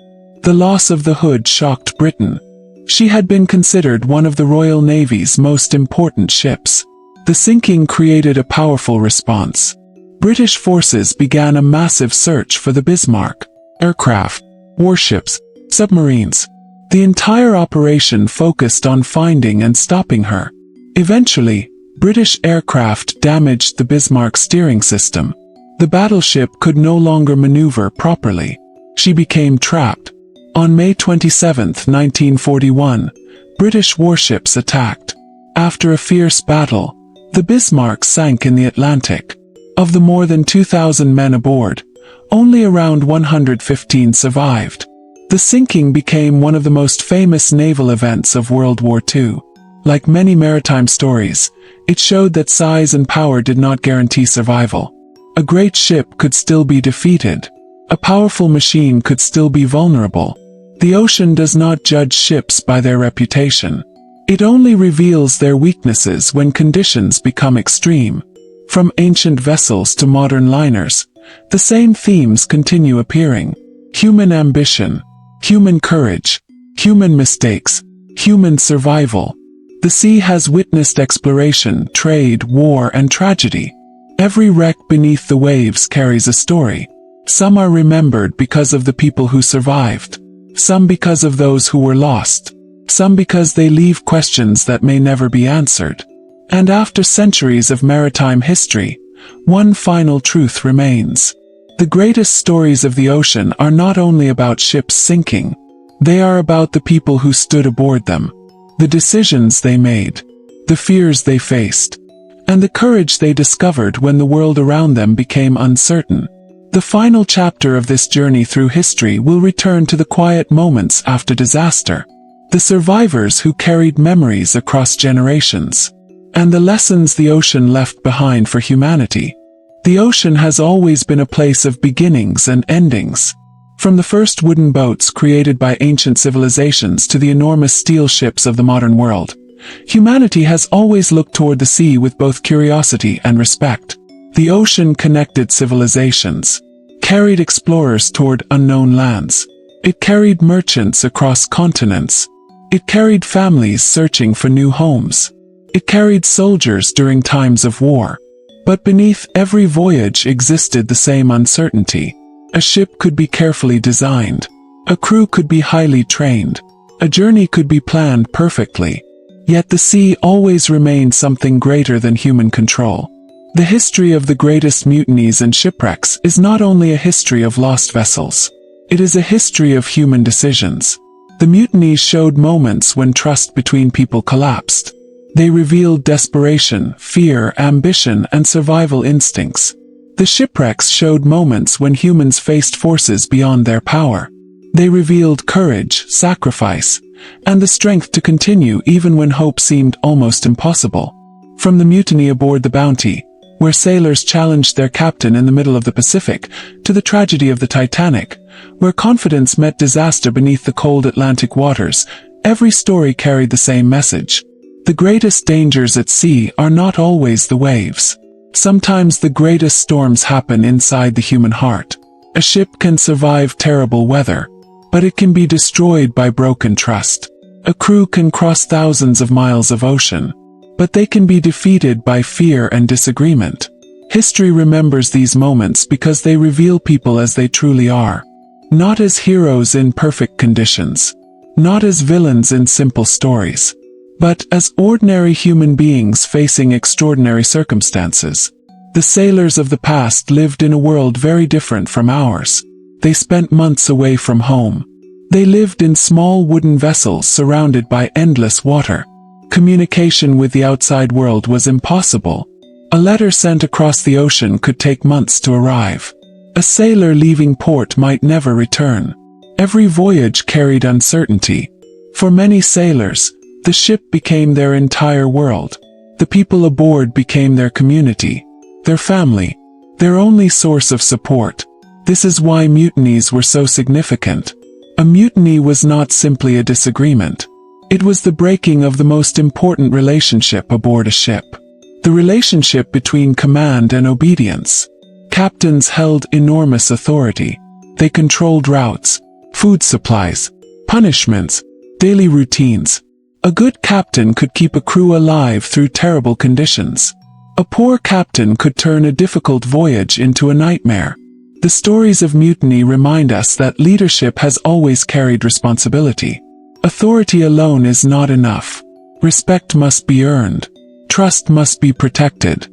The loss of the Hood shocked Britain. She had been considered one of the Royal Navy's most important ships. The sinking created a powerful response. British forces began a massive search for the Bismarck. Aircraft, warships, submarines. The entire operation focused on finding and stopping her. Eventually, British aircraft damaged the Bismarck steering system. The battleship could no longer maneuver properly. She became trapped. On May 27, 1941, British warships attacked. After a fierce battle, the Bismarck sank in the Atlantic. Of the more than 2,000 men aboard, only around 115 survived. The sinking became one of the most famous naval events of World War II. Like many maritime stories, it showed that size and power did not guarantee survival. A great ship could still be defeated. A powerful machine could still be vulnerable. The ocean does not judge ships by their reputation. It only reveals their weaknesses when conditions become extreme. From ancient vessels to modern liners, the same themes continue appearing. Human ambition, human courage, human mistakes, human survival. The sea has witnessed exploration, trade, war, and tragedy. Every wreck beneath the waves carries a story. Some are remembered because of the people who survived. Some because of those who were lost. Some because they leave questions that may never be answered. And after centuries of maritime history, one final truth remains. The greatest stories of the ocean are not only about ships sinking. They are about the people who stood aboard them. The decisions they made. The fears they faced. And the courage they discovered when the world around them became uncertain. The final chapter of this journey through history will return to the quiet moments after disaster. The survivors who carried memories across generations. And the lessons the ocean left behind for humanity. The ocean has always been a place of beginnings and endings. From the first wooden boats created by ancient civilizations to the enormous steel ships of the modern world, humanity has always looked toward the sea with both curiosity and respect. The ocean connected civilizations, carried explorers toward unknown lands. It carried merchants across continents. It carried families searching for new homes. It carried soldiers during times of war. But beneath every voyage existed the same uncertainty. A ship could be carefully designed. A crew could be highly trained. A journey could be planned perfectly. Yet the sea always remained something greater than human control. The history of the greatest mutinies and shipwrecks is not only a history of lost vessels. It is a history of human decisions. The mutinies showed moments when trust between people collapsed. They revealed desperation, fear, ambition, and survival instincts. The shipwrecks showed moments when humans faced forces beyond their power. They revealed courage, sacrifice, and the strength to continue even when hope seemed almost impossible. From the mutiny aboard the Bounty, where sailors challenged their captain in the middle of the Pacific, to the tragedy of the Titanic, where confidence met disaster beneath the cold Atlantic waters, every story carried the same message. The greatest dangers at sea are not always the waves. Sometimes the greatest storms happen inside the human heart. A ship can survive terrible weather, but it can be destroyed by broken trust. A crew can cross thousands of miles of ocean, but they can be defeated by fear and disagreement. History remembers these moments because they reveal people as they truly are. Not as heroes in perfect conditions. Not as villains in simple stories. But as ordinary human beings facing extraordinary circumstances. The sailors of the past lived in a world very different from ours. They spent months away from home. They lived in small wooden vessels surrounded by endless water. Communication with the outside world was impossible. A letter sent across the ocean could take months to arrive. A sailor leaving port might never return. Every voyage carried uncertainty. For many sailors, the ship became their entire world. The people aboard became their community, their family, their only source of support. This is why mutinies were so significant. A mutiny was not simply a disagreement. It was the breaking of the most important relationship aboard a ship. The relationship between command and obedience. Captains held enormous authority. They controlled routes, food supplies, punishments, Daily routines. A good captain could keep a crew alive through terrible conditions. A poor captain could turn a difficult voyage into a nightmare. The stories of mutiny remind us that leadership has always carried responsibility. Authority alone is not enough. Respect must be earned. Trust must be protected.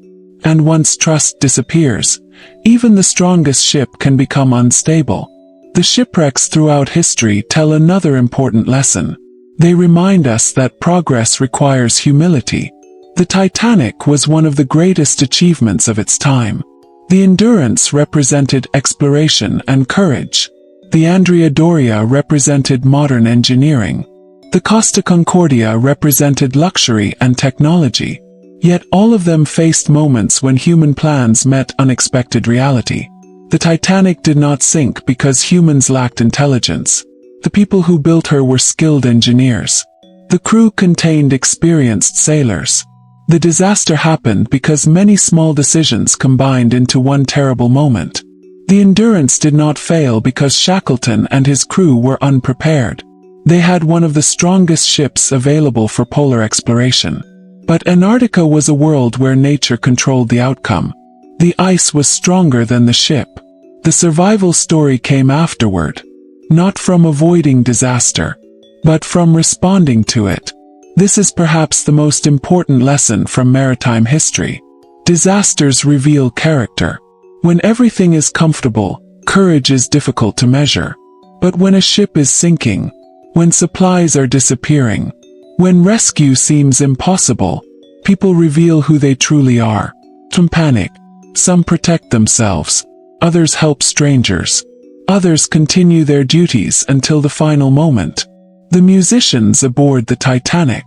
And once trust disappears, even the strongest ship can become unstable. The shipwrecks throughout history tell another important lesson. They remind us that progress requires humility. The Titanic was one of the greatest achievements of its time. The Endurance represented exploration and courage. The Andrea Doria represented modern engineering. The Costa Concordia represented luxury and technology. Yet all of them faced moments when human plans met unexpected reality. The Titanic did not sink because humans lacked intelligence. The people who built her were skilled engineers. The crew contained experienced sailors. The disaster happened because many small decisions combined into one terrible moment. The Endurance did not fail because Shackleton and his crew were unprepared. They had one of the strongest ships available for polar exploration. But Antarctica was a world where nature controlled the outcome. The ice was stronger than the ship. The survival story came afterward. Not from avoiding disaster, but from responding to it. This is perhaps the most important lesson from maritime history. Disasters reveal character. When everything is comfortable, courage is difficult to measure. But when a ship is sinking, when supplies are disappearing, when rescue seems impossible, people reveal who they truly are. Some panic. Some protect themselves. Others help strangers. Others continue their duties until the final moment. The musicians aboard the Titanic.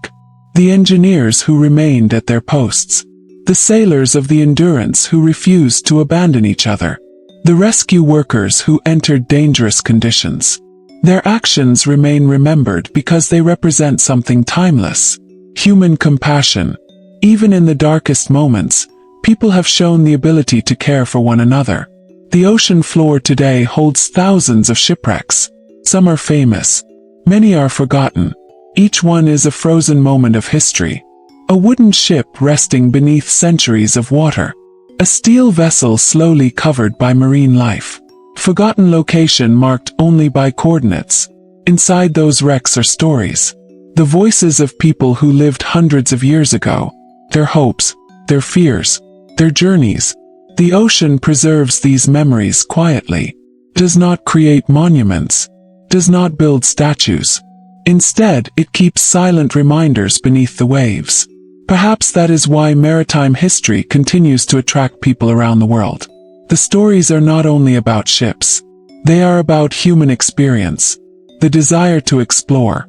The engineers who remained at their posts. The sailors of the Endurance who refused to abandon each other. The rescue workers who entered dangerous conditions. Their actions remain remembered because they represent something timeless. Human compassion. Even in the darkest moments, people have shown the ability to care for one another. The ocean floor today holds thousands of shipwrecks. Some are famous. Many are forgotten. Each one is a frozen moment of history. A wooden ship resting beneath centuries of water. A steel vessel slowly covered by marine life. Forgotten location marked only by coordinates. Inside those wrecks are stories. The voices of people who lived hundreds of years ago. Their hopes, their fears, their journeys. The ocean preserves these memories quietly. Does not create monuments. Does not build statues. Instead, it keeps silent reminders beneath the waves. Perhaps that is why maritime history continues to attract people around the world. The stories are not only about ships. They are about human experience. The desire to explore.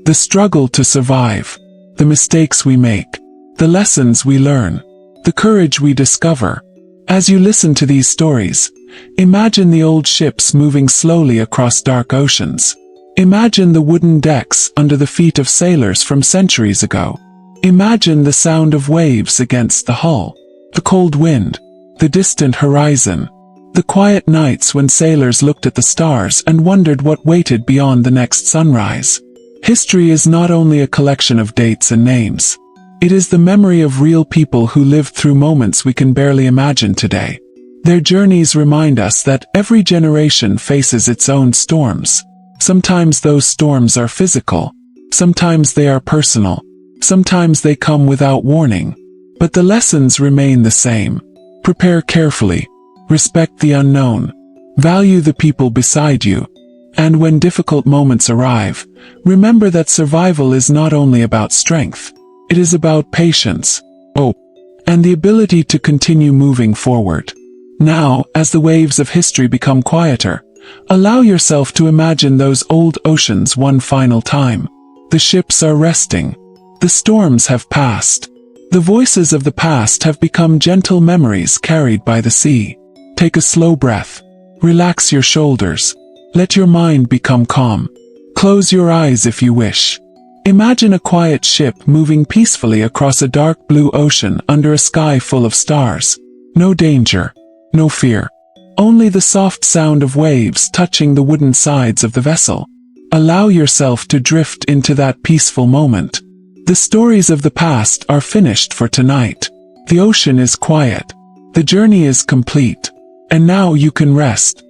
The struggle to survive. The mistakes we make. The lessons we learn. The courage we discover. As you listen to these stories, imagine the old ships moving slowly across dark oceans. Imagine the wooden decks under the feet of sailors from centuries ago. Imagine the sound of waves against the hull, the cold wind, the distant horizon, the quiet nights when sailors looked at the stars and wondered what waited beyond the next sunrise. History is not only a collection of dates and names. It is the memory of real people who lived through moments we can barely imagine today. Their journeys remind us that every generation faces its own storms. Sometimes those storms are physical. Sometimes they are personal. Sometimes they come without warning. But the lessons remain the same. Prepare carefully. Respect the unknown. Value the people beside you. And when difficult moments arrive, remember that survival is not only about strength. It is about patience, hope, and the ability to continue moving forward. Now, as the waves of history become quieter, allow yourself to imagine those old oceans one final time. The ships are resting. The storms have passed. The voices of the past have become gentle memories carried by the sea. Take a slow breath. Relax your shoulders. Let your mind become calm. Close your eyes if you wish. Imagine a quiet ship moving peacefully across a dark blue ocean under a sky full of stars. No danger. No fear. Only the soft sound of waves touching the wooden sides of the vessel. Allow yourself to drift into that peaceful moment. The stories of the past are finished for tonight. The ocean is quiet. The journey is complete. And now you can rest.